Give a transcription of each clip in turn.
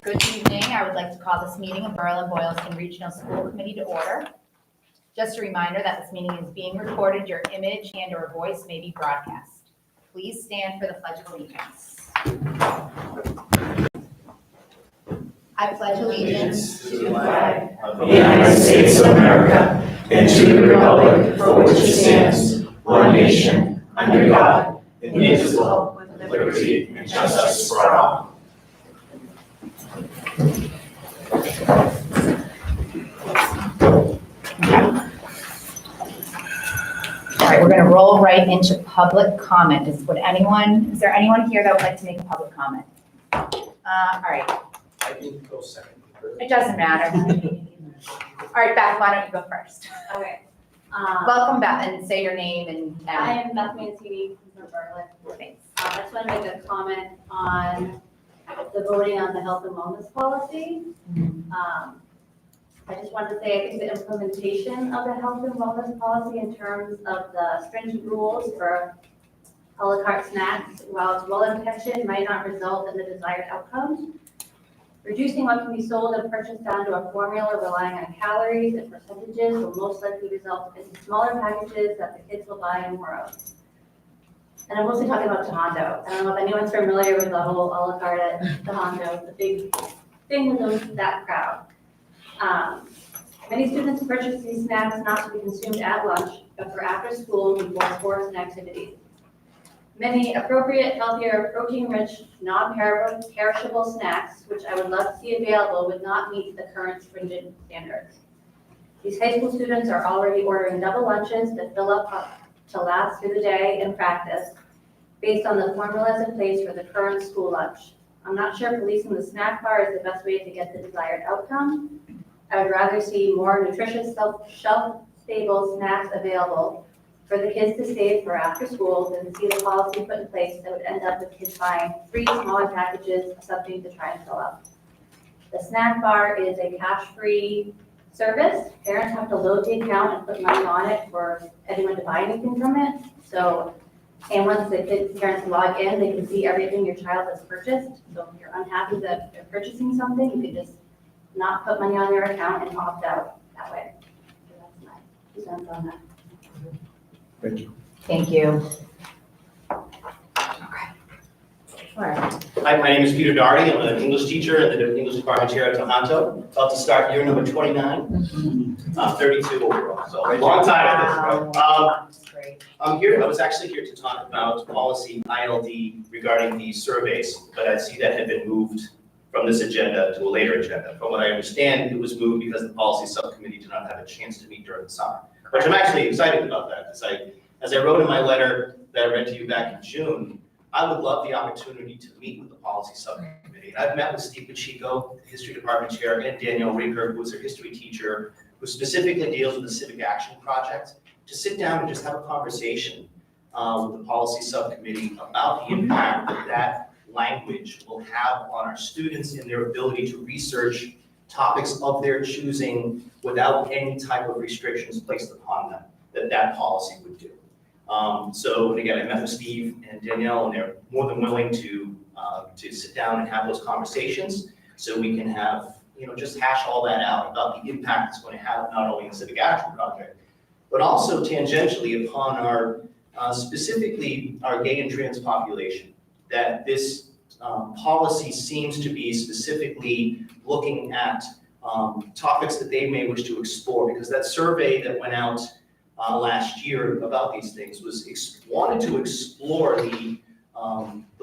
Good evening. I would like to call this meeting of Berlin-Boylston Regional School Committee to order. Just a reminder that this meeting is being recorded. Your image and/or voice may be broadcast. Please stand for the Pledge of Allegiance. I pledge allegiance to the flag of the United States of America and to the republic for which it stands, one nation, under God, indivisible, with liberty and justice for all. All right, we're going to roll right into public comment. Is there anyone here that would like to make a public comment? All right. I can go second. It doesn't matter. All right, Beth, why don't you go first? Okay. Welcome, Beth, and say your name and. I am Beth Mancini from Berlin. Thanks. I just want to make a comment on the voting on the health and wellness policy. I just wanted to say, I think the implementation of the health and wellness policy in terms of the stringent rules for a la carte snacks, while it's well-intentioned, might not result in the desired outcome. Reducing what can be sold and purchased down to a formula relying on calories and percentages will most likely result in smaller packages that the kids will buy more of. And I'm mostly talking about Tohoto. I don't know if anyone's familiar with the whole a la carte at Tohoto, the big thing with that crowd. Many students purchase these snacks not to be consumed at lunch, but for after school before sports and activities. Many appropriate, healthier, protein-rich, non-perishable snacks, which I would love to see available, would not meet the current stringent standards. These high school students are already ordering double lunches to fill up to last through the day in practice, based on the formulas in place for the current school lunch. I'm not sure policing the snack bar is the best way to get the desired outcome. I would rather see more nutritious, shelf-stable snacks available for the kids to save for after school than see the policy put in place that would end up with kids buying 3 smaller packages of something to try and fill up. The snack bar is a cash-free service. Parents have to load the account and put money on it for anyone to buy anything from it. And once the parents log in, they can see everything your child has purchased. So if you're unhappy that they're purchasing something, you can just not put money on their account and opt out that way. So that's my 2 cents on that. Thank you. Thank you. Okay. All right. Hi, my name is Peter Doherty. I'm an English teacher and the English department chair at Tohoto. About to start year number 29, 32 overall. So a long time at this. Great. I was actually here to talk about policy ILD regarding the surveys, but I see that had been moved from this agenda to a later agenda. From what I understand, it was moved because the policy subcommittee did not have a chance to meet during the summer. Which I'm actually excited about that, because as I wrote in my letter that I read to you back in June, I would love the opportunity to meet with the policy subcommittee. And I've met with Steve Pacheco, the history department chair, and Danielle Rinker, who is a history teacher, who specifically deals with the Civic Action Project, to sit down and just have a conversation with the policy subcommittee about the impact that language will have on our students and their ability to research topics of their choosing without any type of restrictions placed upon them that policy would do. And again, I met with Steve and Danielle, and they're more than willing to sit down and have those conversations so we can have, just hash all that out about the impact it's going to have not only in the Civic Action Project, but also tangentially upon our, specifically our gay and trans population, that this policy seems to be specifically looking at topics that they may wish to explore, because that survey that went out last year about these things wanted to explore the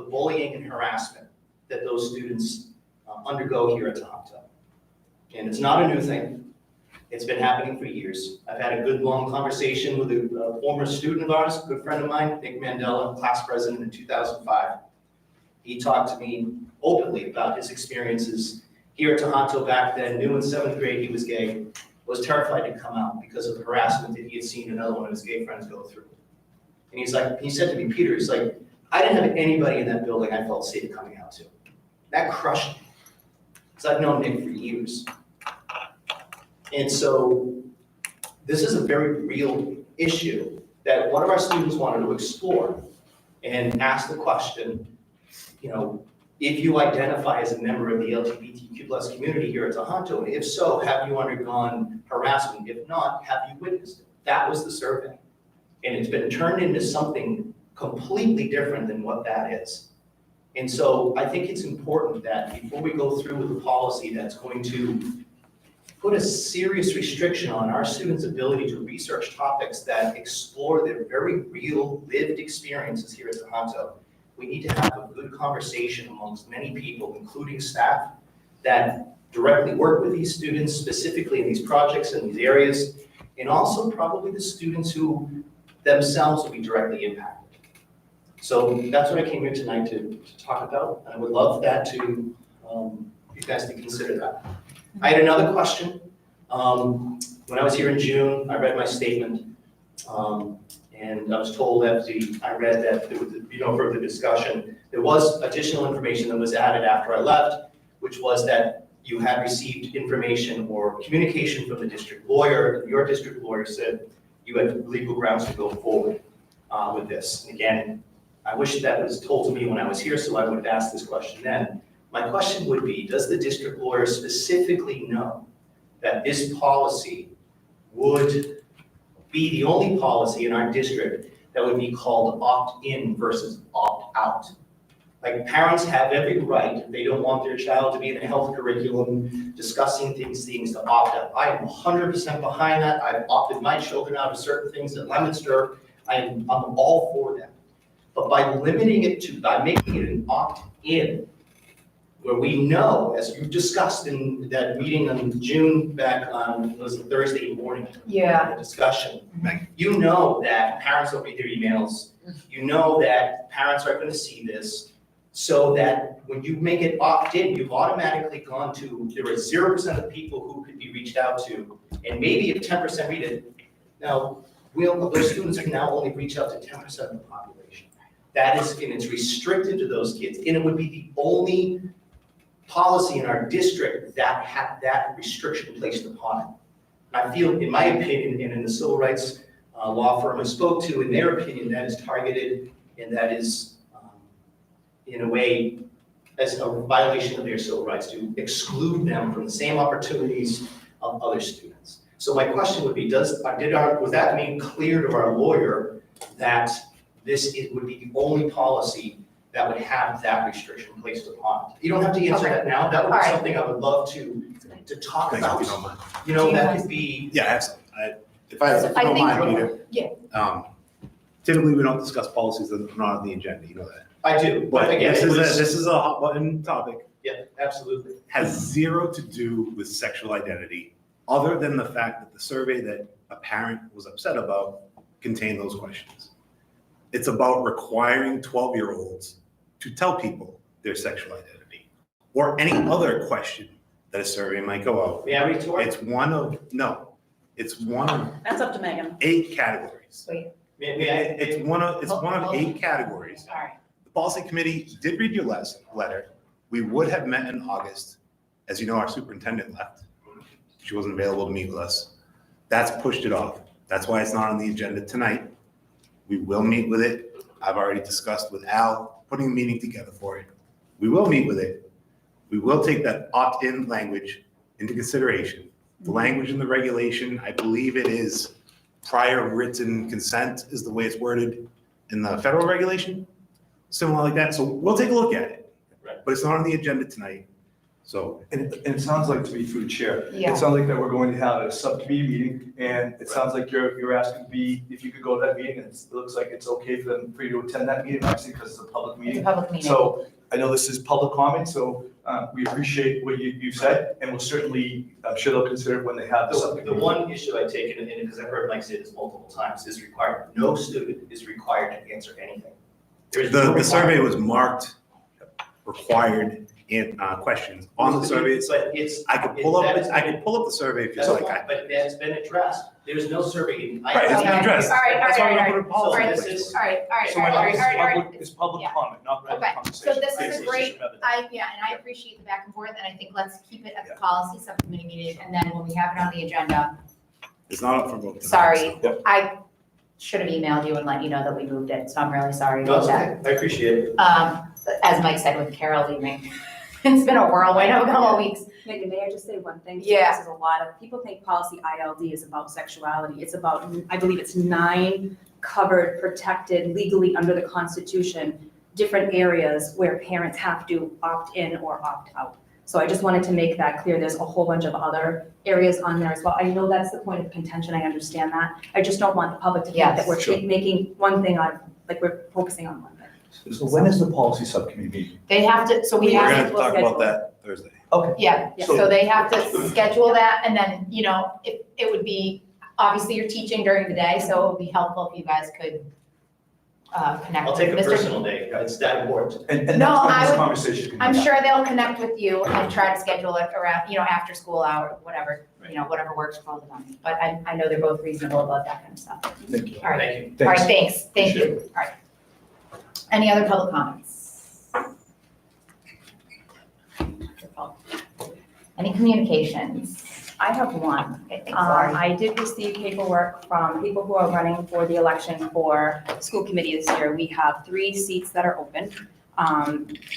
bullying and harassment that those students undergo here at Tohoto. And it's not a new thing. It's been happening for years. I've had a good long conversation with a former student of ours, a good friend of mine, Nick Mandela, class president in 2005. He talked to me openly about his experiences here at Tohoto back then, knew in 7th grade he was gay, was terrified to come out because of the harassment that he had seen another one of his gay friends go through. And he said to me, Peter, he's like, I didn't have anybody in that building I felt safe coming out to. That crushed me, because I've known Nick for years. And so this is a very real issue that one of our students wanted to explore and ask the question, if you identify as a member of the LGBTQ plus community here at Tohoto, and if so, have you undergone harassment? If not, have you witnessed it? That was the survey. And it's been turned into something completely different than what that is. And so I think it's important that before we go through with a policy that's going to put a serious restriction on our students' ability to research topics that explore their very real lived experiences here at Tohoto, we need to have a good conversation amongst many people, including staff, that directly work with these students, specifically in these projects in these areas, and also probably the students who themselves will be directly impacted. So that's what I came here tonight to talk about. I would love that to, you guys to consider that. I had another question. When I was here in June, I read my statement, and I was told after I read that there would be no further discussion. There was additional information that was added after I left, which was that you had received information or communication from the district lawyer. Your district lawyer said you had legal grounds to go forward with this. And again, I wish that was told to me when I was here, so I would have asked this question then. My question would be, does the district lawyer specifically know that this policy would be the only policy in our district that would be called opt-in versus opt-out? Like, parents have every right, if they don't want their child to be in a health curriculum discussing things to opt out. I am 100% behind that. I've opted my children out of certain things at Leominster. I'm all for that. But by limiting it to, by making it an opt-in, where we know, as you discussed in that meeting in June back on, it was a Thursday morning. Yeah. Discussion. You know that parents will read their emails. You know that parents are going to see this, so that when you make it opt-in, you've automatically gone to, there are 0% of people who could be reached out to, and maybe if 10% read it. Now, those students can now only reach out to 10% of the population. That is, and it's restricted to those kids, and it would be the only policy in our district that had that restriction placed upon it. And I feel, in my opinion, and in the civil rights law firm I spoke to, in their opinion, that is targeted and that is, in a way, as a violation of their civil rights to exclude them from the same opportunities of other students. So my question would be, was that made clear to our lawyer that would be the only policy that would have that restriction placed upon it? You don't have to answer that now. That would be something I would love to talk about. If you don't mind. You know, that could be. Yeah, absolutely. If I don't mind, Peter. Yeah. Typically, we don't discuss policies that are not on the agenda, you know that. I do, But again, this is a hot button topic. Yeah, absolutely. Has zero to do with sexual identity, other than the fact that the survey that a parent was upset about contained those questions. It's about requiring 12-year-olds to tell people their sexual identity, or any other question that a survey might go out. May I retort? It's one of That's up to Megan. 8 categories. Wait, It's one of 8 categories. all right. The policy committee did read your letter. We would have met in August. As you know, our superintendent left. She wasn't available to meet with us. That's pushed it off. That's why it's not on the agenda tonight. We will meet with it. I've already discussed with Al, putting a meeting together for it. We will meet with it. We will take that opt-in language into consideration. The language in the regulation, I believe it is prior written consent is the way it's worded in the federal regulation, similar like that. So we'll take a look at it. Right. But it's not on the agenda tonight. So And it sounds like, to me, through the chair, Yeah. it sounds like that we're going to have a subcommittee meeting, and it sounds like you're asking if you could go to that meeting, and it looks like it's okay for you to attend that meeting, obviously, because it's a public It's a meeting. public meeting. So I know this is public comment, so we appreciate what you said, and we'll certainly, I'm sure they'll consider it when they have the The subcommittee. one issue I take, and because I've heard Mike say this multiple times, is required, no student is required to answer anything. There is no the survey requirement. was marked required in questions on the survey. But it's. I could pull up the survey if you'd That's like. fine, but that's been addressed. There's no survey. Right, it's been addressed. All right, That's why all we're right, gonna put a policy all in right. place. This All right, all right, So all right, all right, all right. it's public Yeah. comment, not public Okay, conversation. so this is a Basically, great, just remember that. I appreciate the back and forth, and I think let's keep it at the policy subcommittee meeting, and then when we have it on the agenda, It's not up for vote tonight. sorry, Yep. I should have emailed you and let you know that we moved it, so I'm really sorry No, about it's that. okay. I appreciate it. as Mike said, with Carol leaving, it's been a whirlwind of a couple of weeks. Megan, may I just say one thing? Yeah. This is a lot of, people think policy ILD is about sexuality. It's about, I believe it's 9 covered, protected legally under the Constitution, different areas where parents have to opt in or opt out. So I just wanted to make that clear. There's a whole bunch of other areas on there as well. I know that's the point of contention. I understand that. I just don't want the public to think that we're Sure. making one thing on, like we're focusing on one thing. So when is the policy subcommittee meeting? They have to, so we We We're have, gonna we'll talk schedule about that Thursday. Okay. yeah, Yeah. so they have to schedule that, and then, you know, it would be, obviously you're teaching during the day, so it would be helpful if you guys could connect I'll with take a Mr. personal day, it's that important. And No, that's when I this would- conversation can be I'm had. sure they'll connect with you and try to schedule it around, you know, after school hour, whatever, you know, whatever works for all of them. But I know they're both reasonable about that kind of stuff. Thank you. All right, Thank you. all right, thanks, thank Appreciate you. All right. Any other public comments? Any communications? I have one. Okay, thanks, Laurie. I did receive paperwork from people who are running for the election for school committee this year. We have 3 seats that are open.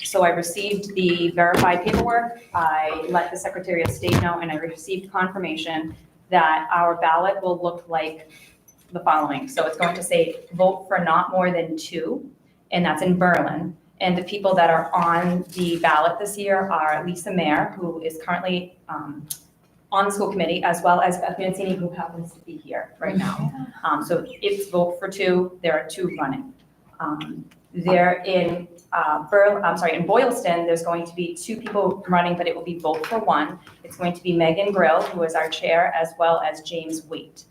So I received the verified paperwork. I let the Secretary of State know, and I received confirmation that our ballot will look like the following. So it's going to say, vote for not more than 2, and that's in Berlin. And the people that are on the ballot this year are Lisa Mayer, who is currently on the school committee, as well as Beth Mancini, who happens to be here right now. So it's vote for 2, there are 2 running. There in in Boylston, there's going to be 2 people running, but it will be vote for 1. It's going to be Megan Grill, who is our chair, as well as James Waite.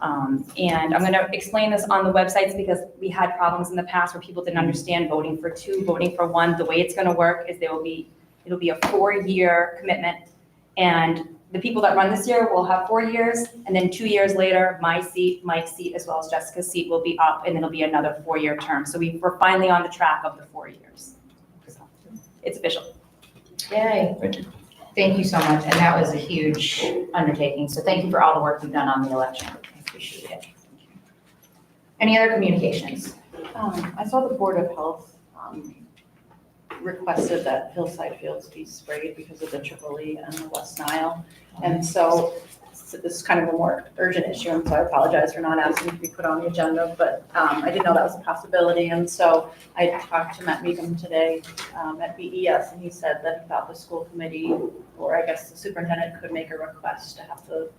And I'm going to explain this on the websites because we had problems in the past where people didn't understand voting for 2, voting for 1. The way it's going to work is it'll be a 4-year commitment, and the people that run this year will have 4 years, and then 2 years later, my seat, Mike's seat, as well as Jessica's seat will be up, and it'll be another 4-year term. So we're finally on the track of the 4 years. So it's official. Yay. Thank you. Thank you so much, and that was a huge undertaking, so thank you for all the work you've done on the election. I appreciate it. Any other communications? I saw the Board of Health requested that Hillside Fields be sprayed because of the Tripoli and the West Nile. And so this is kind of a more urgent issue, and so I apologize for not asking to be put on the agenda, but I didn't know that was a possibility. And so I talked to Matt Meekum today at BES, and he said that he thought the school committee, or I guess the superintendent, could make a request to have the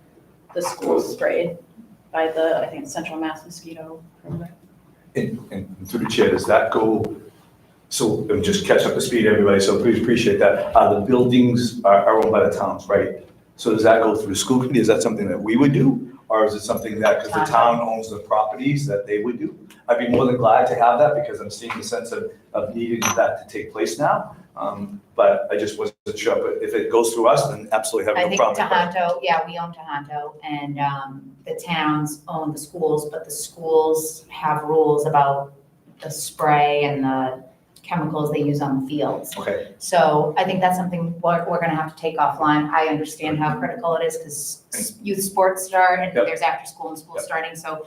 schools sprayed by the, I think it's Central Mass Mosquito Program. And through the chair, does that go, so I'm just catch up to speed, everybody, so please appreciate that. The buildings are owned by the towns, right? So does that go through the school committee? Is that something that we would do? Or is it something that, because the town owns the properties, that they would do? I'd be more than glad to have that because I'm seeing the sense of needing that to take place now. But I just wasn't sure, but if it goes through us, then absolutely have I no think problem. Tohoto, yeah, we own Tohoto, and the towns own the schools, but the schools have rules about the spray and the chemicals they use on the fields. Okay, So I think that's something we're gonna have to take offline. I understand how critical it is because youth sports start and Yep. there's after school and school Yep. starting, so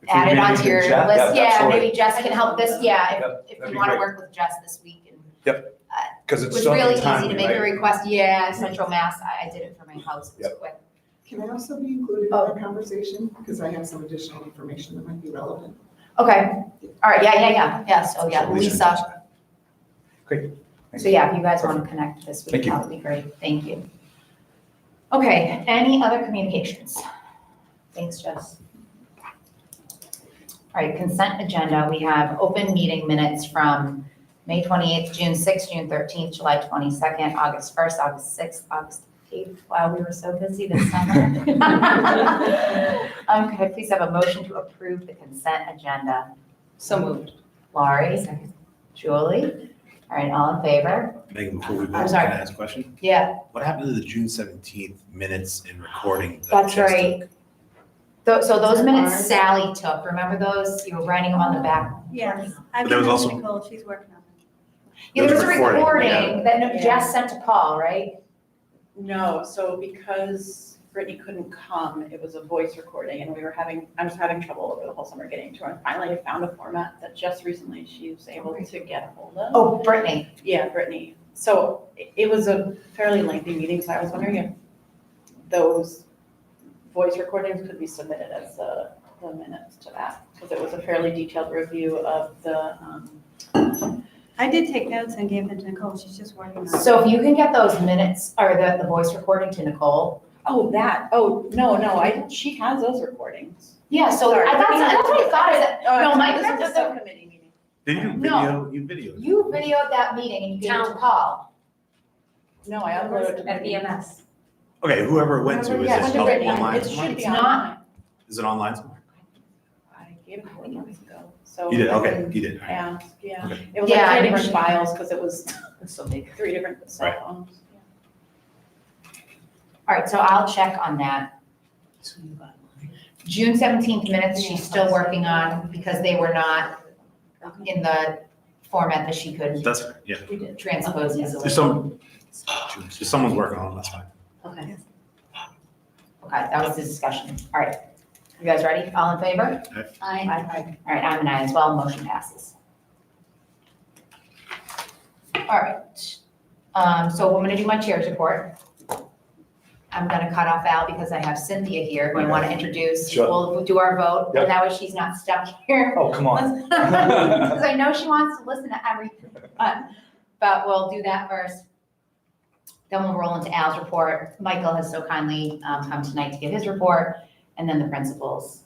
If you add it maybe onto can your chat, list. Yeah, absolutely. maybe Jess can help this, yeah, Yep, if that'd you be wanna great. work with Jess this week. And Because It it's was so really easy timely, to make a right? request. Yeah, Central Mass, I did it for my house. It was Yep. quick. Can I also be included in that conversation? Because I have some additional information that might be relevant. Okay, all right, yeah, so yeah, Lisa. Great. So yeah, if you guys want to connect this week, Thank you. that would be great, thank you. Okay, any other communications? Thanks, Jess. All right, consent agenda, we have open meeting minutes from May 28th, June 6th, June 13th, July 22nd, August 1st, August 6th, August 8th. Wow, we were so busy this summer. Could I please have a motion to approve the consent agenda? So moved. Laurie, Julie, all right, all in favor? Megan, before we I'm vote, can sorry. I ask a question? Yeah, What happened to the June 17th minutes and recording? that that's Jess right. took? So those minutes ours? Sally took, remember those? You were writing them on the back. Yes, But I've there was been also- with Nicole, she's working on it. Yeah, there was a There was a recording, recording that yeah. Jess sent to Paul, right? No, so because Brittany couldn't come, it was a voice recording, and I was having trouble over the whole summer getting to her. And finally, I found a format that just recently she was able to get a hold of. Oh, Brittany. Yeah, Brittany. So it was a fairly lengthy meeting, so I was wondering if those voice recordings could be submitted as the minutes to that, because it was a fairly detailed review of the, I did take notes and gave them to Nicole, she's just working on it. So if you can get those minutes or the voice recording to Nicole. no, she has those recordings. Yeah, so Sorry. that's what I thought is that, no, my This is a friend, subcommittee meeting. Did you No. you videoed? you videoed that meeting and you gave it to Paul. No, I uploaded it to At Brittany. EMS. Okay, whoever it went to, is Yeah, it went to Brittany. online It somewhere? should be It's not. online. Is it online somewhere? I gave it 4 months ago, so. You did, I okay, can you did. All right. ask, yeah. Okay. It was Yeah, I like 3 think different she- files, because it was So big. 3 different cell Right. phones. All right, so I'll check on that. June 17th minutes, she's still working on because they were not in the format that she could That's fine, yeah. We did. transpose easily. If someone's working on it, that's fine. Okay. Okay, that was the discussion. All right. You guys ready? All in favor? I, All right, I'm an aye as well, motion passes. All right, so I'm gonna do my chair's report. I'm gonna cut off Al because I have Cynthia here, who I wanna introduce. Sure. We'll do our vote, Yep. and that way she's not stuck here. Oh, come on. Because I know she wants to listen to everything, but we'll do that first. Then we'll roll into Al's report. Michael has so kindly come tonight to give his report, and then the principals.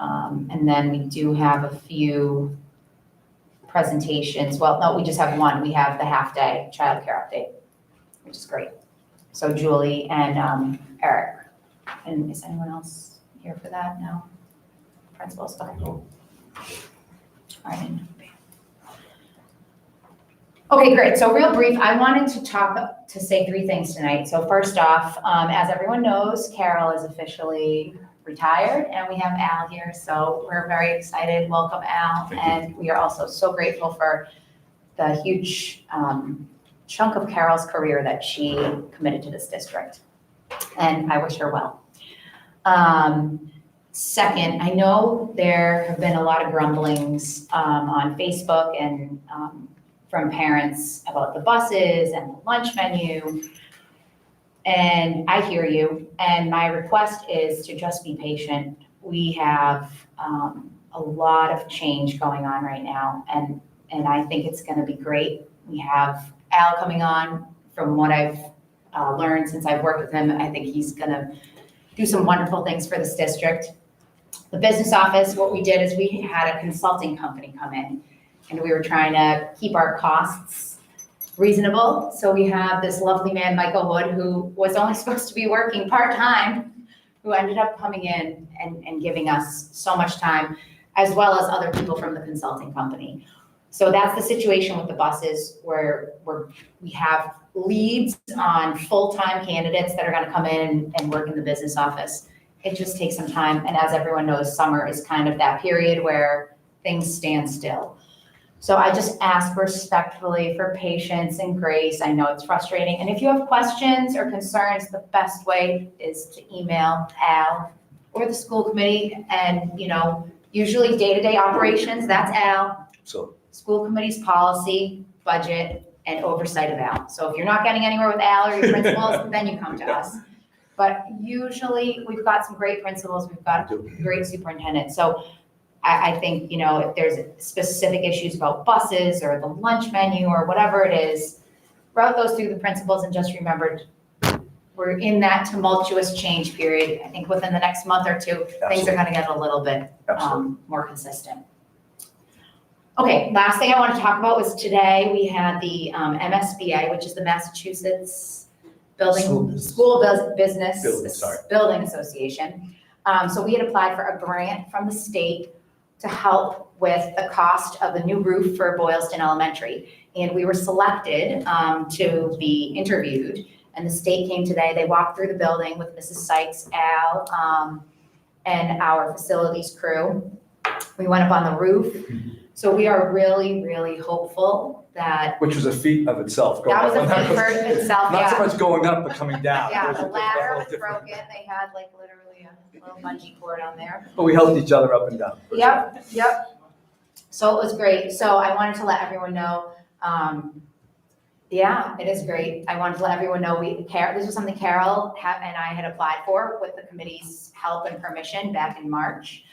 And then we do have a few presentations. Well, no, we just have one. We have the half-day childcare update, which is great. So Julie and Eric. And is anyone else here for that? No? Principals? Okay. All right. Okay, great. So real brief, I wanted to say 3 things tonight. So first off, as everyone knows, Carol is officially retired and we have Al here. So we're very excited. Welcome, Al. Thank you. And we are also so grateful for the huge chunk of Carol's career that she committed to this district. And I wish her well. Second, I know there have been a lot of grumblings on Facebook and from parents about the buses and the lunch menu. And I hear you, and my request is to just be patient. We have a lot of change going on right now, and I think it's gonna be great. We have Al coming on. From what I've learned since I've worked with him, I think he's gonna do some wonderful things for this district. The business office, what we did is we had a consulting company come in, and we were trying to keep our costs reasonable. So we have this lovely man, Michael Wood, who was only supposed to be working part-time, who ended up coming in and giving us so much time, as well as other people from the consulting company. So that's the situation with the buses, where we have leads on full-time candidates that are gonna come in and work in the business office. It just takes some time, and as everyone knows, summer is kind of that period where things stand still. So I just ask respectfully for patience and grace. I know it's frustrating. And if you have questions or concerns, the best way is to email Al or the school committee. And, usually day-to-day operations, that's Al. So, School committee's policy, budget, and oversight of Al. So if you're not getting anywhere with Al or your principals, then you come to us. But usually, we've got some great principals, we've got a great superintendent. So I think, if there's specific issues about buses or the lunch menu or whatever it is, route those through the principals, and just remember, we're in that tumultuous change period. I think within the next month or 2, things are gonna get a little bit absolutely. more consistent. Okay, last thing I want to talk about was today, we had the MSBA, which is the Massachusetts School Business Building Association. So we had applied for a grant from the state to help with the cost of the new roof for Boylston Elementary. And we were selected to be interviewed. And the state came today, they walked through the building with Mrs. Sykes, Al, and our facilities crew. We went up on the roof. So we are really, really hopeful that, Which was a feat of itself. going that was a up. feat for itself, Not so yeah. much going up, but coming down. Yeah, It was the a ladder whole was different- broken, they had like literally a little bungee cord on there. But we helped each other up and down. for sure. Yep. So it was great. So I wanted to let everyone know, yeah, it is great. I wanted to let everyone know this was something Carol and I had applied for with the committee's help and permission back in March.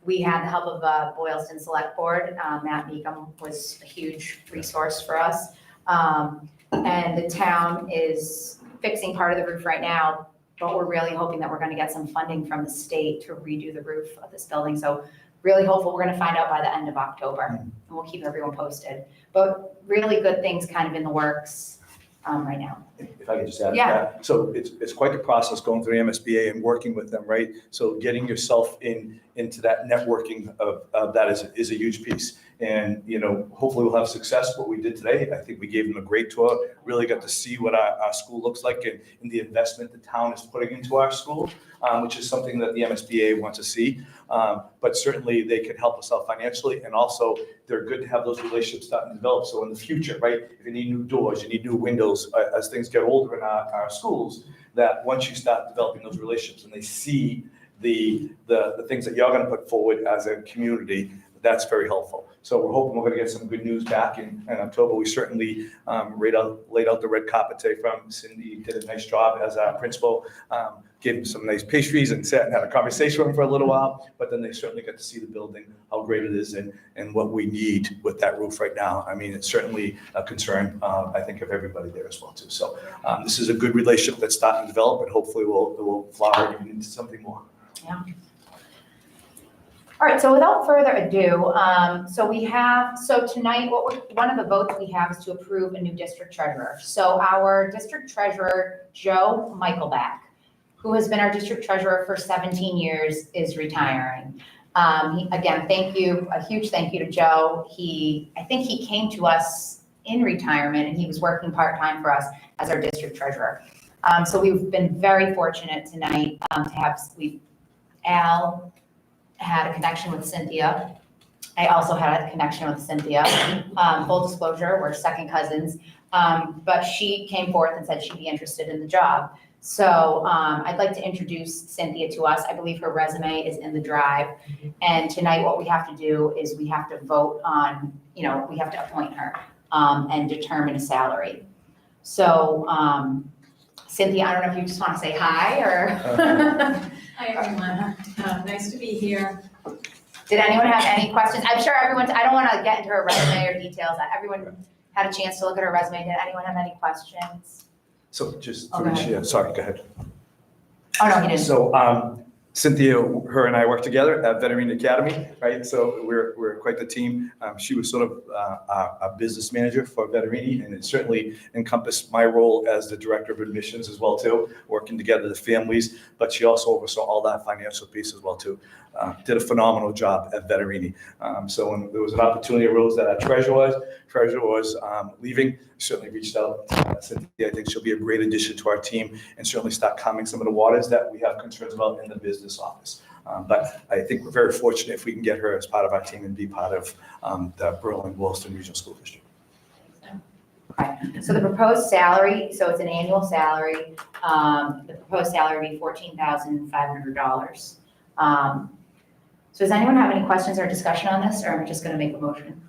We had the help of Boylston Select Board. Matt Meekum was a huge resource for us. And the town is fixing part of the roof right now, but we're really hoping that we're gonna get some funding from the state to redo the roof of this building. So really hopeful, we're gonna find out by the end of October, and we'll keep everyone posted. But really good things kind of in the works right now. If I could just add to Yeah. that. So it's quite the process going through the MSBA and working with them, right? So getting yourself into that networking of that is a huge piece. And, hopefully we'll have success. What we did today, I think we gave them a great tour, really got to see what our school looks like and the investment the town is putting into our school, which is something that the MSBA wants to see. But certainly they can help us out financially, and also they're good to have those relationships start to develop. So in the future, right, if you need new doors, you need new windows, as things get older in our schools, that once you start developing those relationships and they see the things that you're going to put forward as a community, that's very helpful. So we're hoping we're going to get some good news back in October. We certainly laid out the red carpet today from Cindy, did a nice job as our principal, gave him some nice pastries and sat and had a conversation with him for a little while, but then they certainly got to see the building, how great it is, and what we need with that roof right now. I mean, it's certainly a concern, I think, of everybody there as well, too. So this is a good relationship that's starting to develop, and hopefully it will flower into something more. Yeah. All right, so without further ado, so tonight, one of the votes we have is to approve a new district treasurer. So our district treasurer, Joe Michaelback, who has been our district treasurer for 17 years, is retiring. Again, a huge thank you to Joe. I think he came to us in retirement and he was working part-time for us as our district treasurer. So we've been very fortunate tonight to have, Al had a connection with Cynthia. I also had a connection with Cynthia. Full disclosure, we're second cousins. But she came forth and said she'd be interested in the job. So I'd like to introduce Cynthia to us. I believe her resume is in the drive. And tonight what we have to do is we have to vote on, we have to appoint her and determine a salary. So Cynthia, I don't know if you just want to say hi or. Hi, everyone. Nice to be here. Did anyone have any questions? I'm sure I don't want to get into her resume or details. Everyone had a chance to look at her resume. Did anyone have any questions? So just, Oh, go ahead. yeah, sorry, go ahead. Oh, no, he didn't. So Cynthia, her and I worked together at Veterinary Academy, right? So we're quite the team. She was sort of a business manager for Veterinary, and it certainly encompassed my role as the director of admissions as well too, working together the families. But she also oversaw all that financial piece as well too. Did a phenomenal job at Veterinary. So when there was an opportunity arose that our treasurer was leaving, certainly reached out. Cynthia, I think she'll be a great addition to our team and certainly start calming some of the waters that we have concerns about in the business office. But I think we're very fortunate if we can get her as part of our team and be part of the Berlin-Boylston Regional School District. Okay, so the proposed salary, so it's an annual salary. The proposed salary would be $14,500. So does anyone have any questions or discussion on this, or am I just going to make a motion?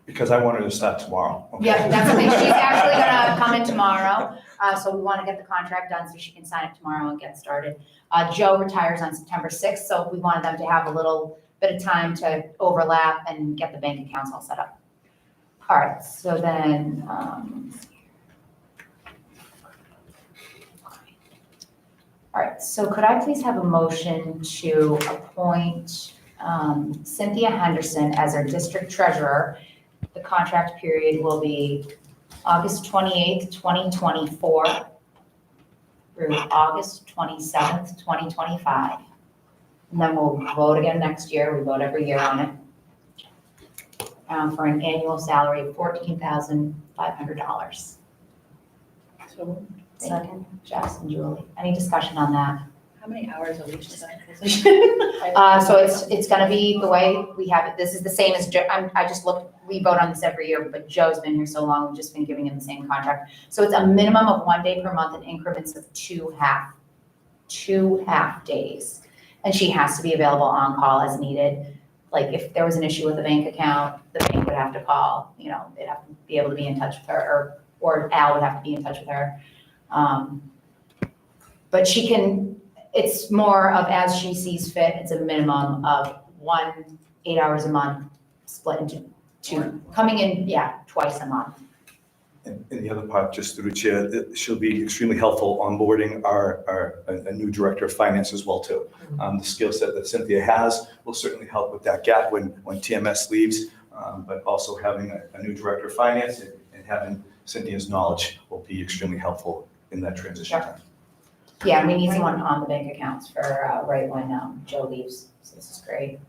Because I wanted to start tomorrow. Okay. Yeah, that's okay. She's actually going to come in tomorrow. So we want to get the contract done so she can sign it tomorrow and get started. Joe retires on September 6th, so we wanted them to have a little bit of time to overlap and get the bank accounts all set up. All right, so then, all right, so could I please have a motion to appoint Cynthia Henderson as our district treasurer? The contract period will be August 28th, 2024 through August 27th, 2025. And then we'll vote again next year. We vote every year on it. For an annual salary of $14,500. So Second, Jess and Julie. Any discussion on that? how How many hours a week is that position? So it's gonna be the way we have it. This is the same as Joe. I just looked, we vote on this every year, but Joe's been here so long, we've just been giving him the same contract. So it's a minimum of 1 day per month in increments of two half days. And she has to be available on call as needed. Like if there was an issue with the bank account, the bank would have to call, you know, they'd have to be able to be in touch with her, or Al would have to be in touch with her. But she can, it's more of as she sees fit. It's a minimum of 8 hours a month, split into two, coming in, twice a month. And the other part, just through the chair, she'll be extremely helpful onboarding a new director of finance as well too. The skill set that Cynthia has will certainly help with that gap when TMS leaves, but also having a new director of finance and having Cynthia's knowledge will be extremely helpful in that transition time. Yeah, we need someone on the bank accounts for right when Joe leaves. So this is great.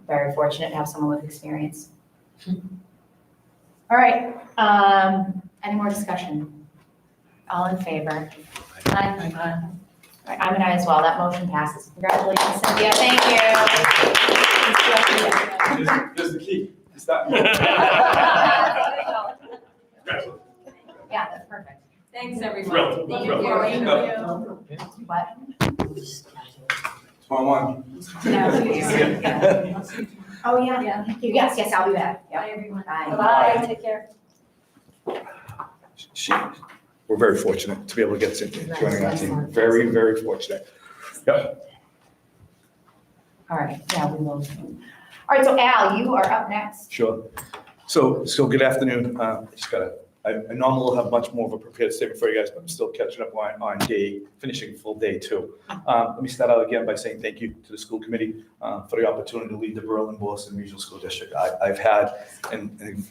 Very fortunate to have someone with experience. All right, any more discussion? All in favor? Aye. All right, I'm an aye as well. That motion passes. Congratulations, Cynthia. Thank you. Here's the key. Yeah, that's perfect. Thanks, everyone. Thank you. What? Tomorrow morning. Oh, yeah, thank you. Yes, I'll be back. Bye, Yep. everyone. Bye. Bye, take care. We're very fortunate to be able to get Cynthia joining our team. Very, very fortunate. Yep. All right, yeah, we will. All right, so Al, you are up next. Sure. So good afternoon. I normally have much more of a prepared statement for you guys, but I'm still catching up on finishing full day two. Let me start out again by saying thank you to the school committee for the opportunity to lead the Berlin-Boylston Regional School District. I've had a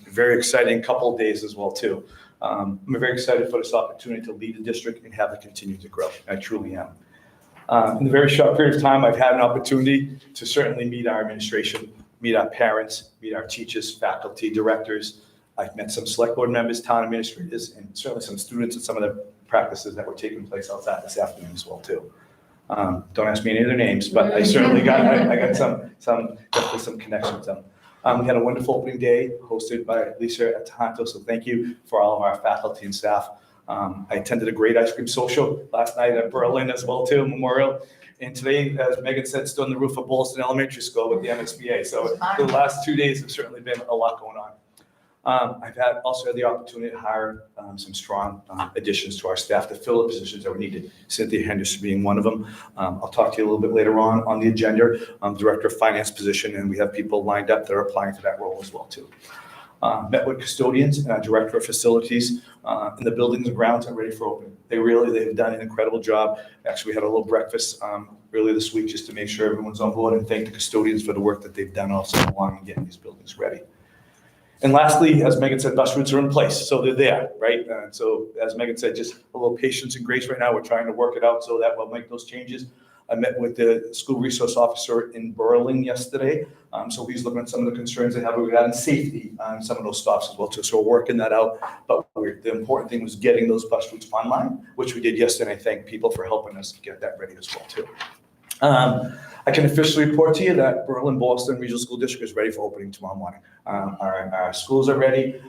very exciting couple of days as well too. I'm very excited for this opportunity to lead the district and have it continue to grow. I truly am. In a very short period of time, I've had an opportunity to certainly meet our administration, meet our parents, meet our teachers, faculty, directors. I've met some select board members, town administrators, and certainly some students at some of the practices that were taking place outside this afternoon as well too. Don't ask me any of their names, but I certainly got definitely some connections with them. We had a wonderful opening day hosted by Lisa at Tahanto, so thank you for all of our faculty and staff. I attended a great ice cream social last night at Berlin as well too, Memorial. And today, as Megan said, stood on the roof of Boylston Elementary School with the MSBA. So the last 2 days have certainly been a lot going on. I've also had the opportunity to hire some strong additions to our staff to fill the positions that we needed, Cynthia Henderson being one of them. I'll talk to you a little bit later on the agenda, Director of Finance position, and we have people lined up that are applying for that role as well too. Met with custodians and our Director of Facilities, and the buildings and grounds are ready for opening. They've done an incredible job. Actually, we had a little breakfast earlier this week just to make sure everyone's on board and thank the custodians for the work that they've done also along in getting these buildings ready. And lastly, as Megan said, bus routes are in place, so they're there, right? So as Megan said, just a little patience and grace right now. We're trying to work it out so that we'll make those changes. I met with the school resource officer in Berlin yesterday. So he's looking at some of the concerns they have regarding safety on some of those stops as well too. So we're working that out. But the important thing was getting those bus routes online, which we did yesterday. I thank people for helping us get that ready as well too. I can officially report to you that Berlin-Boylston Regional School District is ready for opening tomorrow morning. Our schools are ready,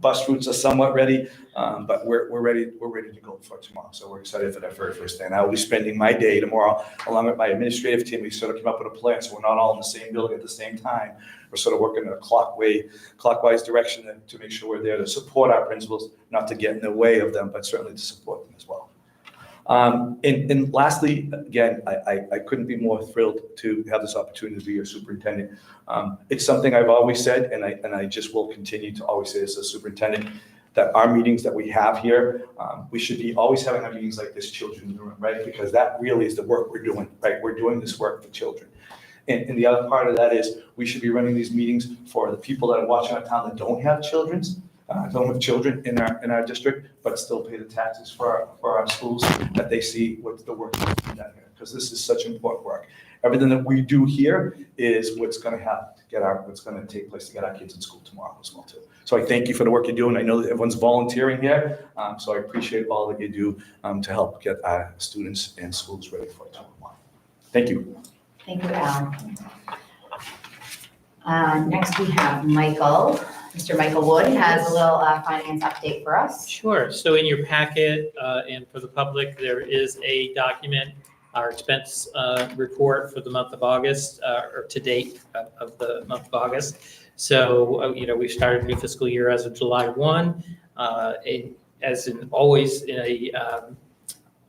bus routes are somewhat ready, but we're ready to go for tomorrow. So we're excited for that very first day. And I will be spending my day tomorrow along with my administrative team. We sort of came up with a plan, so we're not all in the same building at the same time. We're sort of working in a clockwise direction to make sure we're there to support our principals, not to get in the way of them, but certainly to support them as well. And lastly, again, I couldn't be more thrilled to have this opportunity to be your superintendent. It's something I've always said, and I just will continue to always say this as superintendent, that our meetings that we have here, we should be always having our meetings like this, children in the room, right? Because that really is the work we're doing, right? We're doing this work for children. And the other part of that is we should be running these meetings for the people that are watching our town that don't have children in our district, but still pay the taxes for our schools, that they see what's the work that's being done here, because this is such important work. Everything that we do here is what's going to take place to get our kids in school tomorrow as well too. So I thank you for the work you're doing. I know that everyone's volunteering here, so I appreciate all that you do to help get our students and schools ready for tomorrow morning. Thank you. Thank you, Al. Next, we have Michael. Mr. Michael Wood has a little finance update for us. Sure. So in your packet and for the public, there is a document, our expense report for the month of August, or to date of the month of August. So, we started a new fiscal year as of July 1. As in always in a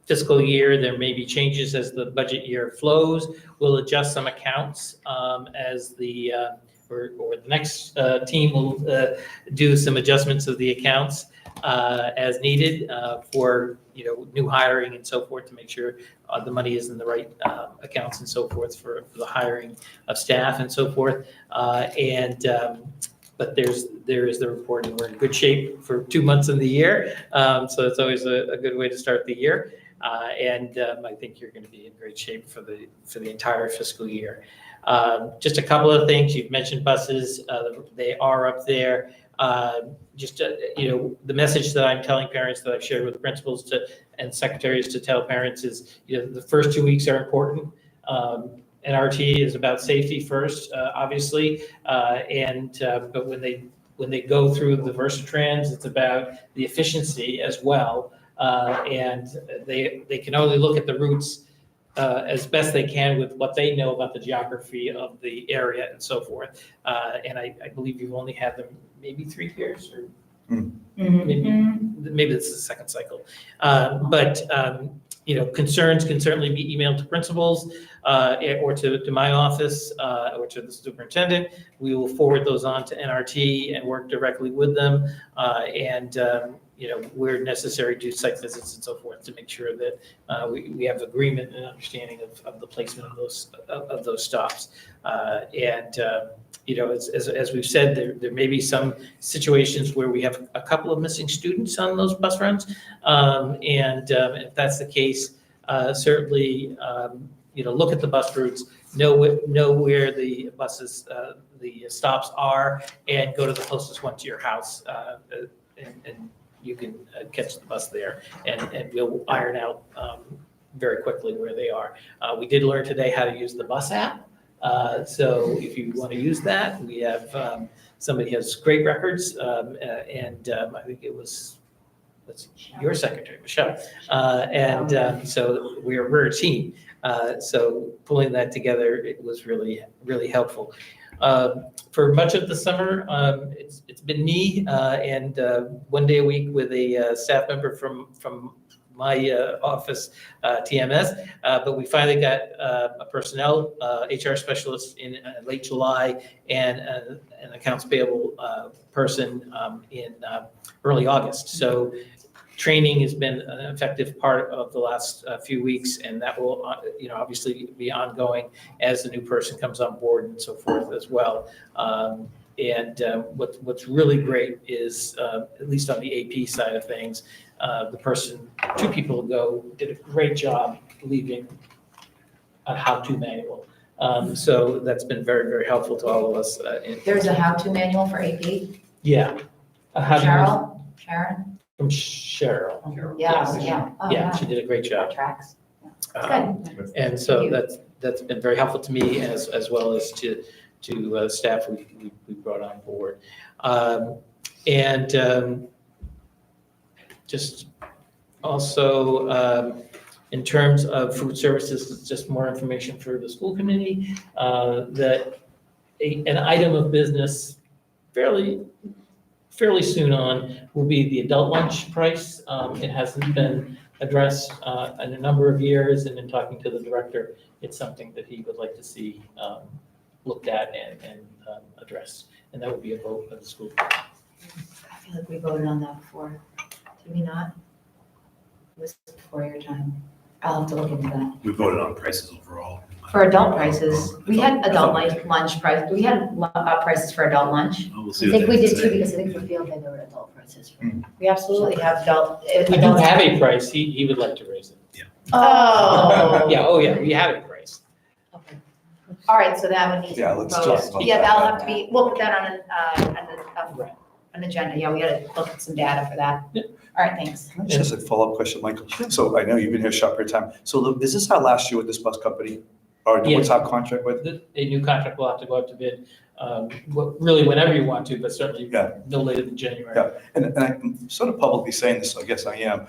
fiscal year, there may be changes as the budget year flows. We'll adjust some accounts as the or the next team will do some adjustments of the accounts as needed for new hiring and so forth to make sure the money is in the right accounts and so forth for the hiring of staff and so forth. But there is the reporting. We're in good shape for 2 months in the year, so it's always a good way to start the year. I think you're going to be in great shape for the entire fiscal year. Just a couple of things. You've mentioned buses. They are up there. The message that I'm telling parents that I've shared with principals and secretaries to tell parents is, the first 2 weeks are important. NRT is about safety first, obviously, but when they go through the Versatrans, it's about the efficiency as well. And they can only look at the routes as best they can with what they know about the geography of the area and so forth. And I believe you've only had them maybe 3 years, or maybe this is the second cycle. But concerns can certainly be emailed to principals or to my office or to the superintendent. We will forward those on to NRT and work directly with them. Where necessary, do site visits and so forth to make sure that we have agreement and understanding of the placement of those stops. As we've said, there may be some situations where we have a couple of missing students on those bus runs. If that's the case, certainly, look at the bus routes, know where the buses, the stops are, and go to the closest one to your house. And you can catch the bus there, and we'll iron out very quickly where they are. We did learn today how to use the bus app. So if you want to use that, we have somebody has great records, I think it was your secretary, Michelle. So we're a team. So pulling that together, it was really, really helpful. For much of the summer, it's been me and 1 day a week with a staff member from my office, TMS, but we finally got a personnel HR specialist in late July and an accounts payable person in early August. So training has been an effective part of the last few weeks, and that will, obviously be ongoing as the new person comes on board and so forth as well. What's really great is, at least on the AP side of things, the person 2 people ago did a great job leaving a how-to manual. So that's been very, very helpful to all of us. There's a how-to manual for AP. Yeah. Sharon? From Cheryl. Yeah, Yes. yeah. Oh, Yeah, she did a great job. That tracks. Good. And so Thank that's been very helpful to me as well as to staff we brought on board. Just also in terms of food services, just more information for the school committee, that an item of business fairly soon on will be the adult lunch price. It hasn't been addressed in a number of years, and in talking to the director, it's something that he would like to see looked at and addressed. And that would be a vote of the school. I feel like we voted on that before. Did we not? It was before your time. I'll have to look into that. We voted on prices overall. For adult prices, we had adult lunch price. We had prices for adult lunch. We'll I see what think we they did say. too, because I think for field day there were adult prices. We absolutely have adult. We do have a price. He would like to raise it. Oh. Yeah, we have a price. Okay. All right, so that would need to be Yeah, let's voted. talk about Yeah, that. that'll have to be, we'll put that on an agenda. Yeah, we gotta look at some data for that. Yeah. All right, thanks. Can I just a follow-up question, Michael? So I know you've been here a short period of time. So is this our last year with this bus company? or Yeah. what's our contract with? A new contract will have to go out to bid, really whenever you want to, but certainly Yeah. no later than January. Yeah, and I'm sort of publicly saying this, so I guess I am,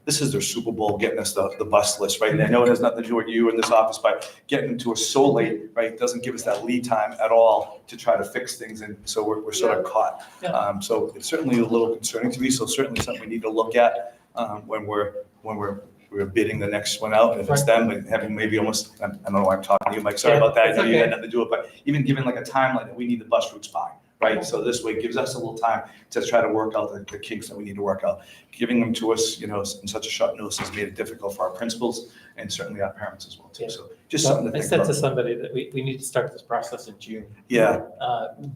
this is their Super Bowl, getting us the bus list, right? And I know it has nothing to do with you in this office, but getting them to us so late, right, doesn't give us that lead time at all to try to fix things, and so we're sort of caught. Yeah. So it's certainly a little concerning to me, so certainly something we need to look at when we're bidding the next one out, and if it's them, and having maybe almost, I don't know why I'm talking to you, Mike, sorry Yeah, about that, I it's know you okay. had nothing to do with it, but even giving like a timeline that we need the bus routes by, right? So this way it gives us a little time to try to work out the kinks that we need to work out. Giving them to us, in such a short notice has made it difficult for our principals and certainly our parents as well too. Yeah. So just something to I think said to about. somebody that we need to start this process in June. Yeah,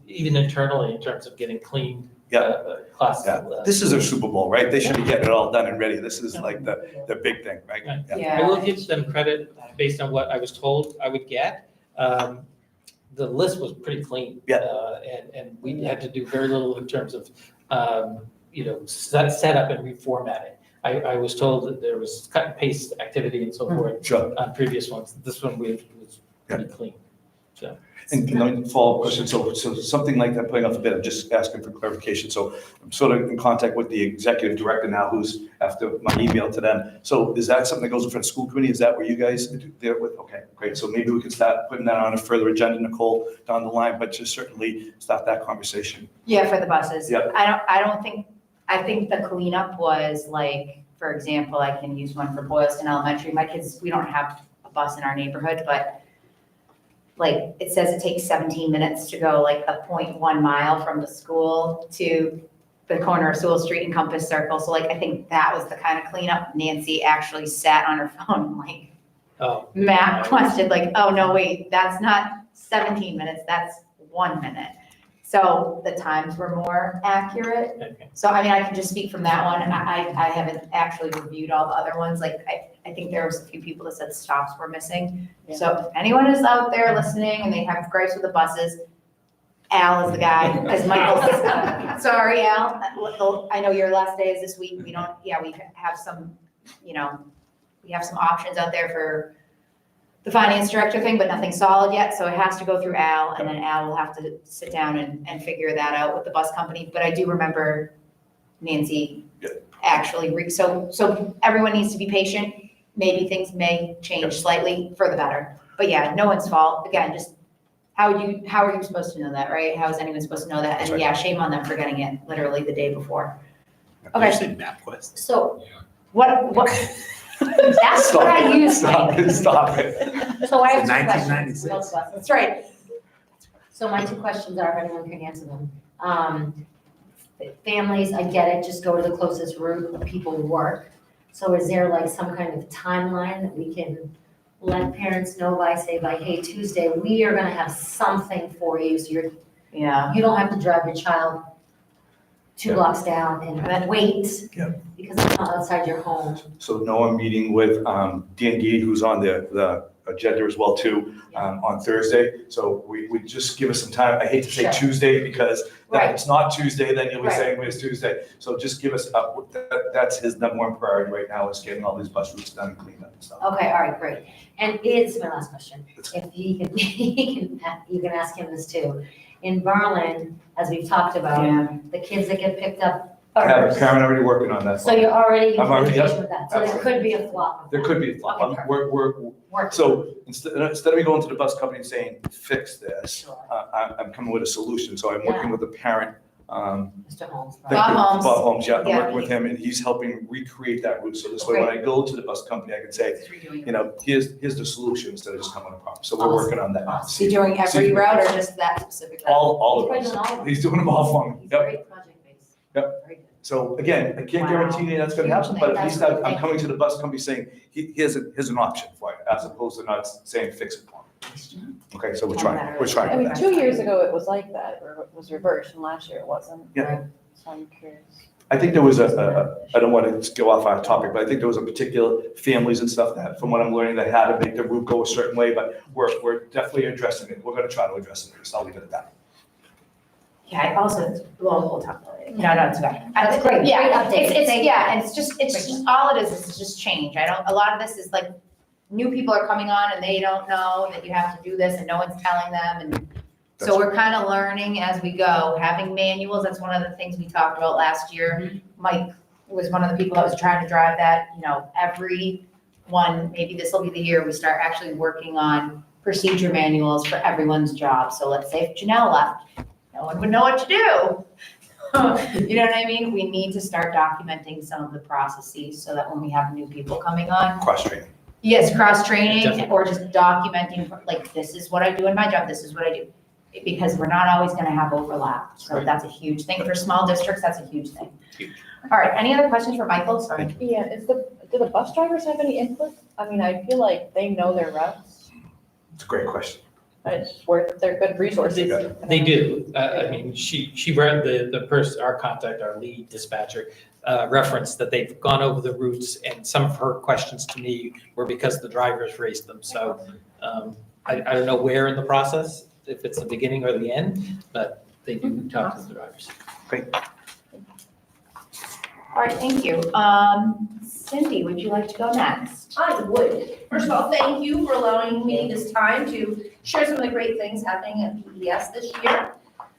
Even internally in terms of getting clean yeah, classes. yeah. This is their Super Bowl, right? They should be getting it all done and ready. This is like the big thing, right? Right. Yeah. I will give them credit based on what I was told I would get. The list was pretty clean. Yeah. And we had to do very little in terms of, set up and reformatting. I was told that there was cut and paste activity and so forth Sure. on previous ones. This one was pretty clean, so. And follow-up question, so something like that, putting off a bit, I'm just asking for clarification. So I'm sort of in contact with the executive director now, who's after my email to them. So is that something that goes in front of school committee? Is that where you guys there with? Okay, great. So maybe we can start putting that on a further agenda, Nicole, down the line, but just certainly start that conversation. Yeah, for the buses. Yep. I think the cleanup was like, for example, I can use one for Boylston Elementary. My kids, we don't have a bus in our neighborhood, but like, it says it takes 17 minutes to go like a 0.1 mile from the school to the corner of Sewell Street and Compass Circle. So like, I think that was the kind of cleanup. Nancy actually sat on her phone, like, Oh. Matt questioned, like, oh, no, wait, that's not 17 minutes, that's 1 minute. So the times were more accurate. Okay. So, I mean, I can just speak from that one. I haven't actually reviewed all the other ones. Like, I think there was a few people that said stops were missing. So if anyone is out there listening and they have gripes with the buses, Al is the guy, as Michael says. Sorry, Al. I know your last day is this week. We have some, we have some options out there for the finance director thing, but nothing solid yet, so it has to go through Al, and then Al will have to sit down and figure that out with the bus company. But I do remember Nancy actually, so everyone needs to be patient. Maybe things may change slightly for the better. But yeah, no one's fault. Again, just how are you supposed to know that, right? How is anyone supposed to know that? And yeah, shame on them for getting it literally the day before. Okay. You said MapQuest. So what, that's what I use. Stop it. So I have It's two questions. 1996. That's right. So my two questions are, if anyone can answer them. Families, I get it, just go to the closest route of people work. So is there like some kind of timeline that we can let parents know by, hey, Tuesday, we are gonna have something for you, so you don't have to drive your child 2 blocks down and then wait. Yeah. Because it's not outside your home. So no, I'm meeting with Dan Gee, who's on the agenda as well too, on Thursday. So we just give us some time. I hate to say Sure. Tuesday because Right. if it's not Tuesday, then you'll be Right. saying where's Tuesday. So just give us, that's his number one priority right now, is getting all these bus routes done and cleaned up and stuff. Okay, all right, great. And it's my last question. That's If he can, you can ask him this too. In Berlin, as we've talked about, the kids that get picked up I have a first. parent already working on that. So you're already in I'm already- communication yep, with that. So there could be a flop. of There that. could be a flop. Okay, We're, Work. so instead of me going to the bus company and saying, fix this, Sure. I'm coming with a solution. So I'm working with a parent, Mr. Holmes. Bob Holmes. Holmes, yeah, I'm Yeah. working with him and he's helping recreate that route. So this way, when I go to the bus company, I can say, here's the solution instead of just coming with a problem. So we're working on that. Awesome. Is he doing every route or just that specific route? All of He's us. doing all of them. He's doing them all for me. He's Yep. very project-based. Yep. Very good. So again, I can't Wow. guarantee you that's gonna happen, but at That's least great. I'm Thank coming to the bus company saying, here's an option for you, as opposed to not saying fix it for me. Okay, so we're trying with I mean, that. 2 years ago it was like that, or it was reversed, and last year it wasn't. Yeah. So I'm curious. I think there was I don't want to go off our topic, but I think there was a particular families and stuff that, from what I'm learning, they had to make the route go a certain way, but we're definitely addressing it. We're gonna try to address it, so I'll leave it at that. Yeah, I also, we'll talk about it. No, it's okay. That's great. Yeah, Great update. it's, Thank yeah, and it's just all it is just change. A lot of this is like, new people are coming on and they don't know that you have to do this and no one's telling them. And so we're kind of learning as we go, having manuals. That's one of the things we talked about last year. Mike was one of the people that was trying to drive that, everyone, maybe this will be the year we start actually working on procedure manuals for everyone's job. So let's say if Janelle left, no one would know what to do. You know what I mean? We need to start documenting some of the processes so that when we have new people coming on. Cross-training. Yes, cross-training Definitely. or just documenting, like, this is what I do in my job, this is what I do. Because we're not always gonna have overlap. So Right. that's a huge thing. For small districts, that's a huge thing. All right, any other questions for Michael? Sorry. Yeah, do the bus drivers have any input? I mean, I feel like they know their routes. It's a great question. It's worth, they're good resources. They do. I mean, she read the person, our contact, our lead dispatcher, referenced that they've gone over the routes and some of her questions to me were because the drivers raised them. So I don't know where in the process, if it's the beginning or the end, but they do talk to the drivers. Great. All right, thank you. Cindy, would you like to go next? I would. First of all, thank you for allowing me this time to share some of the great things happening at PES this year.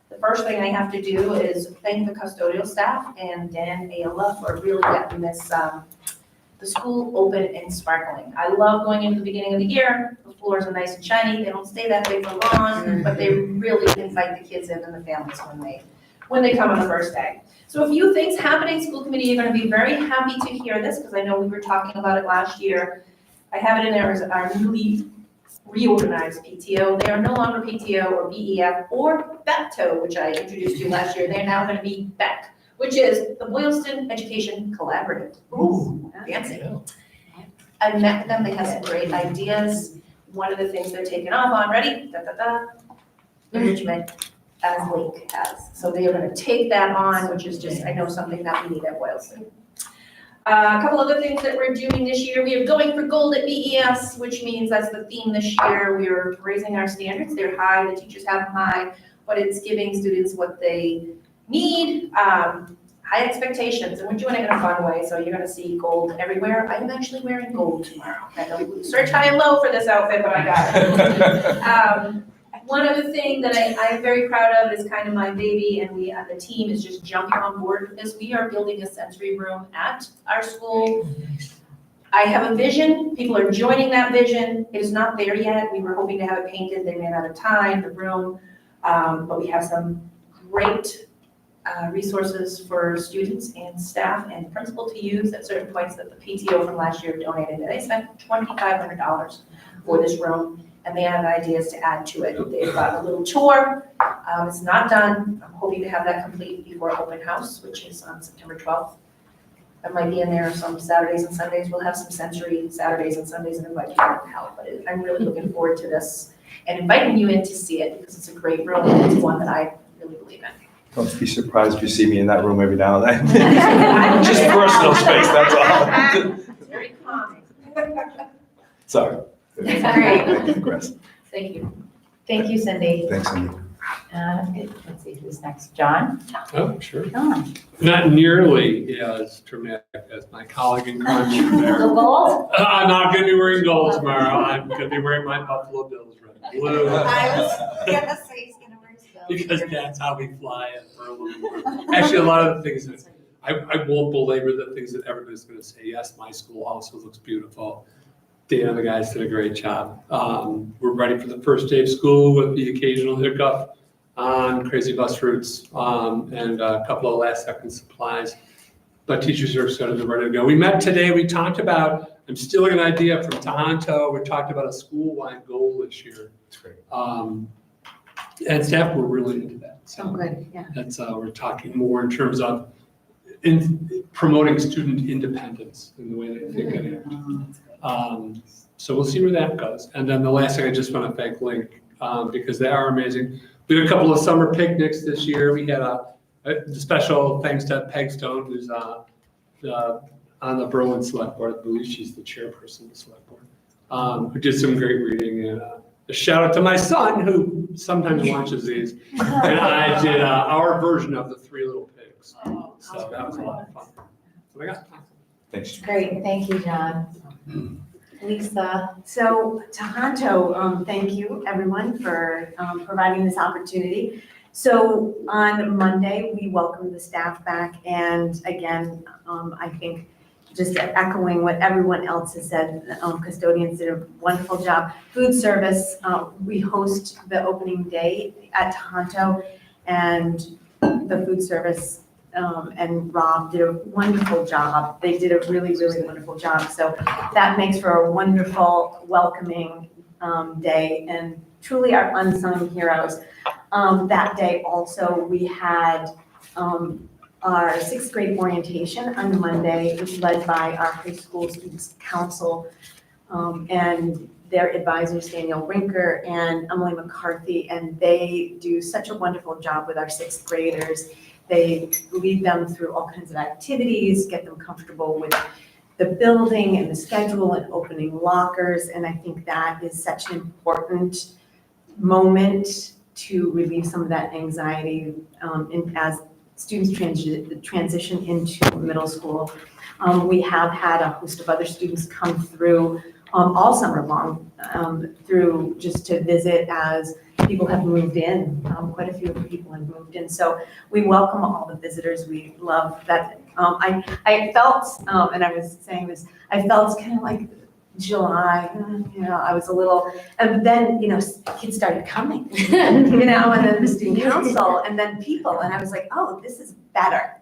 The first thing I have to do is thank the custodial staff and Dan Ayala for really getting this, the school open and sparkling. I love going into the beginning of the year. The floors are nice and shiny. They don't stay that way for long, but they really invite the kids in and the families when they come on the first day. So a few things happening. School committee, you're going to be very happy to hear this because I know we were talking about it last year. I have it in there as our newly reorganized PTO. They are no longer PTO or BEF or BEPTO, which I introduced you last year. They're now going to be BEC, which is the Boylston Education Collaborative. Ooh, fancy. I met them. They have some great ideas. One of the things they're taking off on, ready? Enrichment, as Lake has. So they are going to take that on, which is just, I know, something that we need at Boylston. A couple other things that we're doing this year. We are going for gold at BES, which means that's the theme this year. We are raising our standards. They're high, the teachers have them high, but it's giving students what they need. High expectations, and we're doing it in a fun way, so you're gonna see gold everywhere. I'm actually wearing gold tomorrow. I know, search high and low for this outfit, but I got it. One other thing that I'm very proud of is kind of my baby, and the team is just jumping on board with this. We are building a sensory room at our school. I have a vision. People are joining that vision. It is not there yet. We were hoping to have it painted. They ran out of time, the room, but we have some great resources for students and staff and principal to use at certain points that the PTO from last year donated. And they spent $2,500 for this room, and they have ideas to add to it. They've got a little tour. It's not done. I'm hoping to have that complete before open house, which is on September 12th. I might be in there some Saturdays and Sundays. We'll have some sensory Saturdays and Sundays and invite people to help. But I'm really looking forward to this and inviting you in to see it because it's a great room and it's one that I really believe in. Don't be surprised if you see me in that room every now and then. Just personal space, that's all. It's very calming. Sorry. That's great. I digress. Thank you. Thank you, Cindy. Thanks, Cindy. Let's see who's next. John? Oh, sure. John. Not nearly as dramatic as my colleague in Crunch there. The gold? I'm not going to be wearing gold tomorrow. I'm going to be wearing my Buffalo Bills red and blue. I was gonna say he's gonna wear his belt. Because that's how we fly at Berlin. Actually, a lot of the things that, I won't belabor the things that everybody's going to say. Yes, my school also looks beautiful. Dan and the guys did a great job. We're ready for the first day of school with the occasional hiccup on crazy bus routes and a couple of last second supplies. But teachers are excited and ready to go. We met today, we talked about, I'm stealing an idea from Tohoto. We talked about a school-wide goal this year. That's great. And staff were really into that. So Oh, good, yeah. that's, we're talking more in terms of promoting student independence in the way they think and act. So we'll see where that goes. And then the last thing, I just want to thank Link because they are amazing. We had a couple of summer picnics this year. We had a special thanks to Peg Stone, who's on the Berlin Select Board. I believe she's the chairperson of the Select Board, who did some great reading. And a shout out to my son, who sometimes watches these. And I did our version of the Three Little Pigs. So that was a lot of fun. So I got Thanks. Great, thank you, John. Lisa. So Tohoto, thank you everyone for providing this opportunity. So on Monday, we welcomed the staff back, and again, I think just echoing what everyone else has said, custodians did a wonderful job. Food service, we host the opening day at Tohoto, and the food service and Rob did a wonderful job. They did a really, really wonderful job. So that makes for a wonderful, welcoming day, and truly our unsung heroes. That day also, we had our 6th grade orientation on Monday, which was led by our high school students council and their advisors, Danielle Rinker and Emily McCarthy, and they do such a wonderful job with our 6th graders. They lead them through all kinds of activities, get them comfortable with the building and the schedule and opening lockers, and I think that is such an important moment to relieve some of that anxiety as students transition into middle school. We have had a host of other students come through all summer long through just to visit as people have moved in. Quite a few people have moved in. So we welcome all the visitors. We love that. I felt, and I was saying this, I felt kind of like July, I was a little, and then, kids started coming, and then the student council, and then people, and I was like, oh, this is better,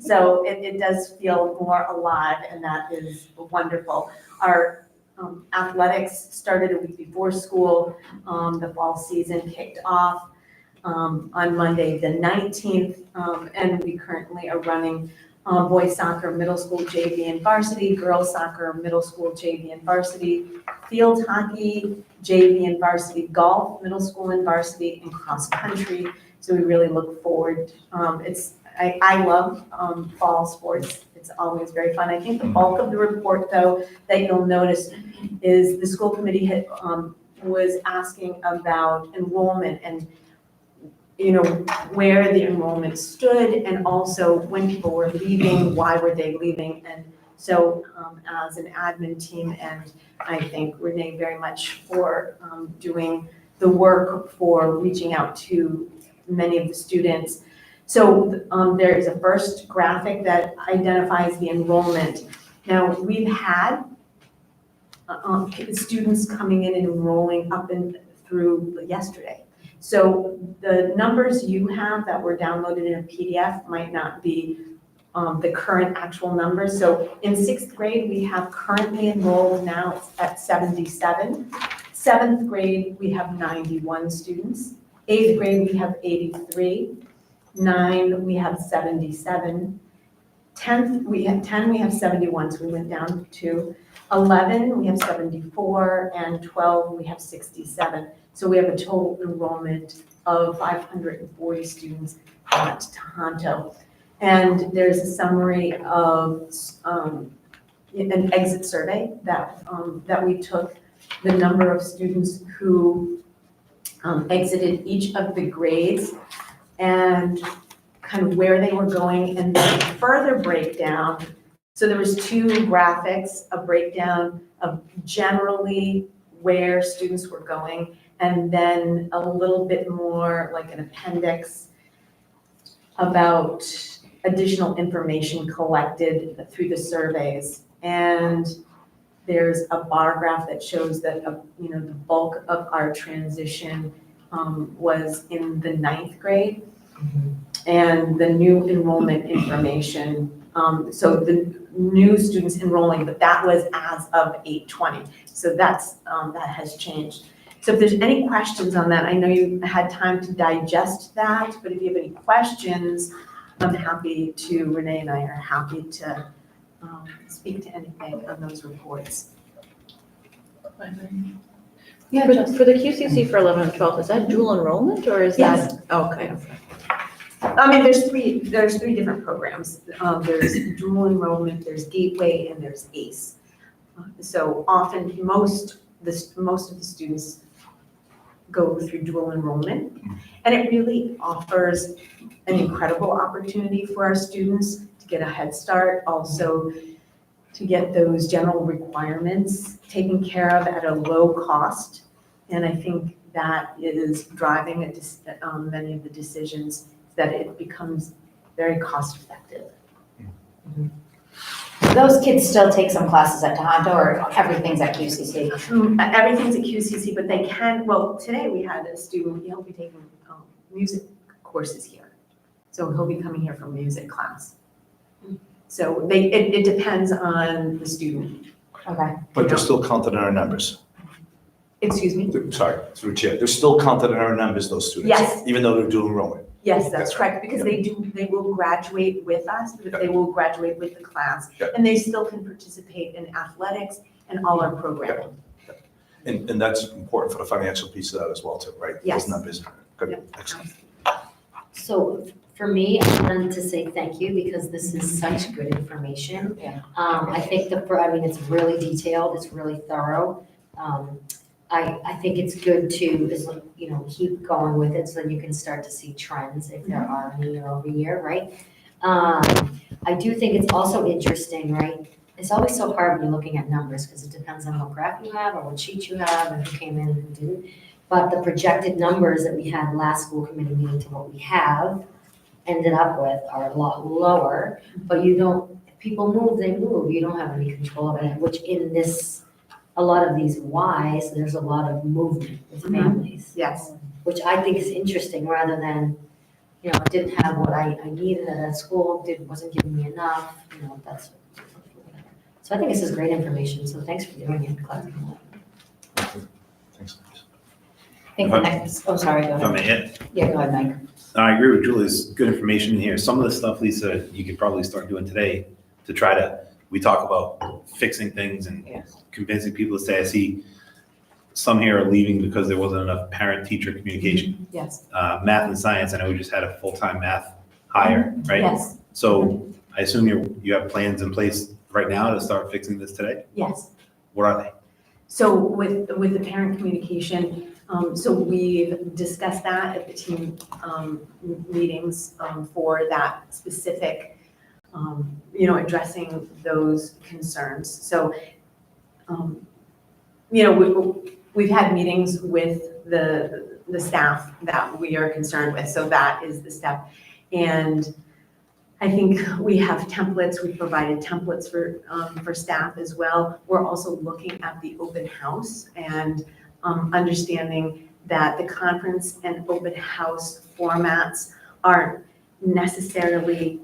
So it does feel more alive, and that is wonderful. Our athletics started a week before school. The fall season kicked off on Monday the 19th, and we currently are running boys soccer, middle school JV and varsity, girls soccer, middle school JV and varsity, field hockey, JV and varsity, golf, middle school and varsity, and cross country. So we really look forward. I love fall sports. It's always very fun. I think the bulk of the report, though, that you'll notice is the school committee was asking about enrollment and where the enrollment stood, and also when people were leaving, why were they leaving? And so as an admin team, and I thank Renee very much for doing the work for reaching out to many of the students. So there is a first graphic that identifies the enrollment. Now, we've had students coming in and enrolling up and through yesterday. So the numbers you have that were downloaded in a PDF might not be the current actual numbers. So in 6th grade, we have currently enrolled now at 77. 7th grade, we have 91 students. 8th grade, we have 83. 9, we have 77. 10th, we have 71, so we went down to 11, we have 74, and 12, we have 67. So we have a total enrollment of 540 students at Tohoto. And there's a summary of an exit survey that we took, the number of students who exited each of the grades and kind of where they were going, and then further breakdown. So there was 2 graphics, a breakdown of generally where students were going, and then a little bit more like an appendix about additional information collected through the surveys. And there's a bar graph that shows that the bulk of our transition was in the 9th grade. And the new enrollment information, so the new students enrolling, but that was as of 8/20. So that's that has changed. So if there's any questions on that, I know you had time to digest that, but if you have any questions, I'm happy to, Renee and I are happy to speak to anything on those reports. Yeah, for the QCC for 11 and 12, is that dual enrollment or is Yes. that? Okay. I mean, there's three different programs. There's dual enrollment, there's Gateway, and there's ACE. So often, most of the students go through dual enrollment, and it really offers an incredible opportunity for our students to get a head start. Also, to get those general requirements taken care of at a low cost. And I think that is driving many of the decisions, that it becomes very cost effective. Those kids still take some classes at Tohoto or everything's at QCC? Everything's at QCC, but they can, well, today we had a student, he'll be taking music courses here. So he'll be coming here for music class. So it depends on the student. Okay. But they're still counted in our numbers. Excuse me? Sorry, through chair. They're still counted in our numbers, those students. Yes. Even though they're dual enrollment. Yes, that's correct, because they will graduate with us, they will graduate with the class, Yeah. and they still can participate in athletics and all our programming. And that's important for the financial piece of that as well too, right? Yes. Those numbers. Good, excellent. So for me, I wanted to say thank you because this is such good information. Yeah. I think it's really detailed, it's really thorough. I think it's good to, keep going with it so you can start to see trends if there are any year over year, right? I do think it's also interesting, right? It's always so hard when you're looking at numbers because it depends on what graph you have or what sheet you have and who came in and who didn't. But the projected numbers that we had last school committee meeting to what we have ended up with are a lot lower, but if people move, they move. You don't have any control over it, which in a lot of these Ys, there's a lot of movement with families. Yes. Which I think is interesting rather than, didn't have what I needed at that school, wasn't giving me enough, that's. So I think this is great information, so thanks for doing it, Claire. Thanks. I think the next, oh, sorry, go If I ahead. may, Yeah, go ahead, Mike. I agree with Julie, there's good information in here. Some of the stuff, Lisa, you could probably start doing today to try to, we talk about fixing things and convincing people to stay. I see some here are leaving because there wasn't enough parent-teacher communication. Yes. Math and science, I know we just had a full-time math hire, right? Yes, So I assume you have plans in place right now to start fixing this today? yes. What are they? So with the parent communication, so we've discussed that at the team meetings for that specific, addressing those concerns. So, we've had meetings with the staff that we are concerned with. So that is the step. And I think we have templates, we've provided templates for staff as well. We're also looking at the open house and understanding that the conference and open house formats aren't necessarily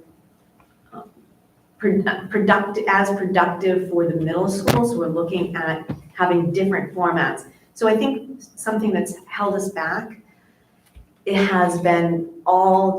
productive for the middle school. So we're looking at having different formats. So I think something that's held us back, it has been a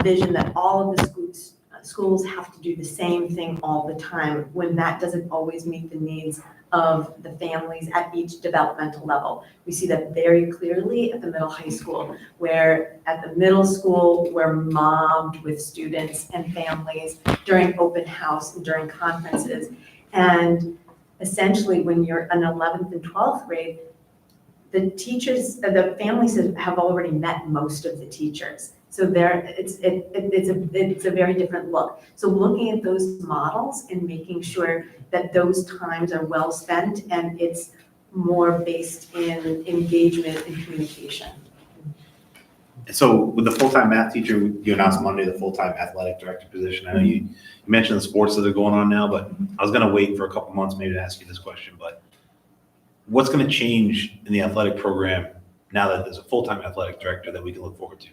vision that all of the schools have to do the same thing all the time, when that doesn't always meet the needs of the families at each developmental level. We see that very clearly at the middle high school, where at the middle school, we're mobbed with students and families during open house and during conferences. And essentially, when you're in 11th and 12th grade, the families have already met most of the teachers. So it's a very different look. So looking at those models and making sure that those times are well spent and it's more based in engagement and communication. So with the full-time math teacher, you announced Monday the full-time athletic director position. I know you mentioned the sports that are going on now, but I was gonna wait for a couple months maybe to ask you this question, but what's gonna change in the athletic program now that there's a full-time athletic director that we can look forward to?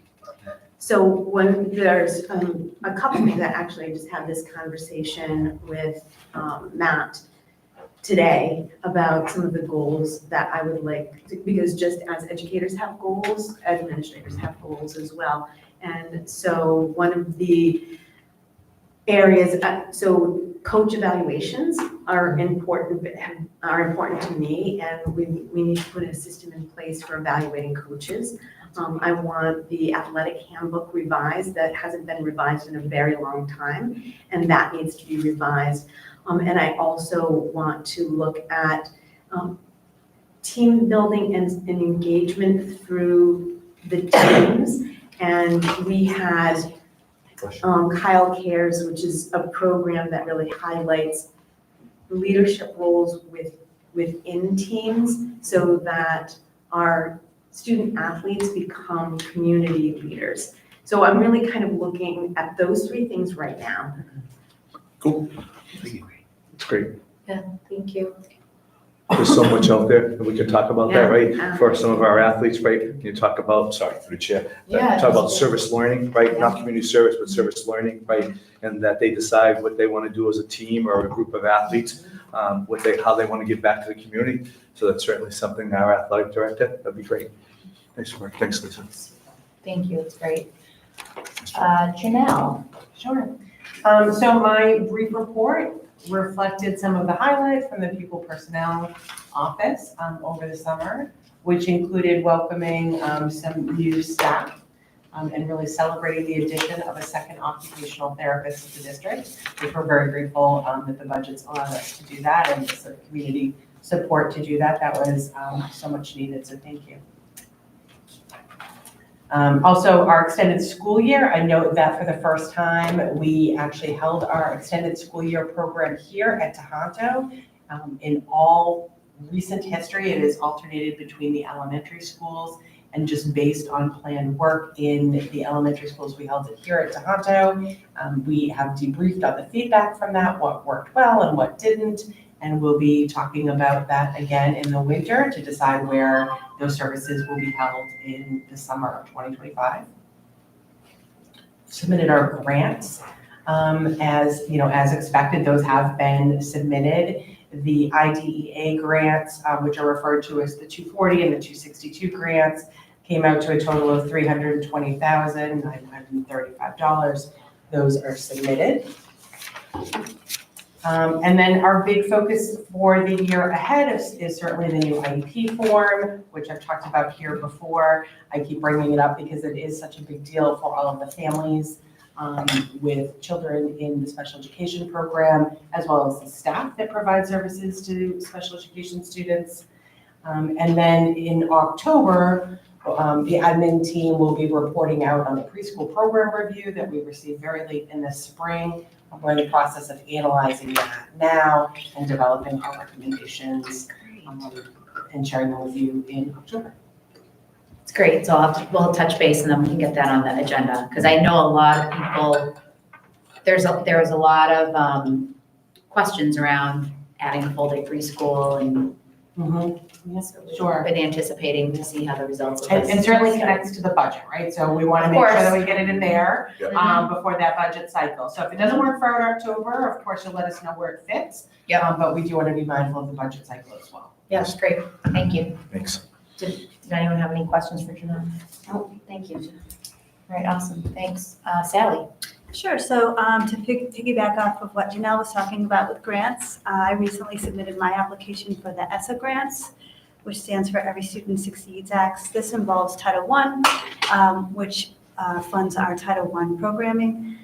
So when there's a couple things that actually I just had this conversation with Matt today about some of the goals that I would like to, because just as educators have goals, administrators have goals as well. And so one of the areas, so coach evaluations are important to me, and we need to put a system in place for evaluating coaches. I want the athletic handbook revised. That hasn't been revised in a very long time, and that needs to be revised. And I also want to look at team building and engagement through the teams. And we had Kyle Cares, which is a program that really highlights leadership roles within teams so that our student athletes become community leaders. So I'm really kind of looking at those three things right now. Cool. It's great. Thank you. There's so much out there that we could talk about that, right? Yeah. For some of our athletes, right? You talk about, sorry, through the chair. Yeah. Talk about service learning, right? Not community service, but service learning, right? And that they decide what they want to do as a team or a group of athletes, how they want to give back to the community. So that's certainly something our athletic director, that'd be great. Thanks, Mark. Thanks, Lisa. Thank you, it's great. Janelle? Sure. So my brief report reflected some of the highlights from the People Personnel Office over the summer, which included welcoming some new staff and really celebrating the addition of a second occupational therapist to the district, which we're very grateful that the budgets allowed us to do that and the community support to do that. That was so much needed, so thank you. Also, our extended school year, I note that for the first time, we actually held our extended school year program here at Tohoto. In all recent history, it is alternated between the elementary schools, and just based on planned work in the elementary schools, we held it here at Tohoto. We have debriefed on the feedback from that, what worked well and what didn't, and we'll be talking about that again in the winter to decide where those services will be held in the summer of 2025. Submitted our grants. As expected, those have been submitted. The IDEA grants, which are referred to as the 240 and the 262 grants, came out to a total of $320,935. Those are submitted. And then our big focus for the year ahead is certainly the new IEP Form, which I've talked about here before. I keep bringing it up because it is such a big deal for all of the families with children in the special education program, as well as the staff that provide services to special education students. And then in October, the admin team will be reporting out on the preschool program review that we received very late in the spring. We're in the process of analyzing that now and developing our recommendations and sharing them with you in October. It's great, so we'll touch base and then we can get that on the agenda, because I know a lot of people, there was a lot of questions around adding a full-day preschool and Sure. been anticipating to see how the results of And this. certainly connects to the budget, right? So we want to Of make sure course. that we get it in there Yeah. before that budget cycle. So if it doesn't work for October, of course, you'll let us know where it fits. Yeah. But we do want to be mindful of the budget cycle as well. Yeah, it's great, thank you. Thanks. Did anyone have any questions for Janelle? No, thank you. All right, awesome, thanks. Sally? Sure, so to piggyback off of what Janelle was talking about with grants, I recently submitted my application for the ESSA grants, which stands for Every Student Succeeds Acts. This involves Title I, which funds our Title I programming.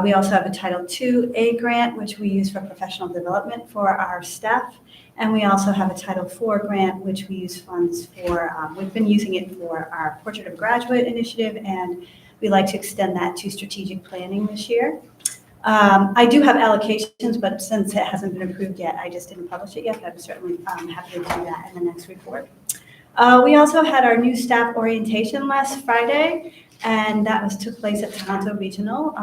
We also have a Title II-A grant, which we use for professional development for our staff. And we also have a Title IV grant, which we use funds for, we've been using it for our Portrait of a Graduate initiative, and we'd like to extend that to strategic planning this year. I do have allocations, but since it hasn't been approved yet, I just didn't publish it yet, but I'm certainly happy to do that in the next report. We also had our new staff orientation last Friday, and that took place at Tohoto Regional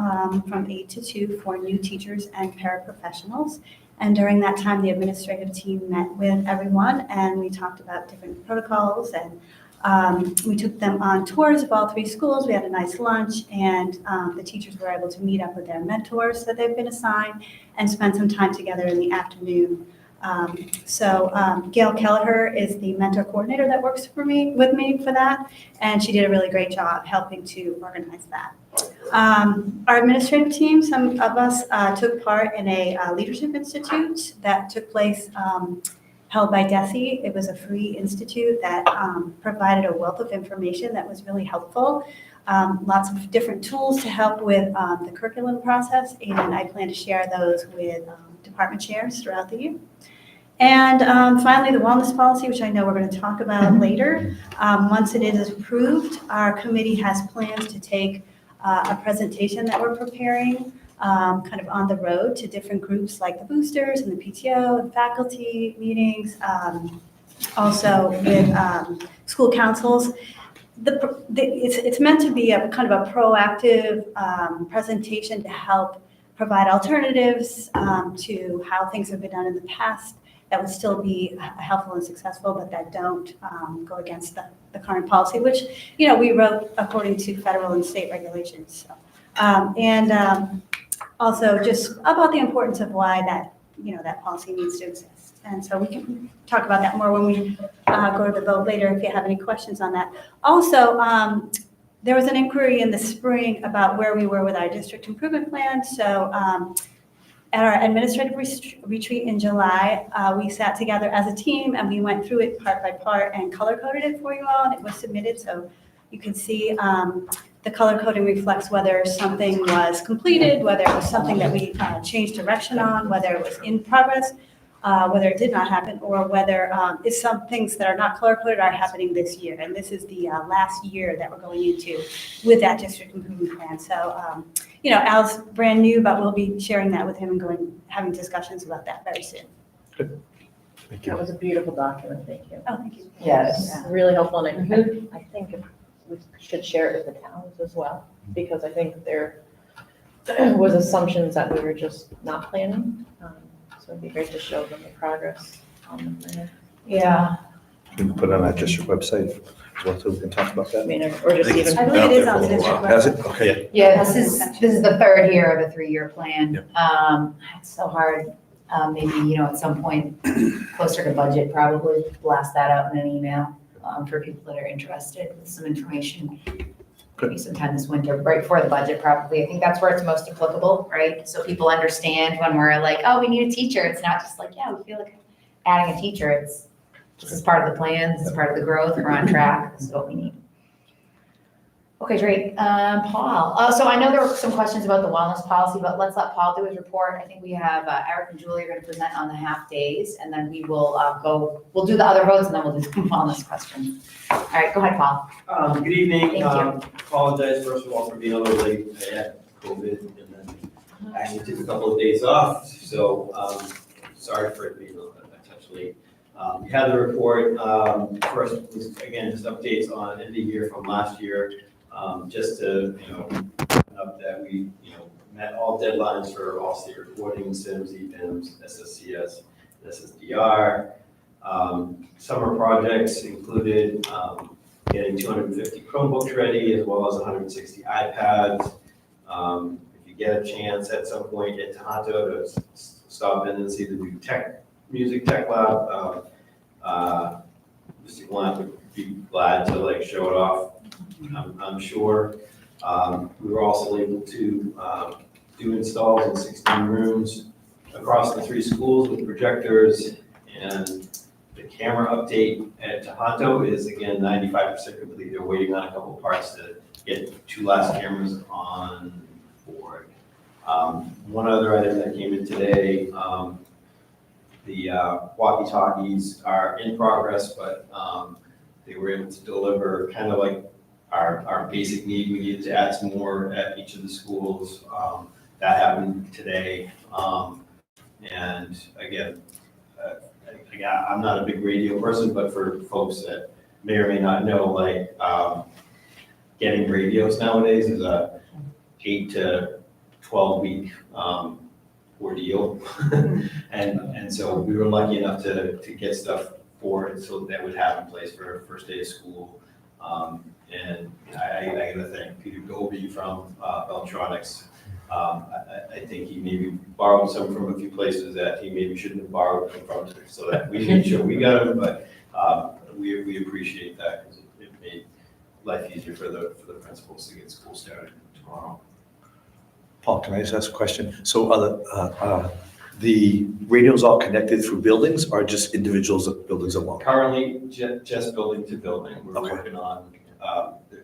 from 8 to 2 for new teachers and paraprofessionals. And during that time, the administrative team met with everyone, and we talked about different protocols, and we took them on tours of all 3 schools. We had a nice lunch, and the teachers were able to meet up with their mentors that they've been assigned and spend some time together in the afternoon. Gail Kelleher is the mentor coordinator that works with me for that, and she did a really great job helping to organize that. Our administrative team, some of us took part in a leadership institute that took place held by DESE. It was a free institute that provided a wealth of information that was really helpful. Lots of different tools to help with the curriculum process, and I plan to share those with department chairs throughout the year. And finally, the wellness policy, which I know we're going to talk about later. Once it is approved, our committee has plans to take a presentation that we're preparing, kind of on the road to different groups like the boosters and the PTO and faculty meetings, also with school councils. It's meant to be a kind of a proactive presentation to help provide alternatives to how things have been done in the past that would still be helpful and successful, but that don't go against the current policy, which, you know, we wrote according to federal and state regulations. So, also just about the importance of why that, you know, that policy needs to exist. And so we can talk about that more when we go to the vote later if you have any questions on that. Also, there was an inquiry in the spring about where we were with our district improvement plan. So at our administrative retreat in July, we sat together as a team and we went through it part by part and color coded it for you all, and it was submitted. So you can see the color coding reflects whether something was completed, whether it was something that we changed direction on, whether it was in progress, whether it did not happen, or whether it's some things that are not color coded are happening this year. And this is the last year that we're going into with that district improvement plan. So, you know, Al's brand new, but we'll be sharing that with him and having discussions about that very soon. Thank That you. was a beautiful document, thank you. Oh, thank you. Yes, really helpful, and I think we should share it with the towns as well, because I think there was assumptions that we were just not planning. So it'd be great to show them the progress on the plan. Yeah. You can put it on our district website as well, so we can talk about I that. mean, or just even. I believe it is on the district Has website. it? Okay. Yeah, this is the third year of a 3-year plan. Yep. It's so hard, maybe, you know, at some point closer to budget, probably blast that out in an email for people that are interested with some information. Maybe sometime this winter, right before the budget, probably. I think that's where it's most applicable, right? So people understand when we're like, oh, we need a teacher. It's not just like, yeah, we feel like adding a teacher. This is part of the plan. This is part of the growth. We're on track. This is what we need. Okay, great. Paul. So I know there were some questions about the wellness policy, but let's let Paul do his report. I think we have Eric and Julie are going to present on the half days, and then we will we'll do the other votes, and then we'll do some wellness questions. All right, go ahead, Paul. Good evening. Thank you. Apologize first of all for being a little late. I had COVID and then actually took a couple of days off. So sorry for it being a touch late. We had the report. First, again, just updates on end of year from last year. Just to, you know, up that we, you know, met all deadlines for all state reporting, SIMS, EPIMS, SSCS, SSDR. Summer projects included getting 250 Chromebooks ready, as well as 160 iPads. If you get a chance at some point at Tohoto to stop in and see the new music tech lab, Mr. Glant would be glad to like show it off. I'm sure. We were also able to do installs in 16 rooms across the 3 schools with projectors, and the camera update at Tohoto is again 95% complete. They're waiting on a couple parts to get 2 last cameras on board. One other item that came in today, the walkie-talkies are in progress, but they were able to deliver kind of like our basic need. We needed to add some more at each of the schools. That happened today. And again, I'm not a big radio person, but for folks that may or may not know, like getting radios nowadays is a 8 to 12 week ordeal. and so we were lucky enough to get stuff forward so that would have in place for first day of school. And I gotta thank Peter Goby from Beltronics. I think he maybe borrowed some from a few places that he maybe shouldn't have borrowed them from, so that we made sure we got them, but we appreciate that because it made life easier for the principals to get school started tomorrow. Paul, can I just ask a question? So are the radios all connected through buildings or just individuals of buildings alone? Currently, just building to building. We're Okay. working on,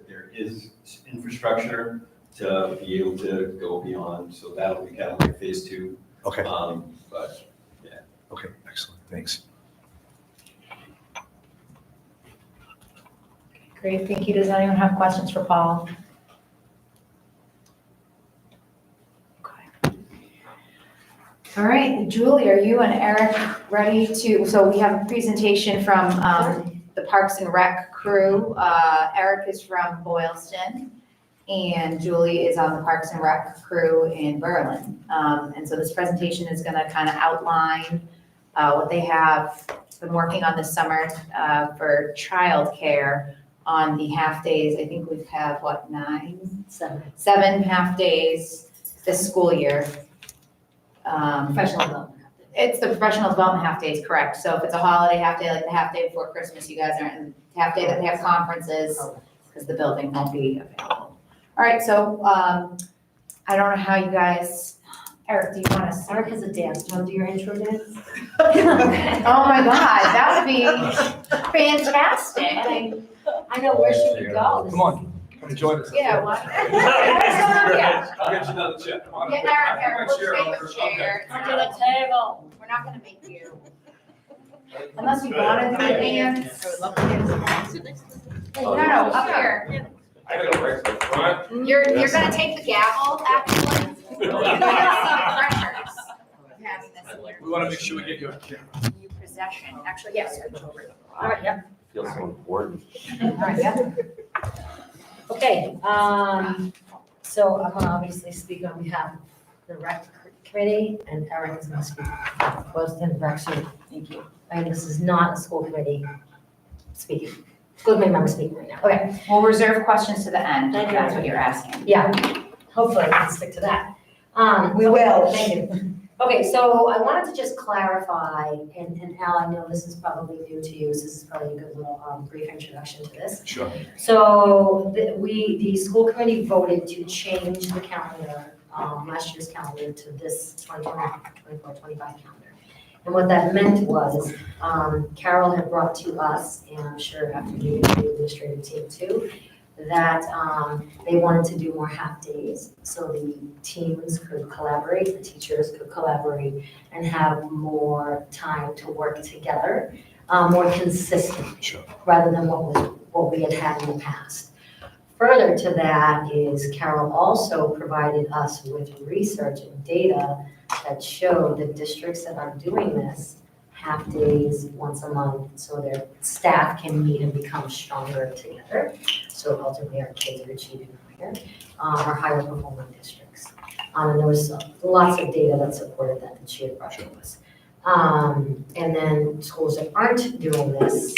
there is infrastructure to be able to go beyond, so that'll be kind of like phase 2. Okay. But, yeah. Okay, excellent, thanks. Great, thank you. Does anyone have questions for Paul? All right, Julie, are you and Eric ready to, so we have a presentation from the Parks and Rec crew. Eric is from Boylston, and Julie is on the Parks and Rec crew in Berlin. And so this presentation is gonna kind of outline what they have been working on this summer for childcare on the half days. I think we have, what, 7 half days this school year. Professional development. It's the professional development half days, correct. So if it's a holiday half day, like the half day before Christmas, you guys aren't, and half day that they have conferences, because the building won't be available. All right, so I don't know how you guys, Eric, do you want to? Eric has a dance. Do you want to do your intro dance? Oh my God, that would be fantastic. I know, where should we go? Come on, come join us. Yeah, why? I'll get you another chair. Come on. Yeah, Eric, we'll take a chair. Under the table. We're not gonna make you. Unless you want to do a dance. I would love to dance. No, up here. I gotta go right to the front. You're gonna take the gavel, actually. Pressures. Having this here. We want to make sure we get you a chair. New possession, actually, yes. All right, yep. Feels so important. All right, yep. Okay, so I'm gonna obviously speak on behalf of the rec committee, and Eric is gonna speak for Boylston Rec. So thank you. And this is not a school committee speaking, school committee member speaking right now. Okay, We'll reserve questions to the end, if Thank you. that's what you're asking. yeah, hopefully I can stick to that. We will. Thank you. Okay, so I wanted to just clarify, and Al, I know this is probably new to you, so this is probably a good little brief introduction to this. Sure. So the school committee voted to change the calendar, last year's calendar to this 24-25 calendar. And what that meant was, Carol had brought to us, and I'm sure after meeting with the administrative team too, that they wanted to do more half days, so the teams could collaborate, the teachers could collaborate, and have more time to work together, more consistent, Sure. rather than what we had in the past. Further to that is Carol also provided us with research and data that showed that districts that are doing this half days once a month, so their staff can meet and become stronger together. So ultimately our kids are achieving higher, are higher performing districts. And there was lots of data that supported that she had brought to us. And then schools that aren't doing this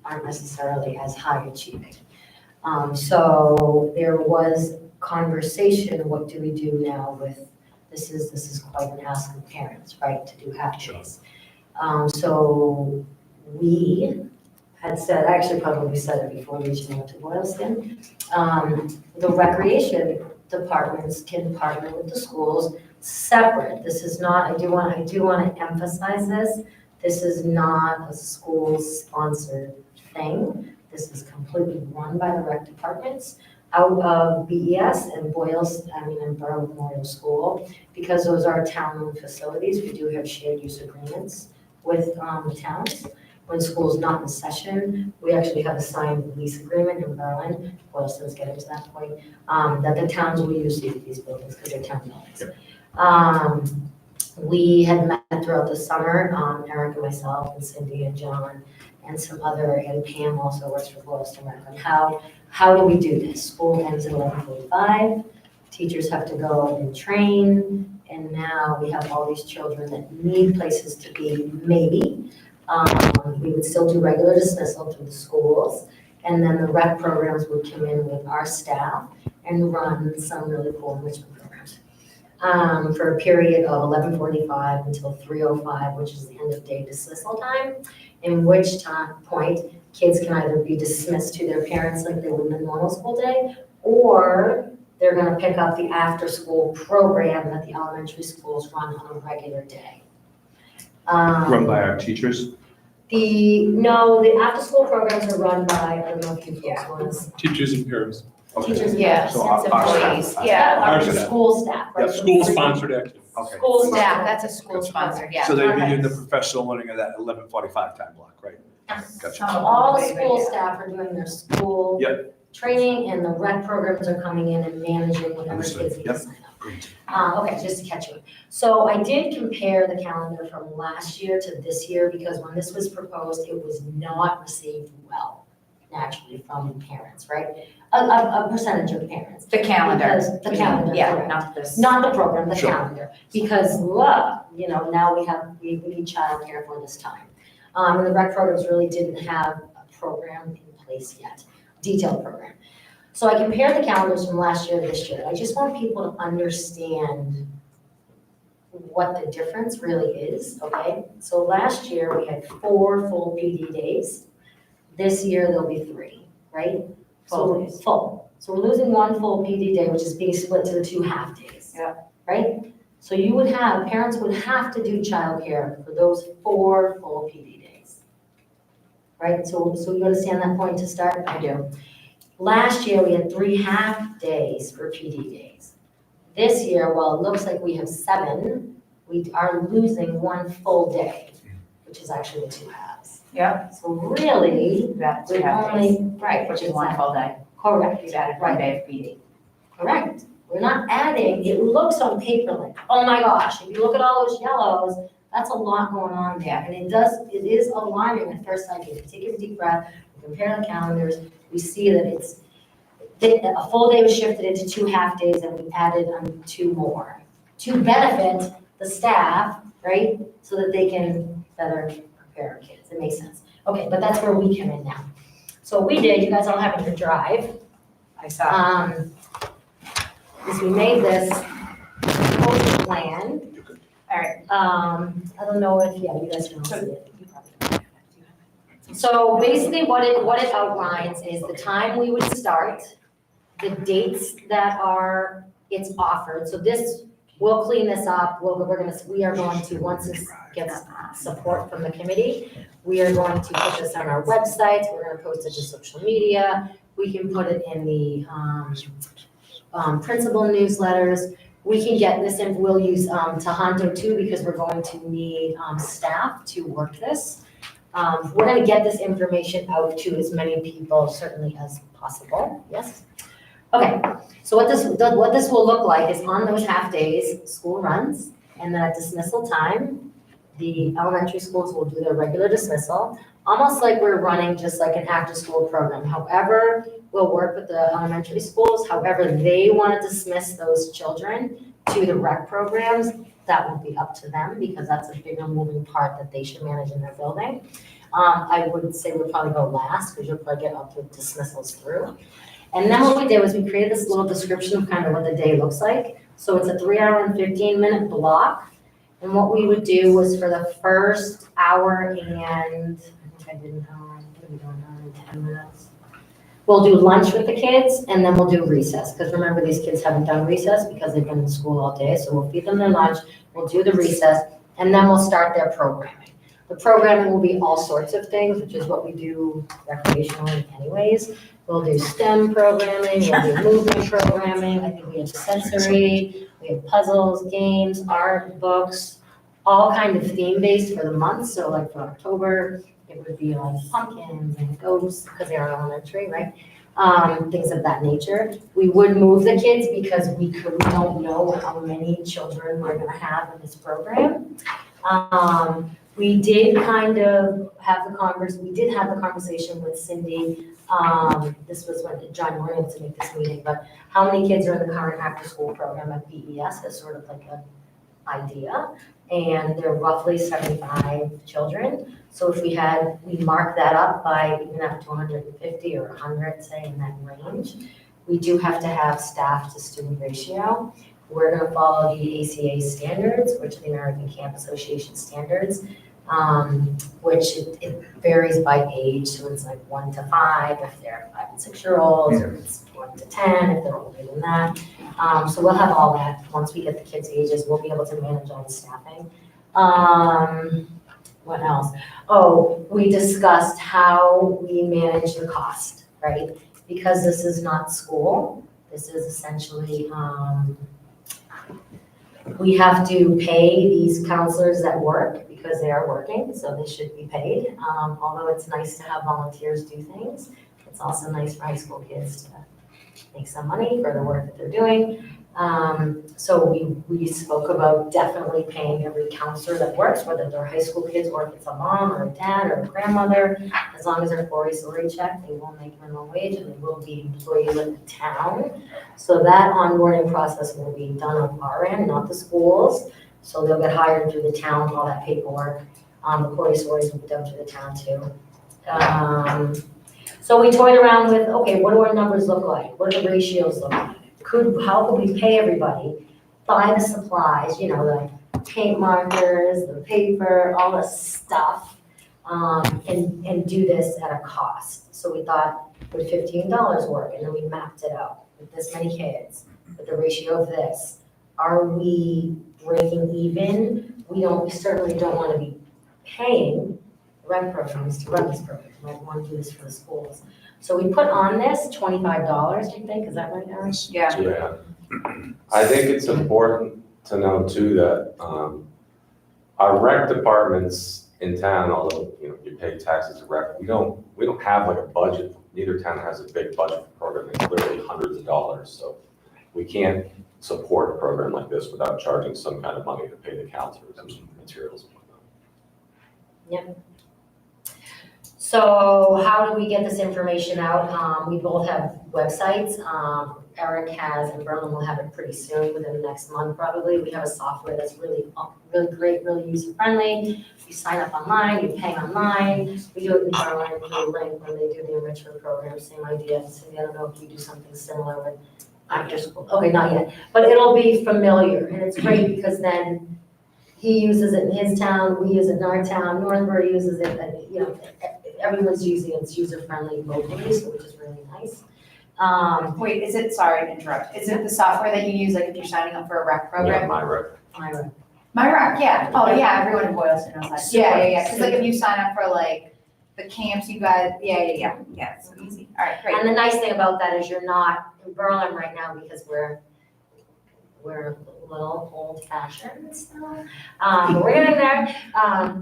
aren't necessarily as high achieving. So there was conversation, what do we do now with, this is quite an ask of parents, right, to do half days. So we had said, I actually probably said it before reaching out to Boylston, the recreation departments can partner with the schools separate. This is not, I do want to emphasize this is not a school-sponsored thing. This is completely run by the rec departments out of BES and and Berlin Memorial School. Because those are town-owned facilities, we do have shared use agreements with the towns. When school's not in session, we actually have a signed lease agreement in Berlin, Boylston's getting to that point, that the towns will use these buildings because they're town buildings. We had met throughout the summer, Eric and myself and Cindy and John and some other, and Pam also works for Boylston Rec, on how do we do this? School ends at 11:45, teachers have to go and train, and now we have all these children that need places to be, maybe. We would still do regular dismissal through the schools, and then the rec programs would come in with our staff and run some really cool enrichment programs. For a period of 11:45 until 3:05, which is the end of day dismissal time, in which point kids can either be dismissed to their parents like they would in a normal school day, or they're gonna pick up the after-school program that the elementary schools run on a regular day. Run by our teachers? The after-school programs are run by, I don't know if you folks want to. Teachers and parents. Teachers, Yes, So our employees, staff. yeah. Our Our staff. school staff, right? Yeah, School-sponsored activity. Okay. School Staff, staff. that's a school sponsored, yeah. So they'd be in the professional learning of that 11:45 time block, right? Gotcha. So all the school staff are doing their school Yep. training, and the rec programs are coming in and managing whatever Understood. kids need to Yep. sign up Great. Okay, just to catch you. So I did compare the calendar from last year to this year because when this was proposed, it was not received well, naturally, from parents, right? A percentage of parents. The calendar. Because the calendar, Yeah, correct. not this. Not the program, the Sure. calendar, because, now we need childcare for this time. And the rec programs really didn't have a program in place yet, detailed program. So I compared the calendars from last year to this year. I just want people to understand what the difference really is, okay? So last year, we had 4 full PD days. This year, there'll be 3, right? Full days. Full. So we're losing 1 full PD day, which is being split to the 2 half days. Yeah. Right? So parents would have to do childcare for those 4 full PD days. Right? So you understand that point to start? I do. Last year, we had 3 half days for PD days. This year, while it looks like we have 7, we are losing 1 full day, which is actually the 2 halves. Yeah. So really, That's we're only, right. Which is 1 full day. Correct. We've added 1 day of PD. Correct. We're not adding, it looks on paper like, oh my gosh, if you look at all those yellows, that's a lot going on there. And it is alarming at first sight. If you take a deep breath, compare the calendars, we see that a full day was shifted into 2 half days and we added 2 more to benefit the staff, right? So that they can better prepare our kids. It makes sense. Okay, but that's where we come in now. So what we did, you guys all have in your drive, I saw. is we made this proposal plan. All right. I don't know if, you guys can all see it. You probably don't. So basically what it outlines is the time we would start, the dates that it's offered. So we'll clean this up. We are going to, once this gets support from the committee, we are going to put this on our website. We're going to post it to social media. We can put it in the principal newsletters. We can get this in, we'll use Tahanto too, because we're going to need staff to work this. We're gonna get this information out to as many people certainly as possible, yes? Okay, so what this will look like is on those half days, school runs, and then at dismissal time, the elementary schools will do their regular dismissal, almost like we're running just like an after-school program. However, we'll work with the elementary schools, however they want to dismiss those children to the rec programs, that will be up to them because that's a bigger moving part that they should manage in their building. I would say we'll probably go last because you'll probably get up to dismissals through. And then what we did was we created this little description of kind of what the day looks like. So it's a 3-hour and 15-minute block. And what we would do was for the first hour and, I think I did 10 minutes. We'll do lunch with the kids and then we'll do recess. Because remember, these kids haven't done recess because they've been in school all day. So we'll feed them their lunch, we'll do the recess, and then we'll start their programming. The programming will be all sorts of things, which is what we do recreationally anyways. We'll do STEM programming, we'll do movement programming, I think we have sensory, we have puzzles, games, art, books, all kind of theme-based for the month. So like for October, it would be like pumpkins and ghosts, because they are elementary, right? Things of that nature. We would move the kids because we don't know how many children we're gonna have in this program. We did kind of have the conversation with Cindy. This was when John wanted to make this meeting, but how many kids are in the current after-school program at BES is sort of like an idea. And there are roughly 75 children. So if we mark that up by even up to 150 or 100, say in that range, we do have to have staff to student ratio. We're gonna follow the ACA standards, which are the American Camp Association standards, which it varies by age. So it's like 1 to 5 if they're 5 and 6-year-olds, or it's 1 to 10 if they're older than that. So we'll have all that. Once we get the kids' ages, we'll be able to manage all the staffing. What else? Oh, we discussed how we manage the cost, right? Because this is not school, this is essentially, we have to pay these counselors that work because they are working, so they should be paid. Although it's nice to have volunteers do things, it's also nice for high school kids to make some money for the work that they're doing. So we spoke about definitely paying every counselor that works, whether they're high school kids or if it's a mom or a dad or a grandmother. As long as they're 4A check, they will make minimum wage and they will be employees of the town. So that onboarding process will be done on our end, not the schools. So they'll get hired through the town, all that paperwork. The Corey stories will be done through the town too. So we toyed around with, okay, what do our numbers look like? What do the ratios look like? How could we pay everybody, buy the supplies, the paint markers, the paper, all the stuff, and do this at a cost. So we thought, would $15 work? And then we mapped it out with this many kids, with the ratio of this. Are we breaking even? We certainly don't want to be paying rec programs to run this program. We might want to do this for the schools. So we put on this $25, you think, is that right, Aaron? Yeah. Yeah. I think it's important to know too that our rec departments in town, although, you pay taxes to rec, we don't have like a budget. Neither town has a big budget for program. It's literally hundreds of dollars. So we can't support a program like this without charging some kind of money to pay the counselors and materials and whatnot. Yep. So how do we get this information out? We both have websites. Eric has, and Berlin will have it pretty soon, within the next month probably. We have a software that's really great, really user-friendly. You sign up online, you pay online. We do it in Berlin through a link when they do the enrichment program, same idea. So I don't know if you do something similar with after school. Okay, not yet. But it'll be familiar, and it's great because then he uses it in his town, we use it in our town, Northbury uses it, everyone's using it, it's user-friendly locally, so which is really nice. Wait, sorry to interrupt, is it the software that you use, like if you're signing up for a rec Yeah, program? my rec. My rec, yeah. Oh, yeah, everyone in Boylston knows that. Yeah. Because like if you sign up for like the camps, you guys, yeah, it's so easy. All right, great. And the nice thing about that is you're not in Berlin right now because we're a little old-fashioned still. But we're getting there.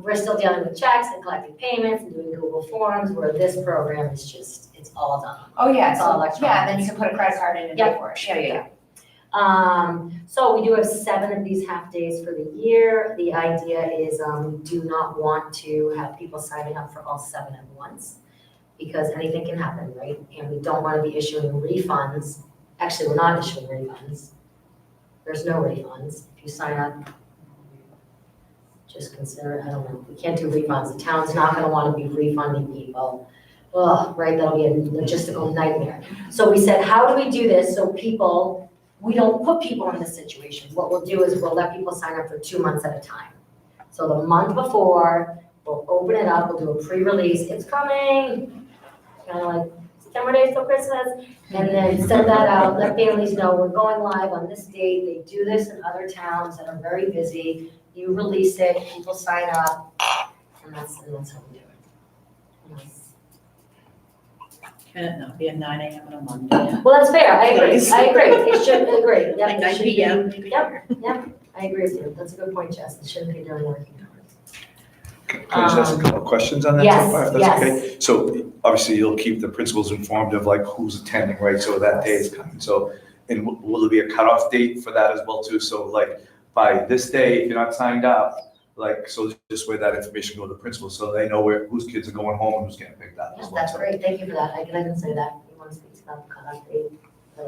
We're still dealing with checks and collecting payments and doing Google Forms, where this program is just, it's all done. Oh, yeah, It's all so, electronic. yeah, then you can put a credit card in and pay Yep. for it. Yeah. So we do have 7 of these half days for the year. The idea is we do not want to have people signing up for all 7 at once because anything can happen, right? And we don't want to be issuing refunds. Actually, we're not issuing refunds. There's no refunds. If you sign up, just consider it, I don't know, we can't do refunds. The town's not gonna wanna be refunding people. Ugh, right, that'll be a logistical nightmare. So we said, how do we do this so we don't put people in this situation? What we'll do is we'll let people sign up for 2 months at a time. So the month before, we'll open it up, we'll do a pre-release, it's coming, kind of like 10 more days till Christmas, and then send that out, let families know we're going live on this date. They do this in other towns that are very busy. You release it, people sign up, and that's how we do it. Can it not be at 9 a.m. on a Monday? Well, that's fair, I agree, It should agree. Yep, Like it 9 should be- p.m. Yep, I agree with you. That's a good point, Jess. It shouldn't be during working hours. Can I just ask a couple of questions on that Yes, so far, if that's yes. okay? So obviously you'll keep the principals informed of like who's attending, right? So that day is coming. So, and will there be a cutoff date for that as well too? So like by this day, if you're not signed up, like, so just where that information go to the principal, so they know whose kids are going home and who's getting picked up as Yeah, well. that's great. Thank you for that. I didn't say that. You want to speak about the cutoff date?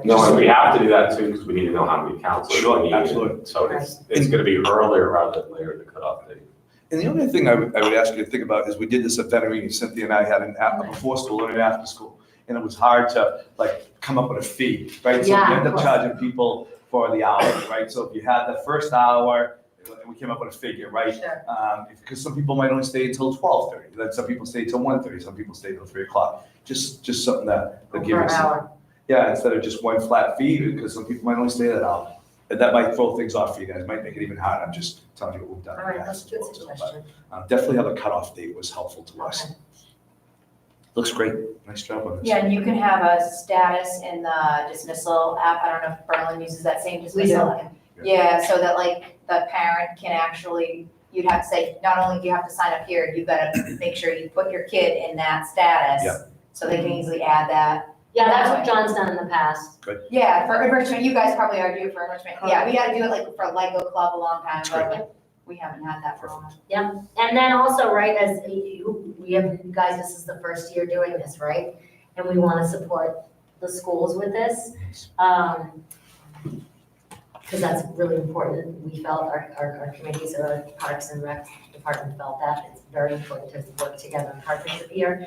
No, and we have to do that too, because we need to know how many counselors Sure, we need. absolutely. So it's gonna be earlier rather than later, the cutoff date. And the only thing I would ask you to think about is we did this at Venturini, Cynthia and I had a before school and an after school. And it was hard to like come up with a fee, right? So Yeah, we end of up course. charging people for the hour, right? So if you had the first hour, we came up with a figure, right? Sure. Because some people might only stay until 12:30, then some people stay till 1:30, some people stay till 3 o'clock. Just something that give Per us. hour. Yeah, instead of just one flat fee, because some people might only stay that hour. And that might throw things off for you guys, might make it even harder. I'm just telling you what we've done. All in the right, that's past a good as well, too. suggestion. But, definitely have a cutoff date was helpful to us. Okay. Looks great. Nice job on this. Yeah, and you can have a status in the dismissal app. I don't know if Berlin uses that same dismissal. Yeah, so that like the parent can actually, you'd have to say, not only do you have to sign up here, you've got to make sure you put your kid in that status. Yeah. So they can easily add that. Yeah, that's what John's done in the past. Yeah, for enrichment, you guys probably are due for enrichment. Yeah, we gotta do it like for Lego Club a long time ago, but we haven't had that for a long time. And then also, right, as we have, you guys, this is the first year doing this, right? And we want to support the schools with this. Because that's really important. We felt, our committees, our Parks and Rec department felt that it's very important to work together in partnership here.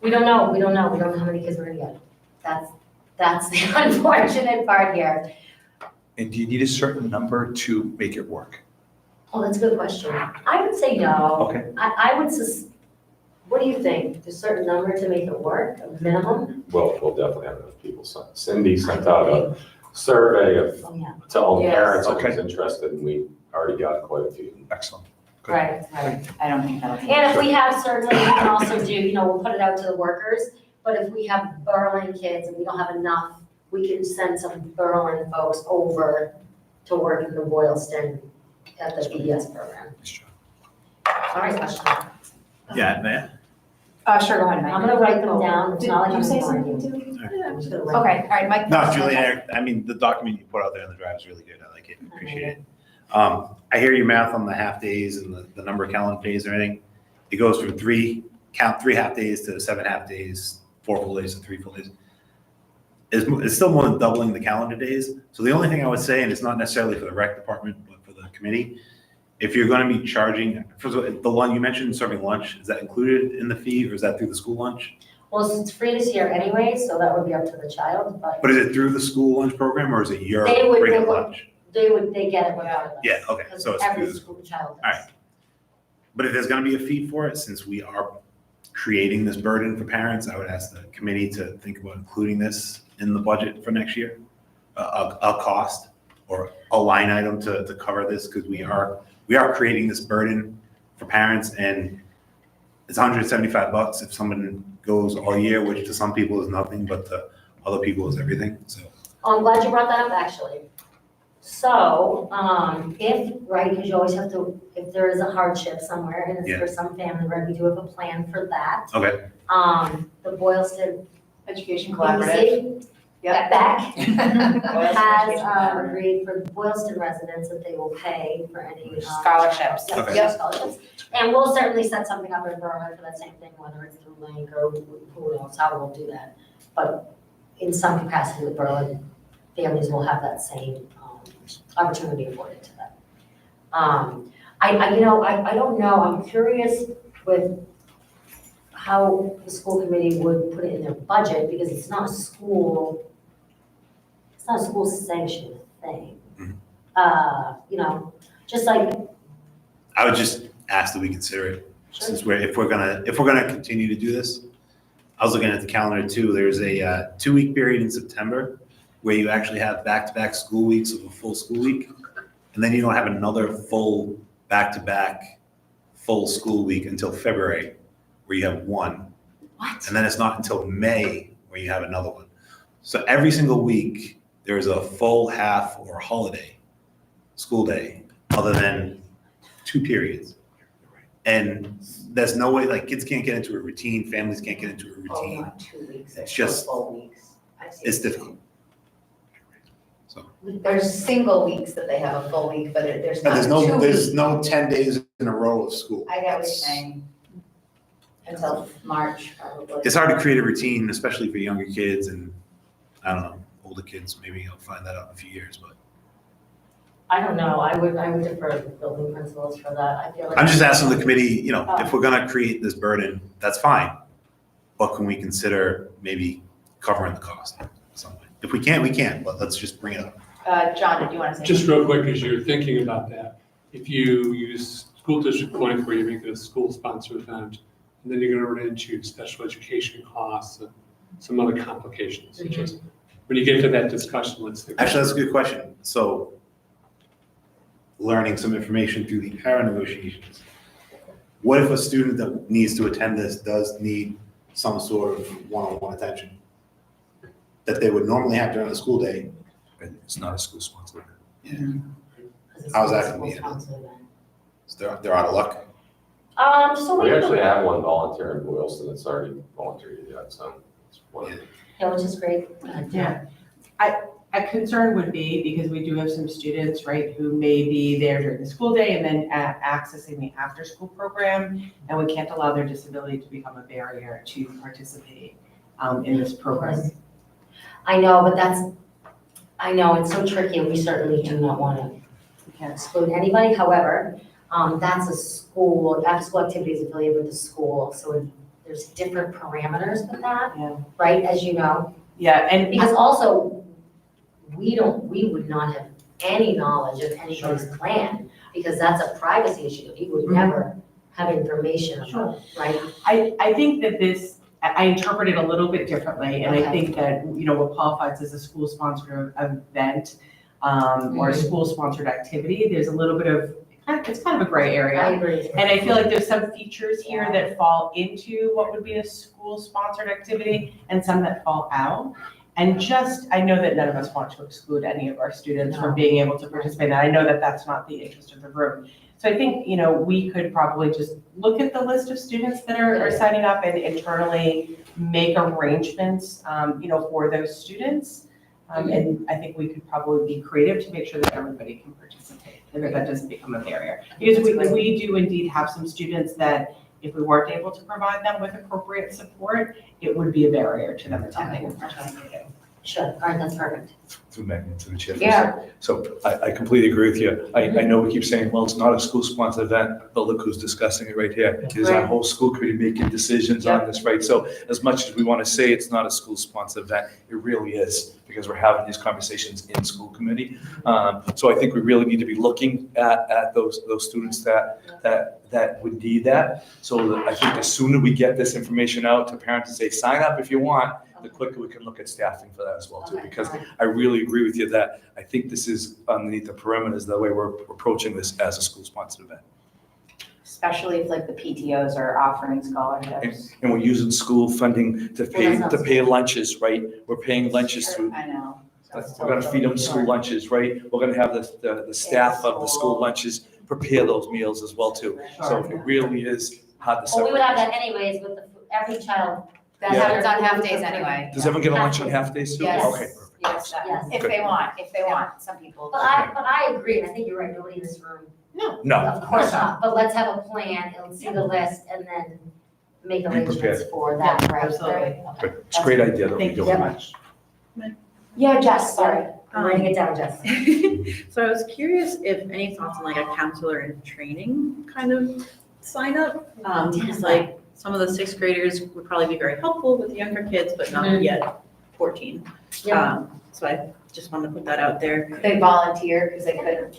We don't know how many kids we're gonna get. That's the unfortunate part here. And do you need a certain number to make it work? Oh, that's a good question. I would say no. Okay. I would what do you think? A certain number to make it work, a minimum? Well, we'll definitely have enough people. Cindy sent out a survey of, Oh, yeah. to all the Yes. parents who was interested, and we already got quite a few. Excellent. Good. Right. I don't think that'll be. And if we have, certainly, we can also do, we'll put it out to the workers, but if we have Berlin kids and we don't have enough, we can send some Berlin folks over to work in the Boylston at the BES program. All right, question. Yeah, man. Sure, go ahead, Mike. I'm gonna write them down. It's not like Did you I'm say ignoring something you. too? I'm just gonna write Okay, all right, Mike. No, Julian, I mean, the document you put out there in the drive is really good. I like it, appreciate it. I hear your math on the half days and the number of calendar days and everything. It goes from three half days to 7 half days, 4 full days to 3 full days. It's still more than doubling the calendar days. So the only thing I would say, and it's not necessarily for the rec department, but for the committee, if you're gonna be charging, first of all, the one you mentioned serving lunch, is that included in the fee or is that through the school lunch? Well, it's free this year anyway, so that would be up to the child, but But is it through the school lunch program or is it your They would- regular lunch? they get it regardless. Yeah, okay, Because so it's every through the school child All does. right. But if there's gonna be a fee for it, since we are creating this burden for parents, I would ask the committee to think about including this in the budget for next year. A cost or a line item to cover this, because we are creating this burden for parents, and it's $175 if someone goes all year, which to some people is nothing, but to other people is everything, so. Oh, I'm glad you brought that up, actually. So, right, because you always have to, if there is a hardship somewhere, and it's Yeah. for some family, right, we do have a plan for that. Okay, The Boylston Education BBC, Yep. Beck, has agreed for Boylston residents that they will pay for any. Scholarships. Yeah, Okay. yeah, scholarships. And we'll certainly set something up in Berlin for that same thing, whether it's through Link or who knows how we'll do that. But in some capacity with Berlin, families will have that same opportunity afforded to them. I don't know, I'm curious with how the school committee would put it in their budget, because it's not a school sanctioned thing. Just like, I would just ask that we consider it, since if we're gonna continue to do this. I was looking at the calendar too, there's a 2-week period in September where you actually have back-to-back school weeks of a full school week. And then you don't have another full back-to-back full school week until February, where you have one. what? And then it's not until May where you have another one. So every single week, there is a full half or holiday, school day, other than 2 periods. And there's no way, like, kids can't get into a routine, families can't get into a routine. 2 weeks. It's just- Full weeks. I see. It's difficult. So, There's single weeks that they have a full week, but there's and not 2 there's weeks. no 10 days in a row of school. I get what you're saying. Until March, probably. It's hard to create a routine, especially for younger kids and, I don't know, older kids, maybe I'll find that out in a few years, but. I don't know, I would defer to the building principals for that, I feel like. I'm just asking the committee, if we're gonna create this burden, that's fine. But can we consider maybe covering the cost in some way? If we can't, we can't, but let's just bring it up. John, did you want to say? Just real quick, as you're thinking about that, if you use school district point where you make it a school-sponsored event, and then you're gonna run into special education costs and some other complications. It's just, when you get to that discussion, let's think. Actually, that's a good question. So learning some information through the para negotiations. What if a student that needs to attend this does need some sort of one-on-one attention that they would normally have during the school day? And it's not a school sponsored. How's that gonna be handled? So they're out of luck. So We actually have one volunteer in Boylston that's already volunteered yet, so. Yeah, which is great. Yeah. A concern would be, because we do have some students, right, who may be there during the school day and then accessing the after-school program, and we can't allow their disability to become a barrier to participate in this program. I know, but I know, it's so tricky, and we certainly do not want to exclude anybody. However, that's a school, after-school activity is affiliated with the school, so there's different parameters with that, right, as you know? Yeah, and because also, we would not have any knowledge of anybody's plan, because that's a privacy issue that we would never have information about, right? I think that I interpret it a little bit differently, and I think that, what qualifies as a school-sponsored event or a school-sponsored activity, there's a little bit of, it's kind of a gray area. I agree. And I feel like there's some features here that fall into what would be a school-sponsored activity and some that fall out. And I know that none of us want to exclude any of our students from being able to participate, and I know that that's not the interest of the room. So I think, we could probably just look at the list of students that are signing up and internally make arrangements, for those students. And I think we could probably be creative to make sure that everybody can participate, and that doesn't become a barrier. Because we do indeed have some students that, if we weren't able to provide them with appropriate support, it would be a barrier to them attending and participating. Sure, all right, that's perfect. Through Megan, to the chair. Yeah. So I completely agree with you. I know we keep saying, well, it's not a school-sponsored event, but look who's discussing it right here. It is our whole school committee making decisions on this, right? So as much as we want to say it's not a school-sponsored event, it really is, because we're having these conversations in school committee. So I think we really need to be looking at those students that would need that. So I think the sooner we get this information out to parents and say, sign up if you want, the quicker we can look at staffing for that as well too. Because I really agree with you that I think this is underneath the perimeters, the way we're approaching this as a school-sponsored event. Especially if like the PTOs are offering scholarships. And we're using school funding to pay lunches, right? We're paying lunches through. I know. We're gonna feed them school lunches, right? We're gonna have the staff of the school lunches prepare those meals as well too. So it really is hard to Well, we would have separate. that anyways with every child. That happens on half days anyway. Does everyone get a lunch on half days too? Yes. Okay, perfect. Yes, Yes. if they want, some people. But I agree, and I think you're right, nobody in this room. No. Of course not, but let's have a plan, and see the list, and then make arrangements prepared. for that, right? Absolutely. Good. It's a great idea that we Thank you do. so much. Yeah, Jess, sorry, I'm writing it down, Jess. So I was curious if any thoughts on like a counselor in training kind of sign up? Because like some of the sixth graders would probably be very helpful with the younger kids, but not yet 14. Yeah. So I just wanted to put that out there. They volunteer because they could.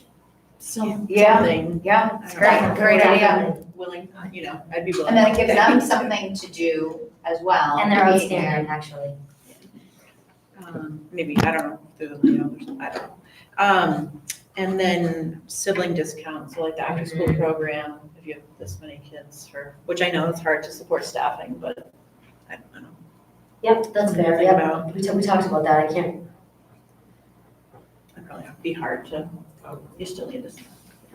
Something. Yeah, it's great idea. Willing, I'd be willing. And then it gives them something to do as well. And they're Be outstanding, actually. Maybe, I don't know, through the Leo or something, I don't know. And then sibling discounts, so like the after school program, if you have this many kids which I know it's hard to support staffing, but I don't know. Yep, that's fair, Think yep, about- we talked about that, I can't, It'd probably be hard to, you still need this.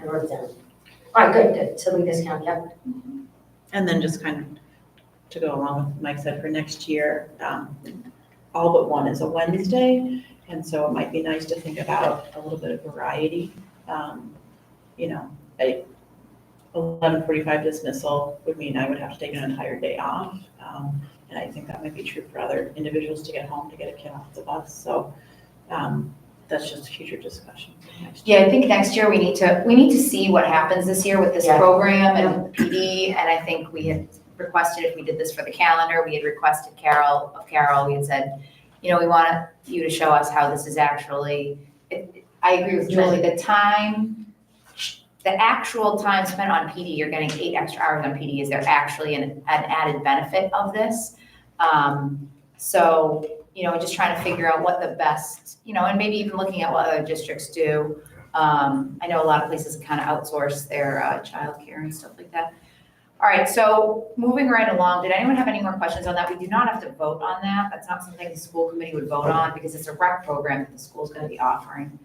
I wrote it down. All right, good, sibling discount, yep. And then just kind of to go along with what Mike said for next year, all but one is a Wednesday. And so it might be nice to think about a little bit of variety. A 11:45 dismissal would mean I would have to take an entire day off. And I think that might be true for other individuals to get home to get a kid off the bus. So that's just a future discussion next year. Yeah, I think next year we need to see what happens this year with this program and PD. And I think we had requested, if we did this for the calendar, we had requested Carol, we had said, we want you to show us how this is actually, I agree with Julie, the actual time spent on PD, you're getting 8 extra hours on PD. Is there actually an added benefit of this? So, just trying to figure out what the best, and maybe even looking at what other districts do. I know a lot of places kind of outsource their childcare and stuff like that. All right, so moving right along, did anyone have any more questions on that? We do not have to vote on that. That's not something the school committee would vote on because it's a rec program that the school's going to be offering.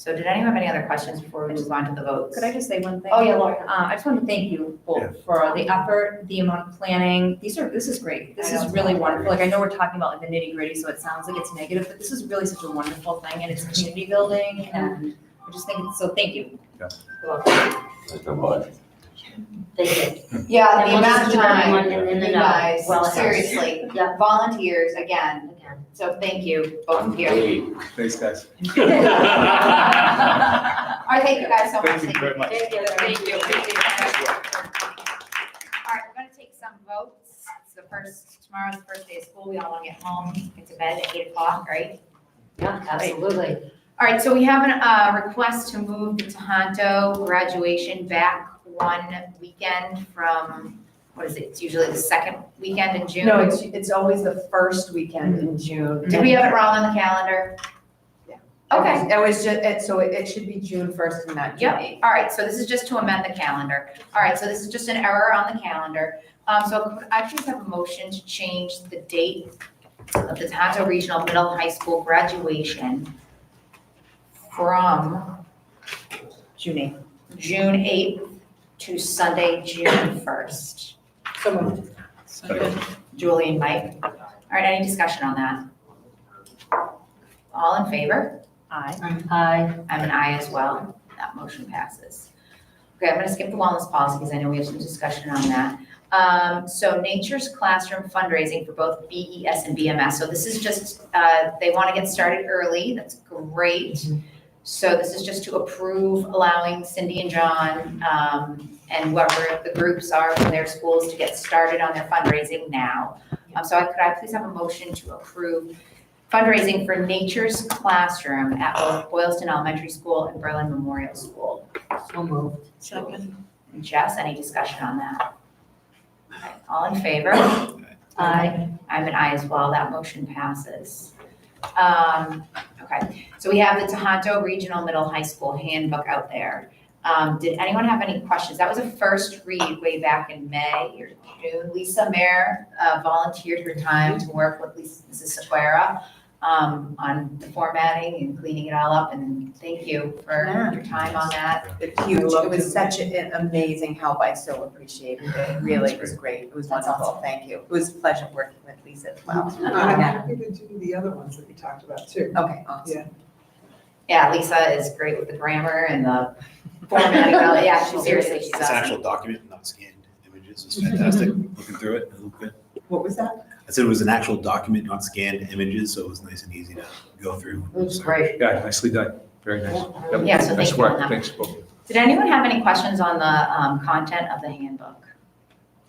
So did anyone have any other questions before we move on to the votes? Could I just say one thing? Oh, yeah, Laura. I just want to thank you both for the effort, the amount of planning. This is great. This is really wonderful. Like, I know we're talking about like the nitty gritty, so it sounds like it's negative, but this is really such a wonderful thing, and it's community building, and I just think it's, so thank you. Thank you. Yeah, And the we'll amount just of keep time, everyone in the you know. guys, Well, seriously, Yeah. volunteers again. So thank you, both of you. Thanks, guys. All right, thank you guys so much. Thank you very much. Thank you. Thank you. Appreciate it. All right, we're gonna take some votes. Tomorrow's the first day of school. We all wanna get home, get to bed at 8 o'clock, right? Yeah, absolutely. All right, so we have a request to move the Tohoto graduation back one weekend from, what is it? It's usually the second weekend in June. No, it's always the first weekend in June. Did we have it wrong on the calendar? Yeah. Okay. It was just, so it should be June 1st and not June 8th. Yep, all right, so this is just to amend the calendar. All right, so this is just an error on the calendar. So I please have a motion to change the date of the Tohoto Regional Middle High School graduation from June 8th to Sunday, June 1st. So moved. Julie and Mike. All right, any discussion on that? All in favor? Aye. Aye. I'm an aye as well. That motion passes. Okay, I'm gonna skip the wellness policy because I know we have some discussion on that. So Nature's Classroom fundraising for both BES and BMS. So this is just, they want to get started early. That's great. So this is just to approve allowing Cindy and John, and whoever the groups are from their schools to get started on their fundraising now. So could I please have a motion to approve fundraising for Nature's Classroom at both Boylston Elementary School and Berlin Memorial School? So moved. Second. And Jess, any discussion on that? Okay, all in favor? Aye. I'm an aye as well. That motion passes. Okay, so we have the Tohoto Regional Middle High School handbook out there. Did anyone have any questions? That was a first read way back in May or June. Lisa Mayer volunteered her time to work with Mrs. Sequeira on the formatting and cleaning it all up, and thank you for your time on that. It's huge. It was such an amazing help. I so appreciated it. Really, it was great. It was wonderful. Thank you. It was a pleasure working with Lisa as well. I'm happy to do the other ones that we talked about too. Okay, awesome. Yeah, Lisa is great with the grammar and the formatting. Yeah, she's seriously, she's It's an awesome. actual document, not scanned images. It's fantastic. Looking through it, it looked good. What was that? I said it was an actual document, not scanned images, so it was nice and easy to go through. Looks great. Yeah, nicely done. Very nice. Yep. Yeah, so Nice thank you on work. that. Thanks, both. Did anyone have any questions on the content of the handbook?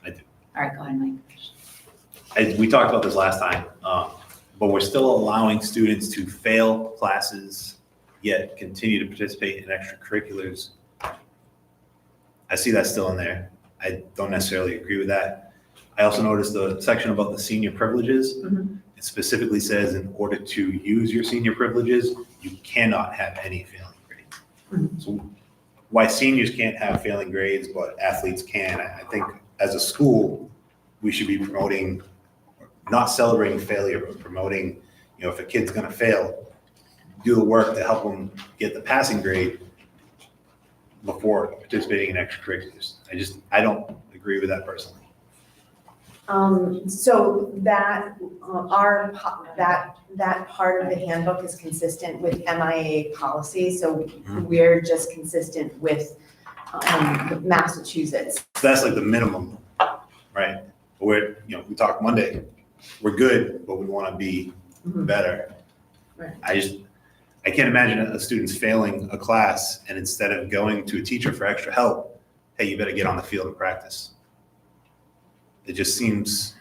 I do. All right, go ahead, Mike. We talked about this last time, but we're still allowing students to fail classes, yet continue to participate in extracurriculars. I see that still in there. I don't necessarily agree with that. I also noticed the section about the senior privileges. It specifically says in order to use your senior privileges, you cannot have any failing grades. So why seniors can't have failing grades, but athletes can, I think as a school, we should be promoting, not celebrating failure, but promoting, if a kid's gonna fail, do the work to help them get the passing grade before participating in extracurriculars. I don't agree with that personally. So that, that part of the handbook is consistent with MIA policy, so we're just consistent with Massachusetts. So that's like the minimum, right? But we talked Monday, we're good, but we want to be better. Right. I can't imagine a student's failing a class and instead of going to a teacher for extra help, hey, you better get on the field and practice. It just seems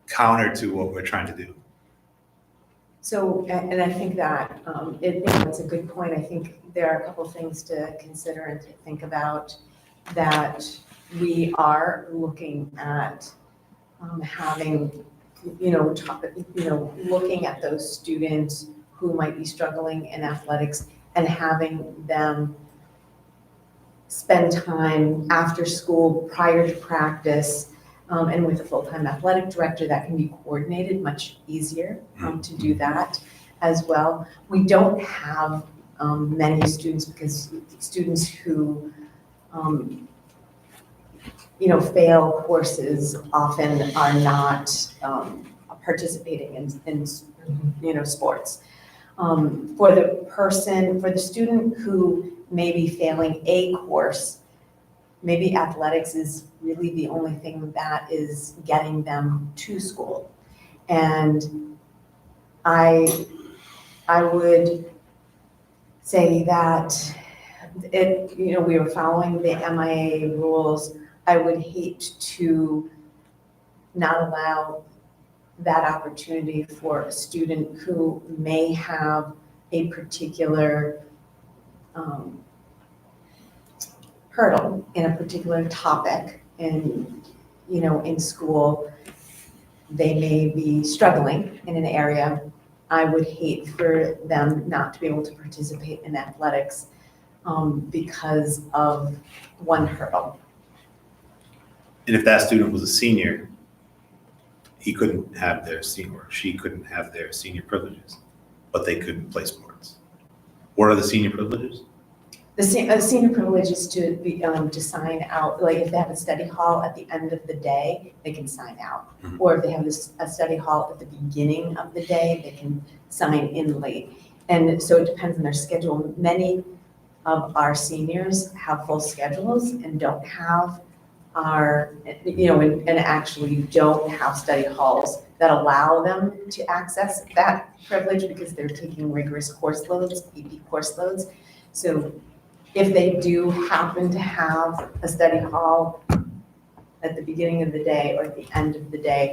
counter to what we're trying to do. So, and I think that it's a good point. I think there are a couple things to consider and to think about, that we are looking at having, looking at those students who might be struggling in athletics and having them spend time after school prior to practice. And with a full-time athletic director, that can be coordinated much easier to do that as well. We don't have many students, because students who, fail courses often are not participating in sports. For the student who may be failing a course, maybe athletics is really the only thing that is getting them to school. And I would say that we were following the MIA rules. I would hate to not allow that opportunity for a student who may have a particular hurdle in a particular topic in school. They may be struggling in an area. I would hate for them not to be able to participate in athletics because of one hurdle. And if that student was a senior, he couldn't have their senior, or she couldn't have their senior privileges, but they couldn't play sports. What are the senior privileges? The senior privilege is to be to sign out, like if they have a study hall at the end of the day, they can sign out. Mhm. Or if they have a study hall at the beginning of the day, they can sign in late. And so it depends on their schedule. Many of our seniors have full schedules and don't have and actually don't have study halls that allow them to access that privilege because they're taking rigorous course loads, EP course loads. So if they do happen to have a study hall at the beginning of the day or at the end of the day,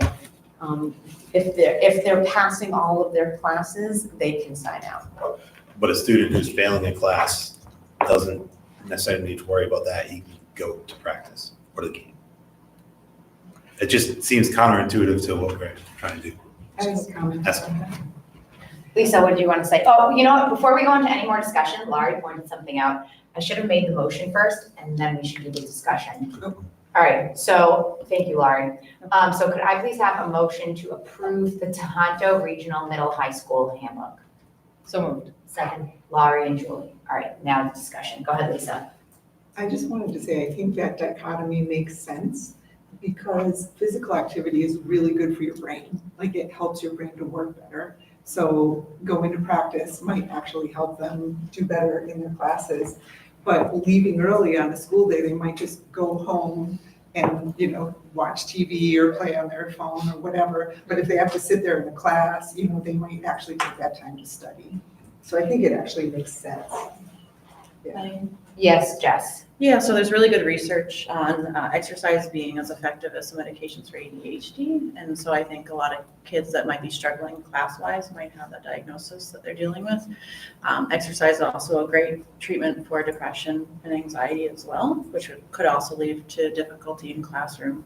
if they're passing all of their classes, they can sign out. But a student who's failing a class doesn't necessarily need to worry about that. He can go to practice or the game. It just seems counterintuitive to what we're trying to do. That's Lisa, what did you want to say? Oh, you know what, before we go into any more discussion, Laurie pointed something out. I should have made the motion first, and then we should do the discussion. All right, so, thank you, Laurie. So could I please have a motion to approve the Tohoto Regional Middle High School handbook? So moved. Second, Laurie and Julie. All right, now the discussion. Go ahead, Lisa. I just wanted to say, I think that dichotomy makes sense because physical activity is really good for your brain. Like it helps your brain to work better. So going to practice might actually help them do better in their classes. But leaving early on a school day, they might just go home and, watch TV or play on their phone or whatever. But if they have to sit there in the class, they might actually take that time to study. So I think it actually makes sense. Yeah. Yes, Jess. Yeah, so there's really good research on exercise being as effective as some medications for ADHD. And so I think a lot of kids that might be struggling class-wise might have that diagnosis that they're dealing with. Exercise is also a great treatment for depression and anxiety as well, which could also lead to difficulty in classroom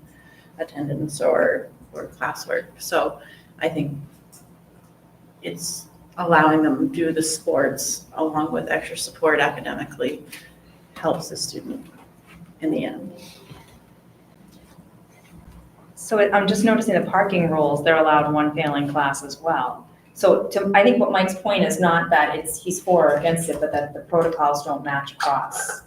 attendance or classwork. So I think it's allowing them to do the sports along with extra support academically helps the student in the end. So I'm just noticing the parking rules, they're allowed one failing class as well. So I think what Mike's point is not that he's for or against it, but that the protocols don't match across.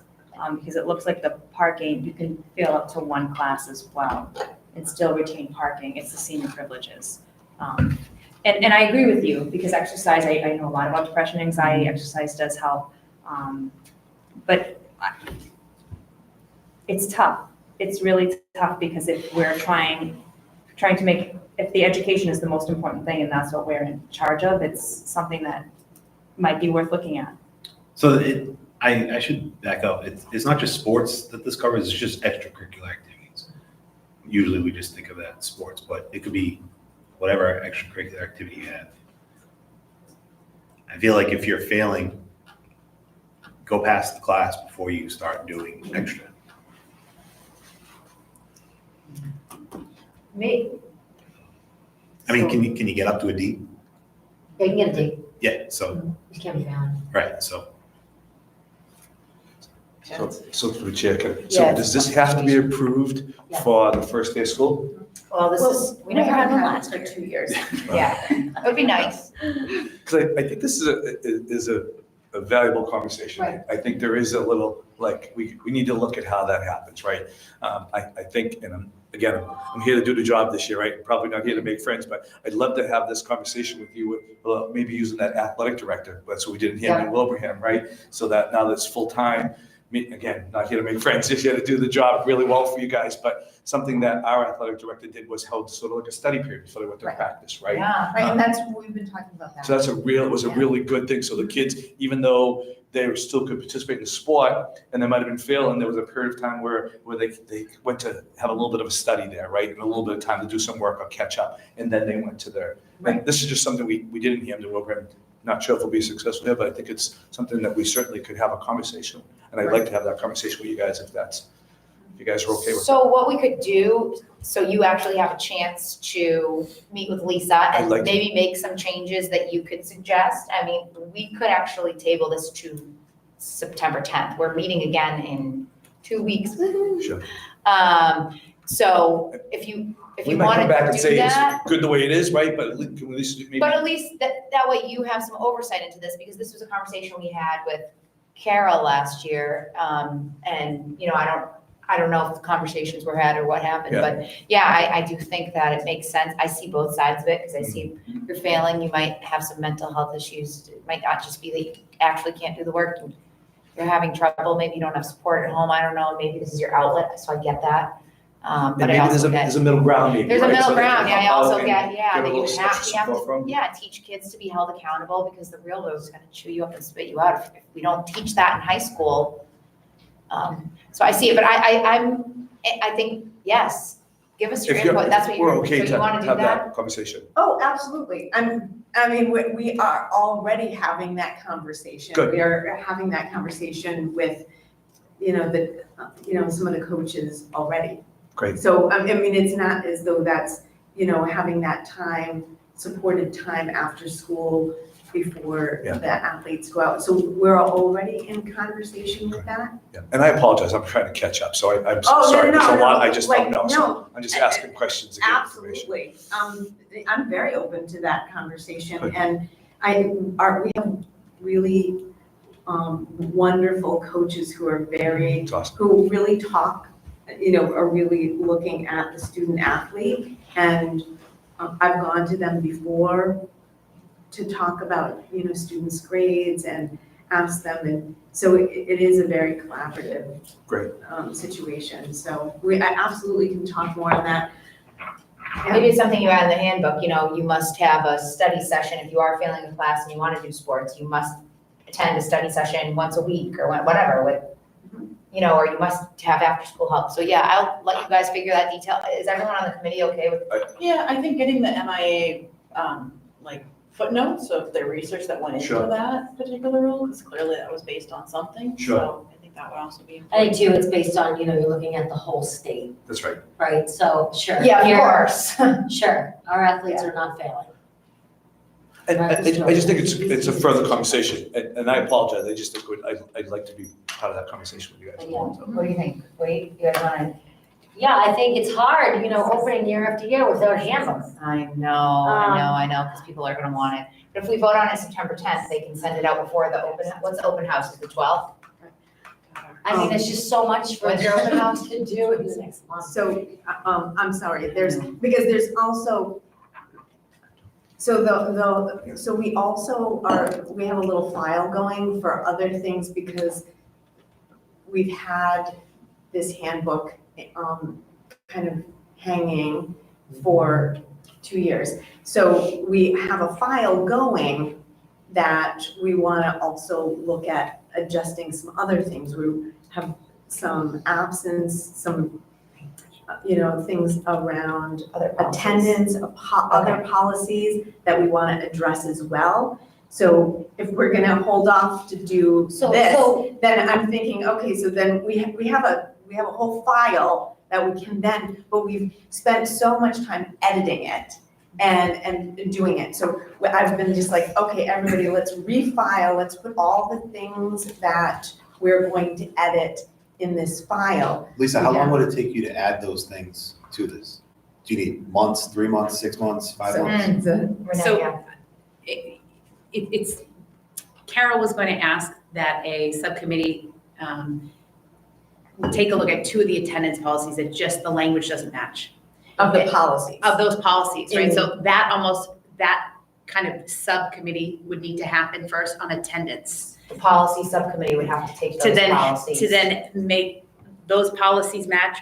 Because it looks like the parking, you can fail up to one class as well and still retain parking. It's the senior privileges. And I agree with you because exercise, I know a lot about depression, anxiety, exercise does help. But it's tough. It's really tough because if we're trying to make, if the education is the most important thing and that's what we're in charge of, it's something that might be worth looking at. So I should back up. It's not just sports that this covers, it's just extracurricular activities. Usually we just think of that as sports, but it could be whatever extracurricular activity you have. I feel like if you're failing, go past the class before you start doing extra. Me, I mean, can you get up to a D? they can get a D, Yeah, so, you can't be failing. right, so. So through the chair, Yes. does this have to be approved Yeah. for the first day of school? Well, this is, we never had one last for year. 2 years. Yeah, it would be nice. Because I think this is a a valuable conversation. Right. I think there is a little, like, we need to look at how that happens, right? I think, and again, I'm here to do the job this year, right? Probably not here to make friends, but I'd love to have this conversation with you, maybe using that athletic director. That's what we did in Hampton Wilbraham, right? So that now that's full-time. Again, not here to make friends, just here to do the job really well for you guys, but something that our athletic director did was held sort of like a study period before they went to practice, right? Yeah, Right, and that's what we've been talking about that. So that's it was a really good thing. So the kids, even though they were still could participate in the sport and they might have been failing, there was a period of time where they went to have a little bit of a study there, right? And a little bit of time to do some work or catch up. And then they went to their, and this is just something we did in Hampton Wilbraham. Not sure if we'll be successful there, but I think it's something that we certainly could have a conversation. And I'd like to have that conversation with you guys if you guys are okay with it. So what we could do, so you actually have a chance to meet with Lisa and like to. maybe make some changes that you could suggest. I mean, we could actually table this to September 10th. We're meeting again in 2 weeks. Sure. So if you We might want come back to and do say that. it's good the way it is, right? But can we at least maybe. But at least that way you have some oversight into this, because this was a conversation we had with Carol last year. And, you know, I don't know if the conversations were had or what happened, Yeah. but yeah, I do think that it makes sense. I see both sides of it, because I see you're failing, you might have some mental health issues. It might not just be that you actually can't do the work. You're having trouble, maybe you don't have support at home, I don't know, maybe this is your outlet, so I get that. And But maybe I also there's get. a middle ground maybe, There's a right? middle So they can ground, yeah, I help out also and get, get yeah, a that little you have extra to, support from. yeah, teach kids to be held accountable, because the real world is gonna chew you up and spit you out if we don't teach that in high school. So I see it, but I think, yes, give us your If you're- input, that's what We're you're, so okay you to wanna do have that? that conversation. Oh, absolutely. I mean, we are already having that conversation. Good. We are having that conversation with, some of the coaches already. Great. So, I mean, it's not as though that's, having that time, supported time after school before Yeah. the athletes go out. So we're already in conversation with that. Yeah. And I apologize, I'm trying to catch up, so I'm Oh, no, sorry, no, there's a no, lot I just don't know, no. so I'm just asking questions to get information. Absolutely. I'm very open to that conversation, Good. and we have really wonderful coaches who are It's awesome. who really talk, are really looking at the student athlete, and I've gone to them before to talk about, students' grades and ask them, and so it is a very collaborative Great. situation, so I absolutely can talk more on that. Maybe it's something you add in the handbook, you must have a study session, if you are failing in class and you wanna do sports, you must attend a study session once a week or whatever with, or you must have after-school help. So yeah, I'll let you guys figure that detail. Is everyone on the committee okay with? Yeah, I think getting the MIA, footnotes of the research that went into Sure. that particular rule, because clearly that was based on something. Sure. So I think that would also be I important. think too, it's based on, you're looking at the whole state, That's right. right? So, sure. Yeah, of here- course. Sure, our athletes are not failing. And I just think it's a further conversation, and I apologize, I just think I'd like to be part of that conversation with you guys. Yeah. What do you think? Wait, you guys wanna? Yeah, I think it's hard, opening year after year without handbooks. I know, because people are gonna want it. But if we vote on it September 10th, they can send it out before what's the open house, is the 12th? I mean, there's just so much for When's your open house? to do in the next month. So, I'm sorry, because there's also, so we also we have a little file going for other things, because we've had this handbook, kind of hanging for 2 years. So we have a file going that we want to also look at adjusting some other things. We have some absence, some, things around attendance, other policies that we want to address as well. So if we're going to hold off to do this, then I'm thinking, okay, so then we have a whole file that we can then, but we've spent so much time editing it and doing it. So I've been just like, okay, everybody, let's refile, let's put all the things that we're going to edit in this file. Lisa, how long would it take you to add those things to this? Do you need months, 3 months, 6 months, 5 months? So Renee, yeah. It's Carol was going to ask that a subcommittee take a look at two of the attendance policies that just the language doesn't match. Of the policies. Of those policies, right? So that kind of subcommittee would need to happen first on attendance. The policy subcommittee would have to take those policies. To then make those policies match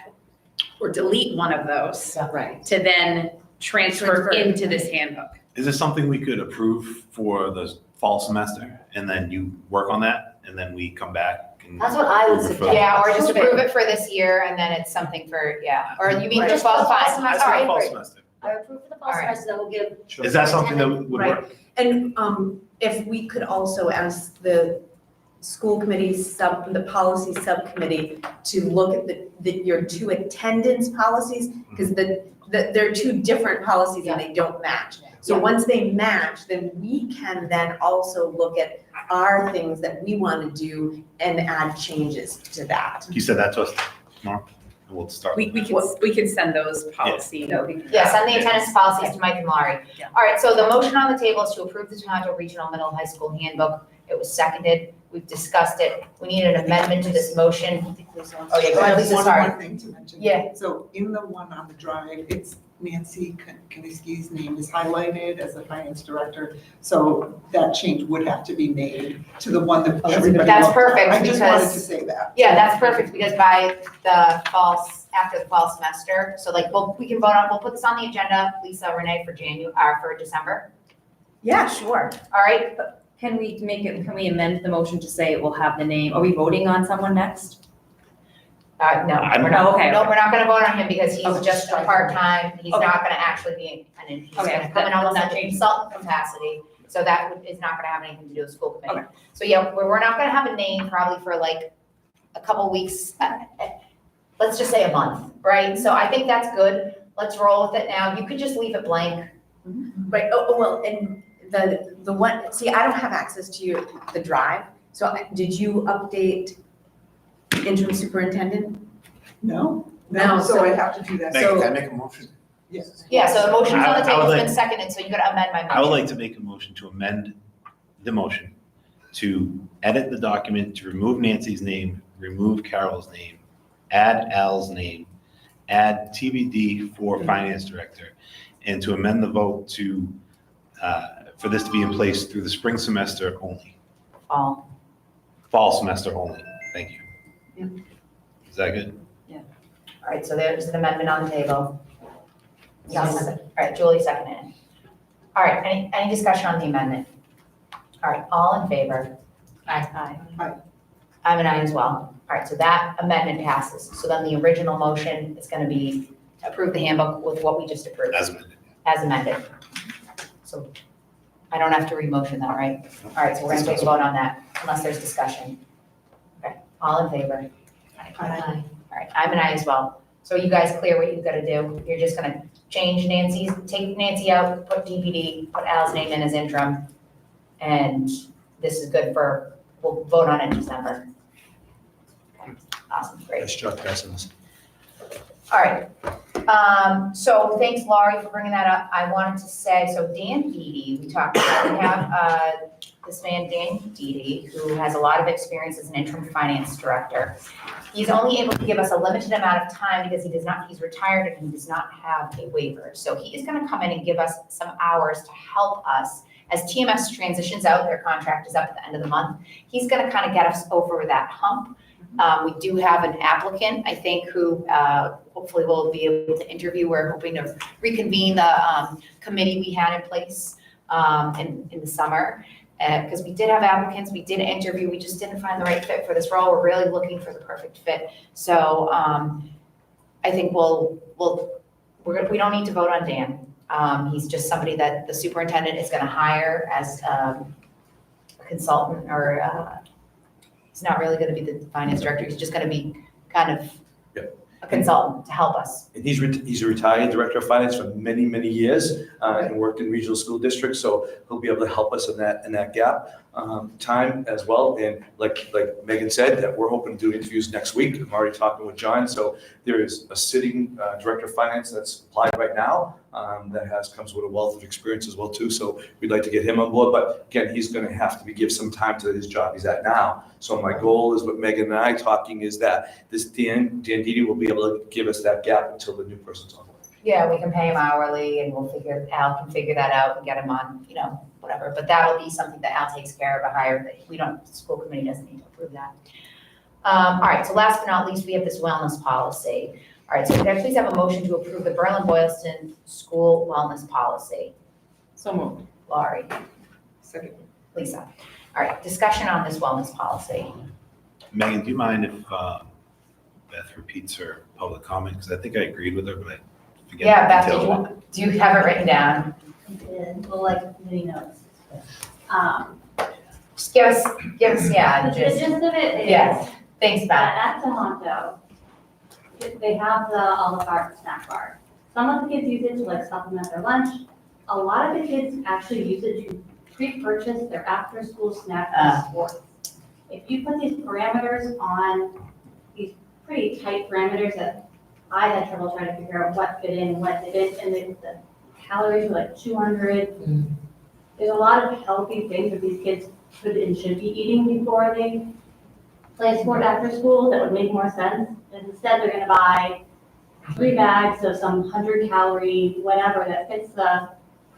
or delete one of those. Right. To then transfer into this handbook. Is this something we could approve for the fall semester and then you work on that and then we come back? And That's what I would approve it for suggest. Yeah, or just Approve it. approve it for this year and then it's something for, or you mean Right. for Just for the fall, fall fine, semester. all right. fall semester. I approve for the fall All right. semester, then we'll give. Is that something that would Right. work? And if we could also ask the school committee the policy subcommittee to look at your two attendance policies, because they're two different policies and they don't match. So once they match, then we can then also look at our things that we want to do and add changes to that. You said that to us tomorrow? And we'll start. We can send those policies. Yeah, send the attendance policies to Mike and Laurie. Yeah. All right, so the motion on the table is to approve the Tohoto Regional Middle High School handbook. It was seconded. We've discussed it. We need an amendment to this motion. Oh, yeah, go ahead, Lisa, One sorry. more thing to mention. Yeah. So in the one on the drive, it's Nancy Kaniski's name is highlighted as the finance director. So that change would have to be made to the one that everybody. That's looked at. perfect, I just wanted to because- say that. Yeah, that's perfect, because by after the fall semester, so like, we can we'll put this on the agenda, Lisa, Renee, for December. Yeah, sure. All right, Can we amend the motion to say it will have the name? Are we voting on someone next? no, I'm- we're not, Okay, no, okay. we're not gonna vote on him because he's Okay. just a part-time, he's Okay. not gonna actually be he's Okay, gonna come in that- almost that in a changes. consultant capacity, so that is not gonna have anything to do with school committee. Okay. So yeah, we're not gonna have a name probably for like a couple weeks, let's just say a month, right? So I think that's good, let's roll with it now, you could just leave it blank. Right, well, and the one, see, I don't have access to the drive, so did you update interim superintendent? No, No, so so- I have to do that. Megan, So- can I make a motion? Yes. Yeah, so the motion's on the I would table, it's been like- seconded, so you gotta amend my motion. I would like to make a motion to amend the motion to edit the document, to remove Nancy's name, remove Carol's name, add Al's name, add TBD for finance director, and to amend the vote to, for this to be in place through the spring semester only, fall semester only. Thank you. Is that good? All right, so there's an amendment on the table. Yes. All right, Julie seconded it. All right, any discussion on the amendment? All right, all in favor? Aye. Aye. I'm an aye as well. All right, so that amendment passes. So then the original motion is gonna be to approve the handbook with what we just approved. As amended. As amended. So I don't have to re-motion that, right? All right, so we're gonna take a vote on that unless there's discussion. Okay, all in favor? Aye. All right, I'm an aye as well. So you guys clear what you've got to do? You're just gonna change take Nancy out, put DPD, put Al's name in as interim. And this is good we'll vote on it in December. Okay, awesome, great. Nice job passing this. All right, so thanks Laurie for bringing that up. I wanted to say, so Dan Beatty, we talked about, we have this man, Dan Beatty, who has a lot of experience as an interim finance director. He's only able to give us a limited amount of time because he's retired and he does not have a waiver. So he is gonna come in and give us some hours to help us. As TMS transitions out, their contract is up at the end of the month. He's gonna kind of get us over that hump. We do have an applicant, I think, who hopefully we'll be able to interview. We're hoping to reconvene the committee we had in place in the summer. Because we did have applicants, we did interview, we just didn't find the right fit for this role. We're really looking for the perfect fit. So I think we don't need to vote on Dan. He's just somebody that the superintendent is gonna hire as a consultant or he's not really gonna be the finance director. He's just gonna be kind of a consultant to help us. And he's a retired director of finance for many, many years and worked in regional school districts, so he'll be able to help us in that gap. time as well. And like Megan said, that we're hoping to do interviews next week. I'm already talking with John. So there is a sitting director of finance that's applied right now that comes with a wealth of experience as well too. So we'd like to get him on board. But again, he's going to have to give some time to his job he's at now. So my goal is what Megan and I talking is that this Dan Didi will be able to give us that gap until the new person's on board. Yeah, we can pay him hourly and Al can figure that out and get him on, whatever. But that'll be something that Al takes care of, a hire that the school committee doesn't need to approve that. All right, so last but not least, we have this wellness policy. All right, so can I please have a motion to approve the Berlin-Boylston school wellness policy? So moved. Laurie, Second. Lisa. All right, discussion on this wellness policy. Megan, do you mind if Beth repeats her public comment? Because I think I agreed with her, but I forget. Yeah, the Beth, details. do you have it written down? Well, like committee notes. Just give us, The gist of it is. yes, thanks, Beth. At Tohoto, they have the a la carte snack bar. Some of the kids use it to like supplement their lunch. A lot of the kids actually use it to pre-purchase their after-school snack for sports. If you put these parameters on, these pretty tight parameters that I had trouble trying to figure out what fit in and what didn't, and the calories were like 200. There's a lot of healthy things that these kids could and should be eating before they play a sport after school that would make more sense. And instead, they're gonna buy 3 bags of some 100-calorie whatever that fits the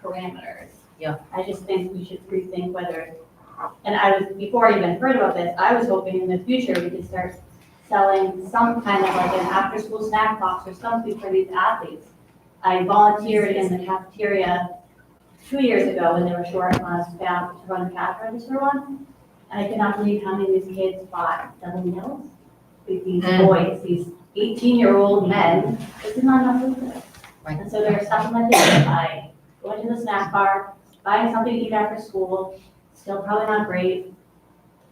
parameters. Yeah. I just think we should rethink whether, and before I even heard about this, I was hoping in the future we could start selling some kind of like an after-school snack box or something for these athletes. I volunteered in the cafeteria 2 years ago when they were short on staff to run the cash register one. And I cannot believe how many of these kids bought double meals. These boys, these 18-year-old men, this is not enough food for them. Right. And so they're supplementing by going to the snack bar, buying something to eat after school, still probably not great.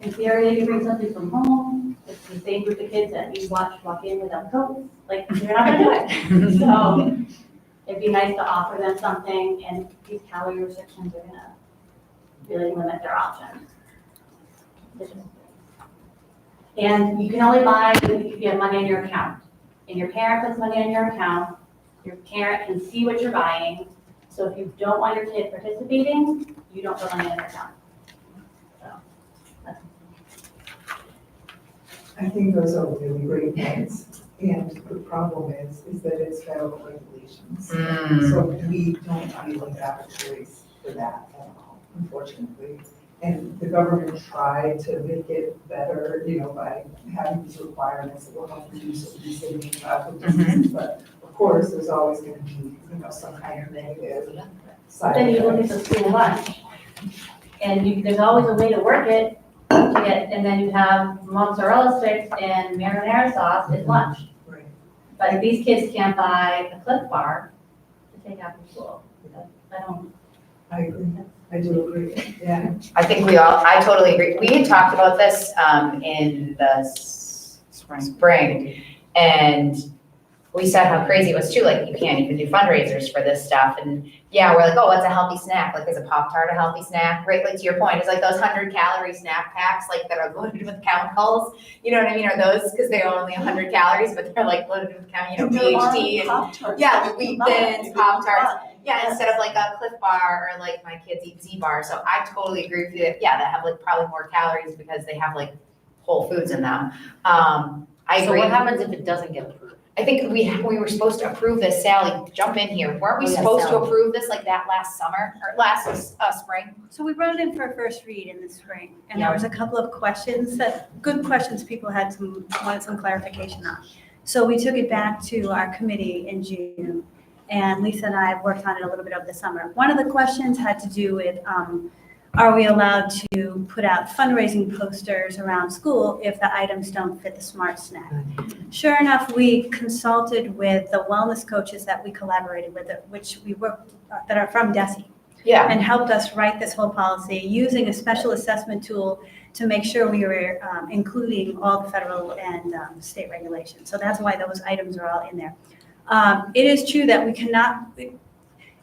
In theory, they can bring something from home. It's the same group of kids that you watch walk in without coats. Like, they're not gonna do it. So it'd be nice to offer them something, and these calorie restrictions are gonna really limit their options. And you can only buy if you have money in your account. And your parent puts money in your account, your parent can see what you're buying. So if you don't want your kid participating, you don't put money in their account. So, that's I think those are really great points. And the problem is that it's federal regulations. So we don't really have a choice for that at all, unfortunately. And the government tried to make it better, by having these requirements that will help reduce obesity and childhood diseases. But of course, there's always going to be, some kind of negative side Then you look at effects. the school lunch, and there's always a way to work it to get, and then you have mozzarella sticks and marinara sauce at lunch. Right. But these kids can't buy a Clif Bar to take after school. I agree. I do agree. Yeah. I think I totally agree. We had talked about this in the spring, and we said how crazy it was too, like you can't even do fundraisers for this stuff. And yeah, we're like, oh, what's a healthy snack? Like, is a Pop-Tart a healthy snack? Right, like to your point, it's like those 100-calorie snack packs, like that are loaded with chemicals. You know what I mean? Are those, because they're only 100 calories, but they're like loaded with PhD and yeah, wheat thins, Pop-Tarts. Yeah, instead of like a Clif Bar or like my kids eat Z-Bar. So I totally agree with you that, yeah, that have like probably more calories because they have like whole foods in them. I agree. So what happens if it doesn't get approved? I think we were supposed to approve this, Sally, jump in here. Weren't we supposed to approve this like that last summer or last spring? So we brought it in for a first read in the spring, and there was a couple of questions good questions people wanted some clarification on. So we took it back to our committee in June, and Lisa and I worked on it a little bit over the summer. One of the questions had to do with, are we allowed to put out fundraising posters around school if the items don't fit the Smart Snack? Sure enough, we consulted with the wellness coaches that we collaborated with, that are from DESE. Yeah. And helped us write this whole policy using a special assessment tool to make sure we were including all the federal and state regulations. So that's why those items are all in there. It is true that we cannot,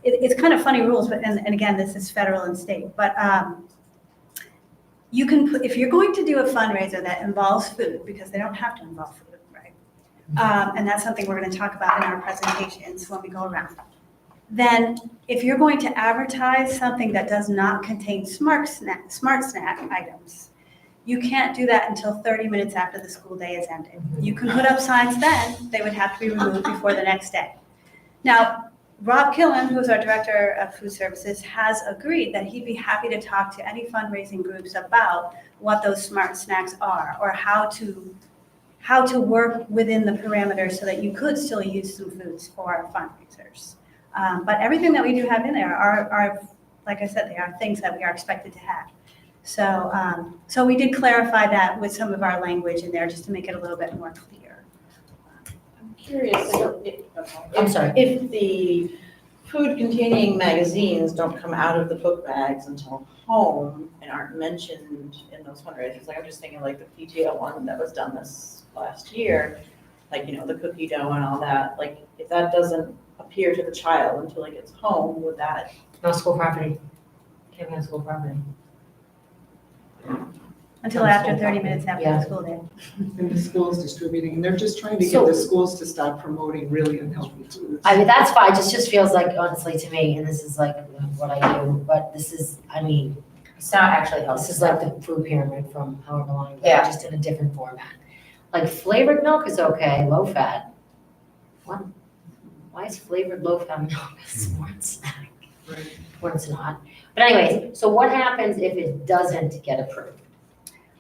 it's kind of funny rules, but and again, this is federal and state, but you can put, if you're going to do a fundraiser that involves food, because they don't have to involve food, right? And that's something we're gonna talk about in our presentations when we go around. Then if you're going to advertise something that does not contain smart snack items, you can't do that until 30 minutes after the school day is ended. You can put up signs then, they would have to be removed before the next day. Now, Rob Killen, who's our Director of Food Services, has agreed that he'd be happy to talk to any fundraising groups about what those smart snacks are, or how to work within the parameters so that you could still use some foods for fundraisers. But everything that we do have in there are, like I said, they are things that we are expected to have. So we did clarify that with some of our language in there, just to make it a little bit more clear. I'm curious, I'm sorry. if the food containing magazines don't come out of the book bags until home and aren't mentioned in those fundraisers, like I'm just thinking like the PTO one that was done this last year, like, you know, the cookie dough and all that, like if that doesn't appear to the child until it gets home, would that? No school property. Can't be on school property. Until after 30 minutes after the school day. And the school's distributing, and they're just trying to get the schools to stop promoting really unhealthy foods. I mean, that's fine, it just feels like, honestly, to me, and this is like what I do, but this is, I mean, It's not actually healthy. this is like the food pyramid from however long ago, Yeah. just in a different format. Like flavored milk is okay, low fat. What? Why is flavored low fat milk a smart snack? When it's not. But anyways, so what happens if it doesn't get approved?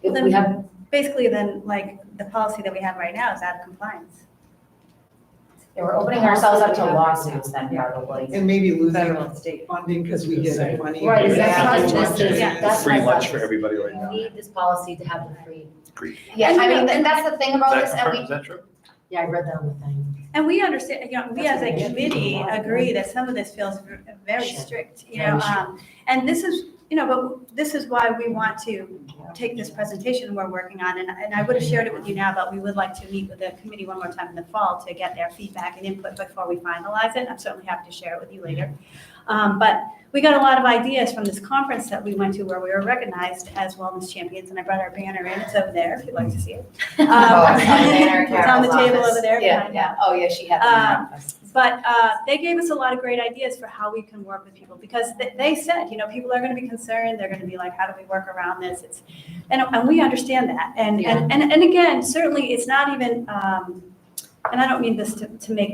If Then we have, basically then, like, the policy that we have right now is out of compliance. Yeah, we're opening ourselves up to lawsuits then probably. And maybe Federal and losing state. funding because we get money. Right, is that Yeah. how this is? That's Free my lunch thought. for everybody right we now. need this policy to have the free. Yeah, I mean, and that's the thing about Is this, that and confirmed? Is that true? Yeah, I read that on the thing. And we understand, you know, we as That's a what they committee get. agree that some of this feels very Sure. strict, you Very know, strict. and this is, you know, but this is why we want to take this presentation we're working on, and I would have shared it with you now, but we would like to meet with the committee one more time in the fall to get their feedback and input before we finalize it. I'm certainly happy to share it with you later. But we got a lot of ideas from this conference that we went to where we were recognized as wellness champions, and I brought our banner in, it's over there if you'd like to see it. Oh, I saw the banner in It's on the Carol's table office. over there. Yeah, behind yeah, oh, yeah, she had them in her office. But they gave us a lot of great ideas for how we can work with people, because they said, you know, people are going to be concerned, they're going to be like, how do we work around this? And we understand that. And again, certainly it's not even, and I don't mean this to make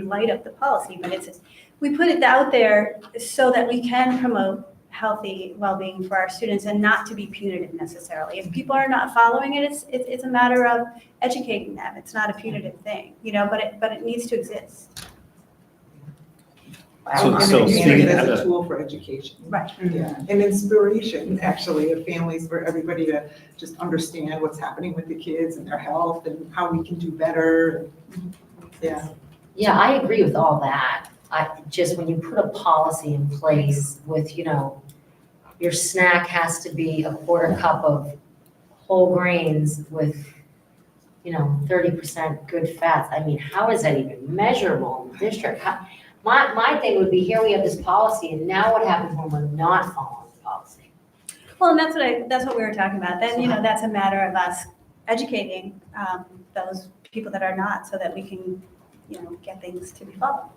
light of the policy, but we put it out there so that we can promote healthy well-being for our students and not to be punitive necessarily. If people are not following it, it's a matter of educating them. It's not a punitive thing, you know, but it needs to exist. So And speaking it as of a tool for education. Right. Yeah, and inspiration, actually, of families, for everybody to just understand what's happening with the kids and their health and how we can do better. Yeah. Yeah, I agree with all that. Just when you put a policy in place with, you know, your snack has to be a quarter cup of whole grains with, you know, 30% good fats. I mean, how is that even measurable in the district? My thing would be, here we have this policy, and now what happens when we're not following the policy? Well, and that's what we were talking about. Then, you know, that's a matter of us educating those people that are not, so that we can, you know, get things to be followed.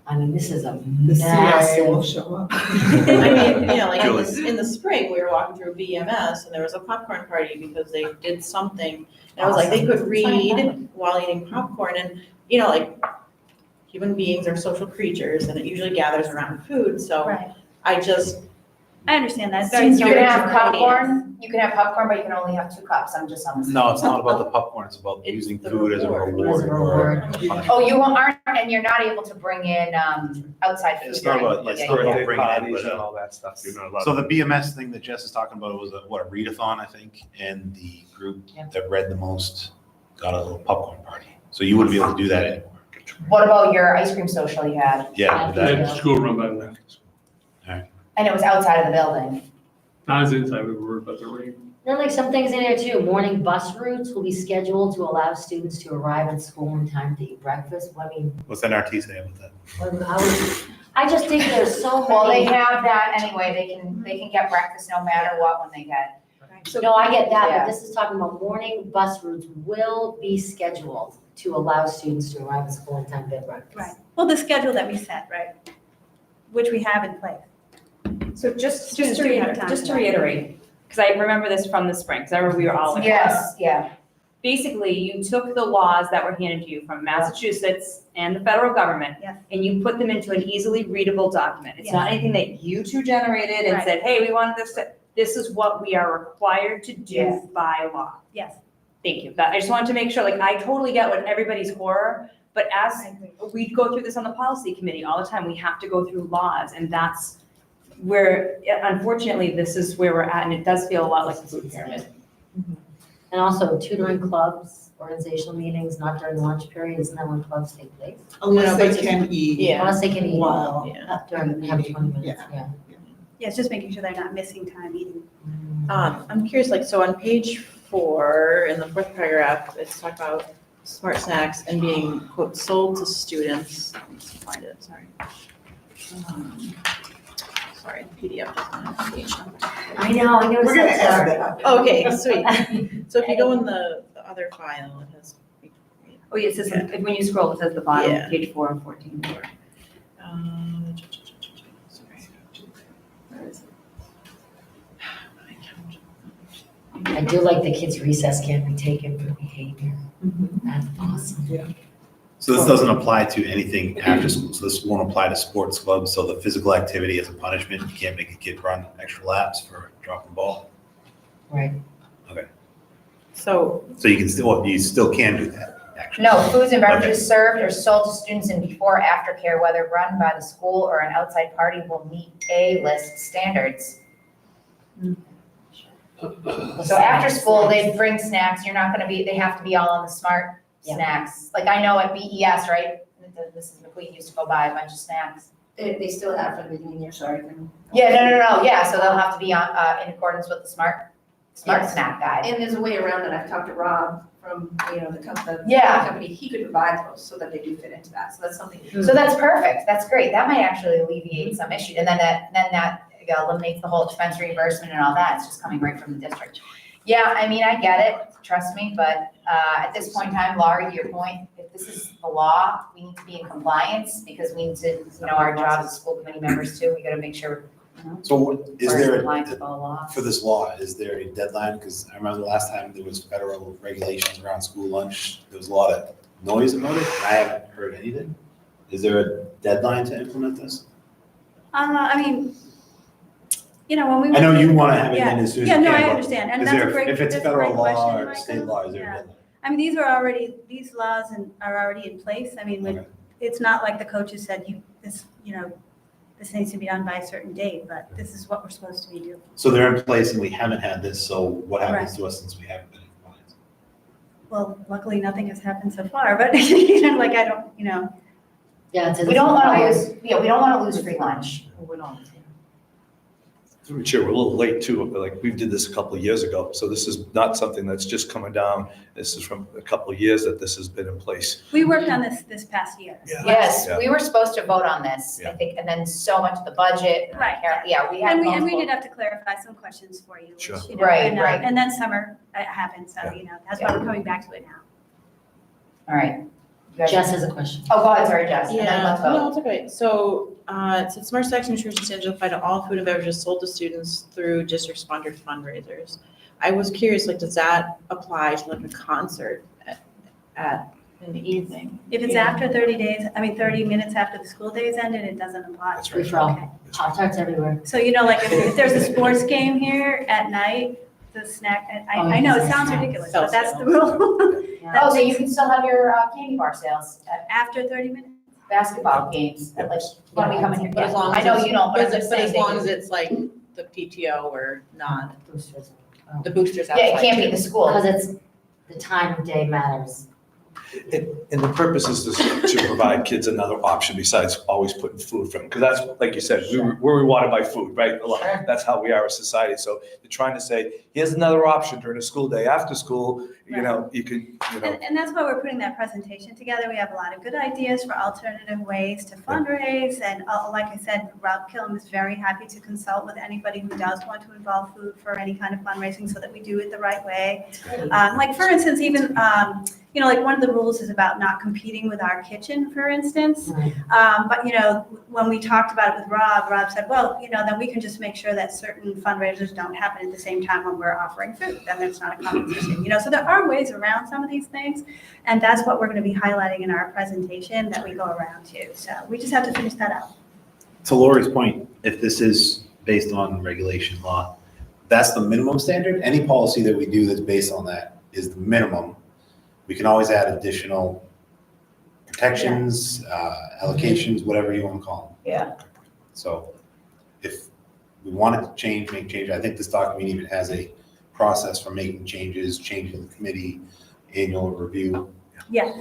I mean, this is a The CIA will massive. show up. I mean, you know, like in the spring, we were walking through BMS and there was a popcorn party because they did something. And I was like, they could read while eating popcorn, and, you know, like, human beings are social creatures and it usually gathers around food, so Right. I understand that. It's Seems very You can have draconian. popcorn, you can have popcorn, but you can only have 2 cups, I'm just on the. No, it's not about the popcorn, it's about using the food as a reward. reward. Oh, you aren't, and you're not able to bring in outside food. It's not during about, the it's day. not about Birthday bringing in, parties but, and all that stuff. You're not allowed so the to- BMS thing that Jess is talking about was a readathon, I think, and the group that read the most got a little popcorn party. So you wouldn't be able to do that anymore. What about your ice cream social you had? Yeah, but that- That's school run by the, And it was outside of the building? not as inside, we were worried about the rain. Then like some things in there too, morning bus routes will be scheduled to allow students to arrive at school in time to eat breakfast. I mean, What's NRT say about that? I just think there's so Well, they many. have that anyway, they can get breakfast no matter what when they get. No, I get that, Yeah. but this is talking about morning bus routes will be scheduled to allow students to arrive at school in time to get breakfast. Right. Well, the schedule that we set, right, which we have in place. So just Students to do have reiterate, time just for to that. reiterate, because I remember this from the spring, because I remember we were all like. Yes, yeah. Basically, you took the laws that were handed to you from Massachusetts and the federal government, Yes. and you put them into an easily readable document. It's not anything that you two generated and Right. said, hey, we wanted this, this is what we are required to do Yes. by law. Yes. Thank you. I just wanted to make sure, like, I totally get what everybody's horror, but as I agree. we go through this on the policy committee all the time, we have to go through laws, and that's where, unfortunately, this is where we're at, and it does feel a lot like the food pyramid. And also tutoring clubs, organizational meetings, not during lunch period, isn't that when clubs take place? Unless they can eat. Unless they can eat Wow. during, have 20 minutes, yeah. Yeah, it's just making sure they're not missing time eating. I'm curious, like, so on page 4, in the 4th paragraph, it's talking about smart snacks and being, quote, sold to students. Let me just find it, sorry. Sorry, the PDF doesn't have the page number. I know, I noticed We're gonna that. add that. Okay, sweet. So if you go in the other file, it has. Oh, yeah, it says, when you scroll, it says the bottom, Yeah. page 4 and 14. Sorry. Where is it? I do like the kids' recess can't be taken for behavior. That's awesome. So this doesn't apply to anything after school, so this won't apply to sports clubs, so the physical activity as a punishment, you can't make a kid run extra laps for dropping the ball? Right. Okay, So, so you still can do that, actually? No, foods and beverages served or sold to students in before or after care, whether run by the school or an outside party, will meet A-list standards. So after school, they bring snacks, you're not gonna be, they have to be all on the smart Yeah. snacks. Like I know at BES, right, Mrs. McQueen used to go buy a bunch of snacks. They still have for the beginning year, sorry. Yeah, no, yeah, so they'll have to be on, in accordance with the smart Yes. snack guide. And there's a way around it. I've talked to Rob from, the company. Yeah. Company, he could provide those so that they do fit into that. So that's something. So that's perfect, that's great, that might actually alleviate some issue, and then that eliminates the whole expense reimbursement and all that, it's just coming right from the district. Yeah, I mean, I get it, trust me, but, at this point in time, Laurie, to your point, if this is the law, we need to be in compliance, because we need to, our jobs as school committee members too, we gotta make sure So is we're in there, compliance with all laws. for this law, is there a deadline? Because I remember the last time there was federal regulations around school lunch, there was a lot of noise about it, and I haven't heard anything. Is there a deadline to implement this? I mean, when we. I know you want to have it Yeah. in as soon as Yeah, you no, can, I but understand, and is that's a there, great, if it's that's a great federal law question, or state Michael. law, is there a Yeah. deadline? I mean, these laws are already in place. I mean, Okay. it's not like the coaches said, this needs to be done by a certain date, but this is what we're supposed to be doing. So they're in place and we haven't had this, so what happens to us since we haven't been in compliance? Well, luckily, nothing has happened so far, but, I don't, Yeah, it's. We don't wanna lose, we don't wanna lose free lunch. We don't. Through the chair, we're a little late too, but like we did this a couple of years ago, so this is not something that's just coming down. This is from a couple of years that this has been in place. we worked on this past year. Yes, Yeah. we were supposed to vote on this, I Yeah. think, and then so much of the budget. Right. Yeah, we had And we multiple. did have to clarify some questions for you. Sure. which, Right, right. And then summer happened, so, Yeah. that's why we're coming back to it now. All right. You guys- Jess has a question. Oh, go ahead, sorry, Jess, and then Yeah, let's vote. no, it's okay. So, it said smart snacks and nutrition standards apply to all food and beverages sold to students through district-sponsored fundraisers. I was curious, does that apply to a concert in the evening? If it's after 30 minutes after the school day is ended, it doesn't apply. That's Free right. for all. Pop-Tarts everywhere. So, if there's a sports game here at night, the snack, I know, it sounds ridiculous, but that's the rule. Oh, so you can still have your candy bar sales at After 30 minutes? basketball games, at like, when we come in here. But as long as I know it's- you don't, but I'm but just as saying. they long do. as it's like the PTO or not, Boosters. the boosters outside. Yeah, it can't be too. the school. Because it's, the time of day matters. And the purpose is to provide kids another option besides always putting food from, because that's, like you said, we're rewarded by food, right? A lot. That's how we are as society. So they're trying to say, here's another option during the school day, after school, you know, you can, you know. And that's why we're putting that presentation together. We have a lot of good ideas for alternative ways to fundraise. And like I said, Rob Killam is very happy to consult with anybody who does want to involve food for any kind of fundraising so that we do it the right way. Like for instance, even, you know, like one of the rules is about not competing with our kitchen, for instance. But, you know, when we talked about it with Rob said, well, you know, then we can just make sure that certain fundraisers don't happen at the same time when we're offering food. Then it's not a competition, you know, so there are ways around some of these things. And that's what we're going to be highlighting in our presentation that we go around to. So we just have to finish that out. To Lori's point, if this is based on regulation law, that's the minimum standard. Any policy that we do that's based on that is the minimum. We can always add additional protections, allocations, whatever you want to call them. Yeah. So if we wanted to change, make change, I think this document even has a process for making changes, changing the committee, annual review. Yeah.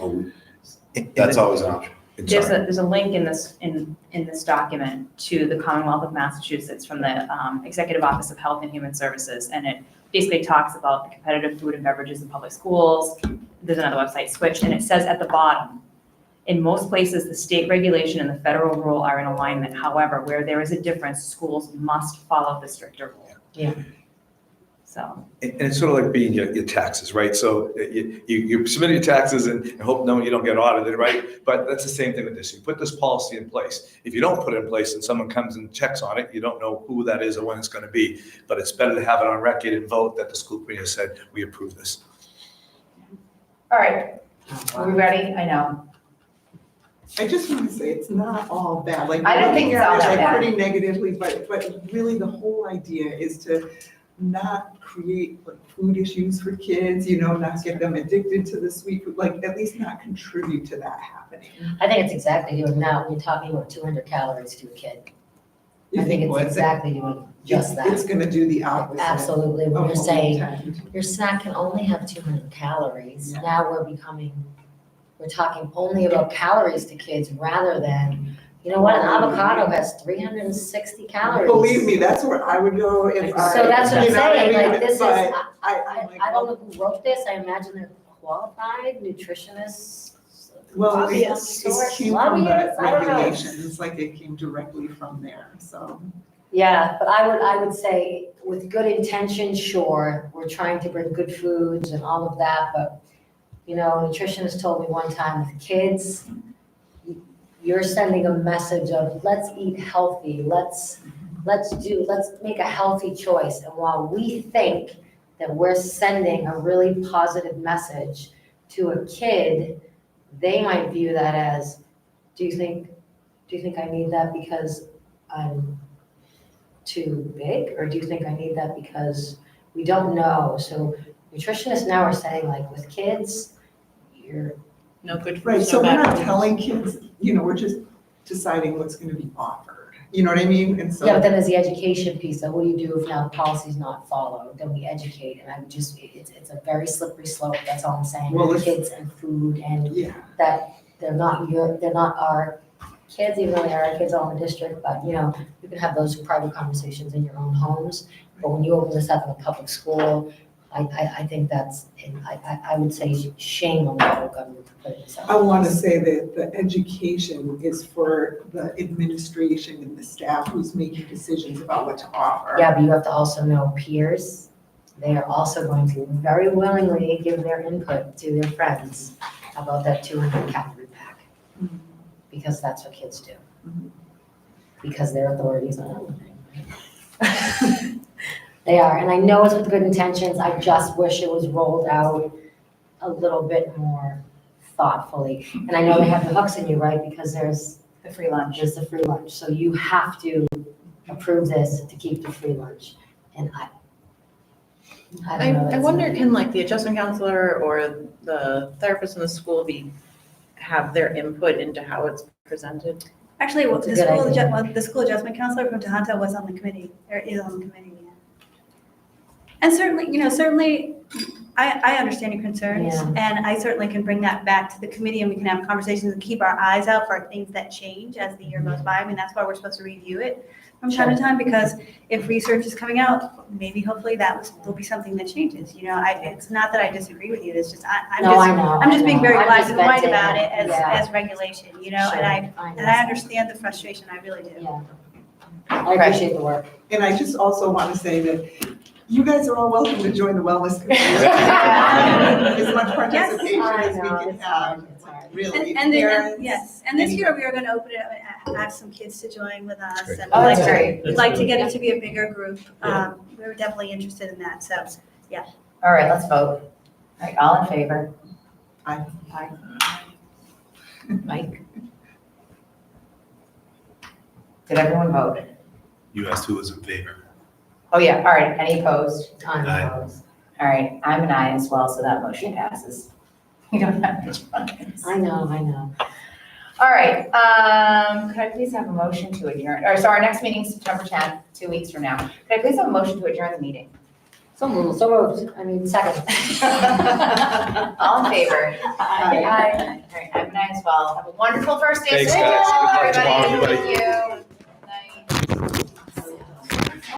That's always an option. There's a link in this document to the Commonwealth of Massachusetts from the Executive Office of Health and Human Services, and it basically talks about the competitive food and beverages in public schools. There's another website, Switch, and it says at the bottom, in most places, the state regulation and the federal rule are in alignment. However, where there is a difference, schools must follow the stricter rule. Yeah. So. And it's sort of like being your taxes, right? So you submit your taxes and hope no, you don't get audited, right? But that's the same thing with this. You put this policy in place. If you don't put it in place and someone comes and checks on it, you don't know who that is or when it's going to be. But it's better to have it on record and vote that the school committee has said, we approve this. All right, are we ready? I know. I just want to say it's not all bad. Like I don't think it's all that bad. Pretty negatively, but really the whole idea is to not create like food issues for kids, you know, not get them addicted to the sweet food, like at least not contribute to that happening. I think it's exactly doing that when you're talking about 200 calories to a kid. I think it's exactly doing just that. It's gonna do the opposite. Absolutely. When of you're what we saying intend. your snack can only have 200 calories. Yeah. Now we're talking only about calories to kids rather than, you know what, an avocado has 360 calories. Believe me, that's where I would go if I. So that's what I'm you know saying, I mean? like this is, But I don't know who wrote this. I imagine they're qualified nutritionists. Well, it Source came from the lobbyists, I don't know. regulations, like it came directly from there, so. Yeah, but I would say with good intention, sure, we're trying to bring good foods and all of that, but, you know, a nutritionist told me one time with kids, you're sending a message of let's eat healthy, let's make a healthy choice. And while we think that we're sending a really positive message to a kid, they might view that as, do you think I need that because I'm too big? Or do you think I need that because we don't know? So nutritionists now are saying, like, with kids, you're No good. Right, so we're not telling kids, you know, we're just deciding what's gonna be offered, you know what I mean? And so. yeah, but then there's the education piece. So what do you do if now the policy's not followed? Then we educate, and I would just, it's a very slippery slope. That's all I'm saying. Well, With kids and food, and Yeah. that they're not our kids, even though they are our kids all in the district. But you know, you can have those private conversations in your own homes. But when you open this up in a public school, I think that's, I would say shame on the federal government for putting this out. I want to say that the education is for the administration and the staff who's making decisions about what to offer. Yeah, but you have to also know peers. They are also going to very willingly give their input to their friends about that 200 calorie pack. Because that's what kids do. Because they're authorities on everything. They are, and I know it's with good intentions. I just wish it was rolled out a little bit more thoughtfully. And I know they have the hooks in you, right? Because there's The free lunch. There's the free lunch. So you have to approve this to keep the free lunch. And I don't know. I wonder, can like the adjustment counselor or the therapist in the school have their input into how it's presented? Actually, That's a good idea. the school adjustment counselor from Tohoto was on the committee, or is on the committee, yeah. And certainly, you know, I understand your concerns, Yeah. and I certainly can bring that back to the committee, and we can have conversations and keep our eyes out for things that change as the year goes by. I mean, that's why we're supposed to review it from time to time, because if research is coming out, maybe hopefully will be something that changes, you know, it's not that I disagree with you, it's just, I'm just being very black and white about it as regulation, you know, and I understand the frustration, I really do. Yeah. I appreciate the work. And I just also want to say that you guys are all welcome to join the wellness committee. As much participation as we can have, really. And Parents, yes, and this year we are gonna open it up and ask some kids to join with us, and Oh, that's we'd great. like to get it to be a bigger group. We're definitely interested in that, so, yeah. All right, let's vote. All right, all in favor? Aye. Mike? Did everyone vote? You asked who was in favor. Oh, yeah, all right, any opposed? I'm Aye. opposed. All right, I'm an aye as well, so that motion passes. You don't have to join. I know. All right, could I please have a motion to adjourn, or so our next meeting is September 10th, 2 weeks from now. Could I please have a motion to adjourn the meeting? So moved, second. All in favor? Aye. All right, I'm an aye as well. Have a wonderful first day of Thanks, school, guys. Good luck tomorrow, everybody. everybody. Thank you.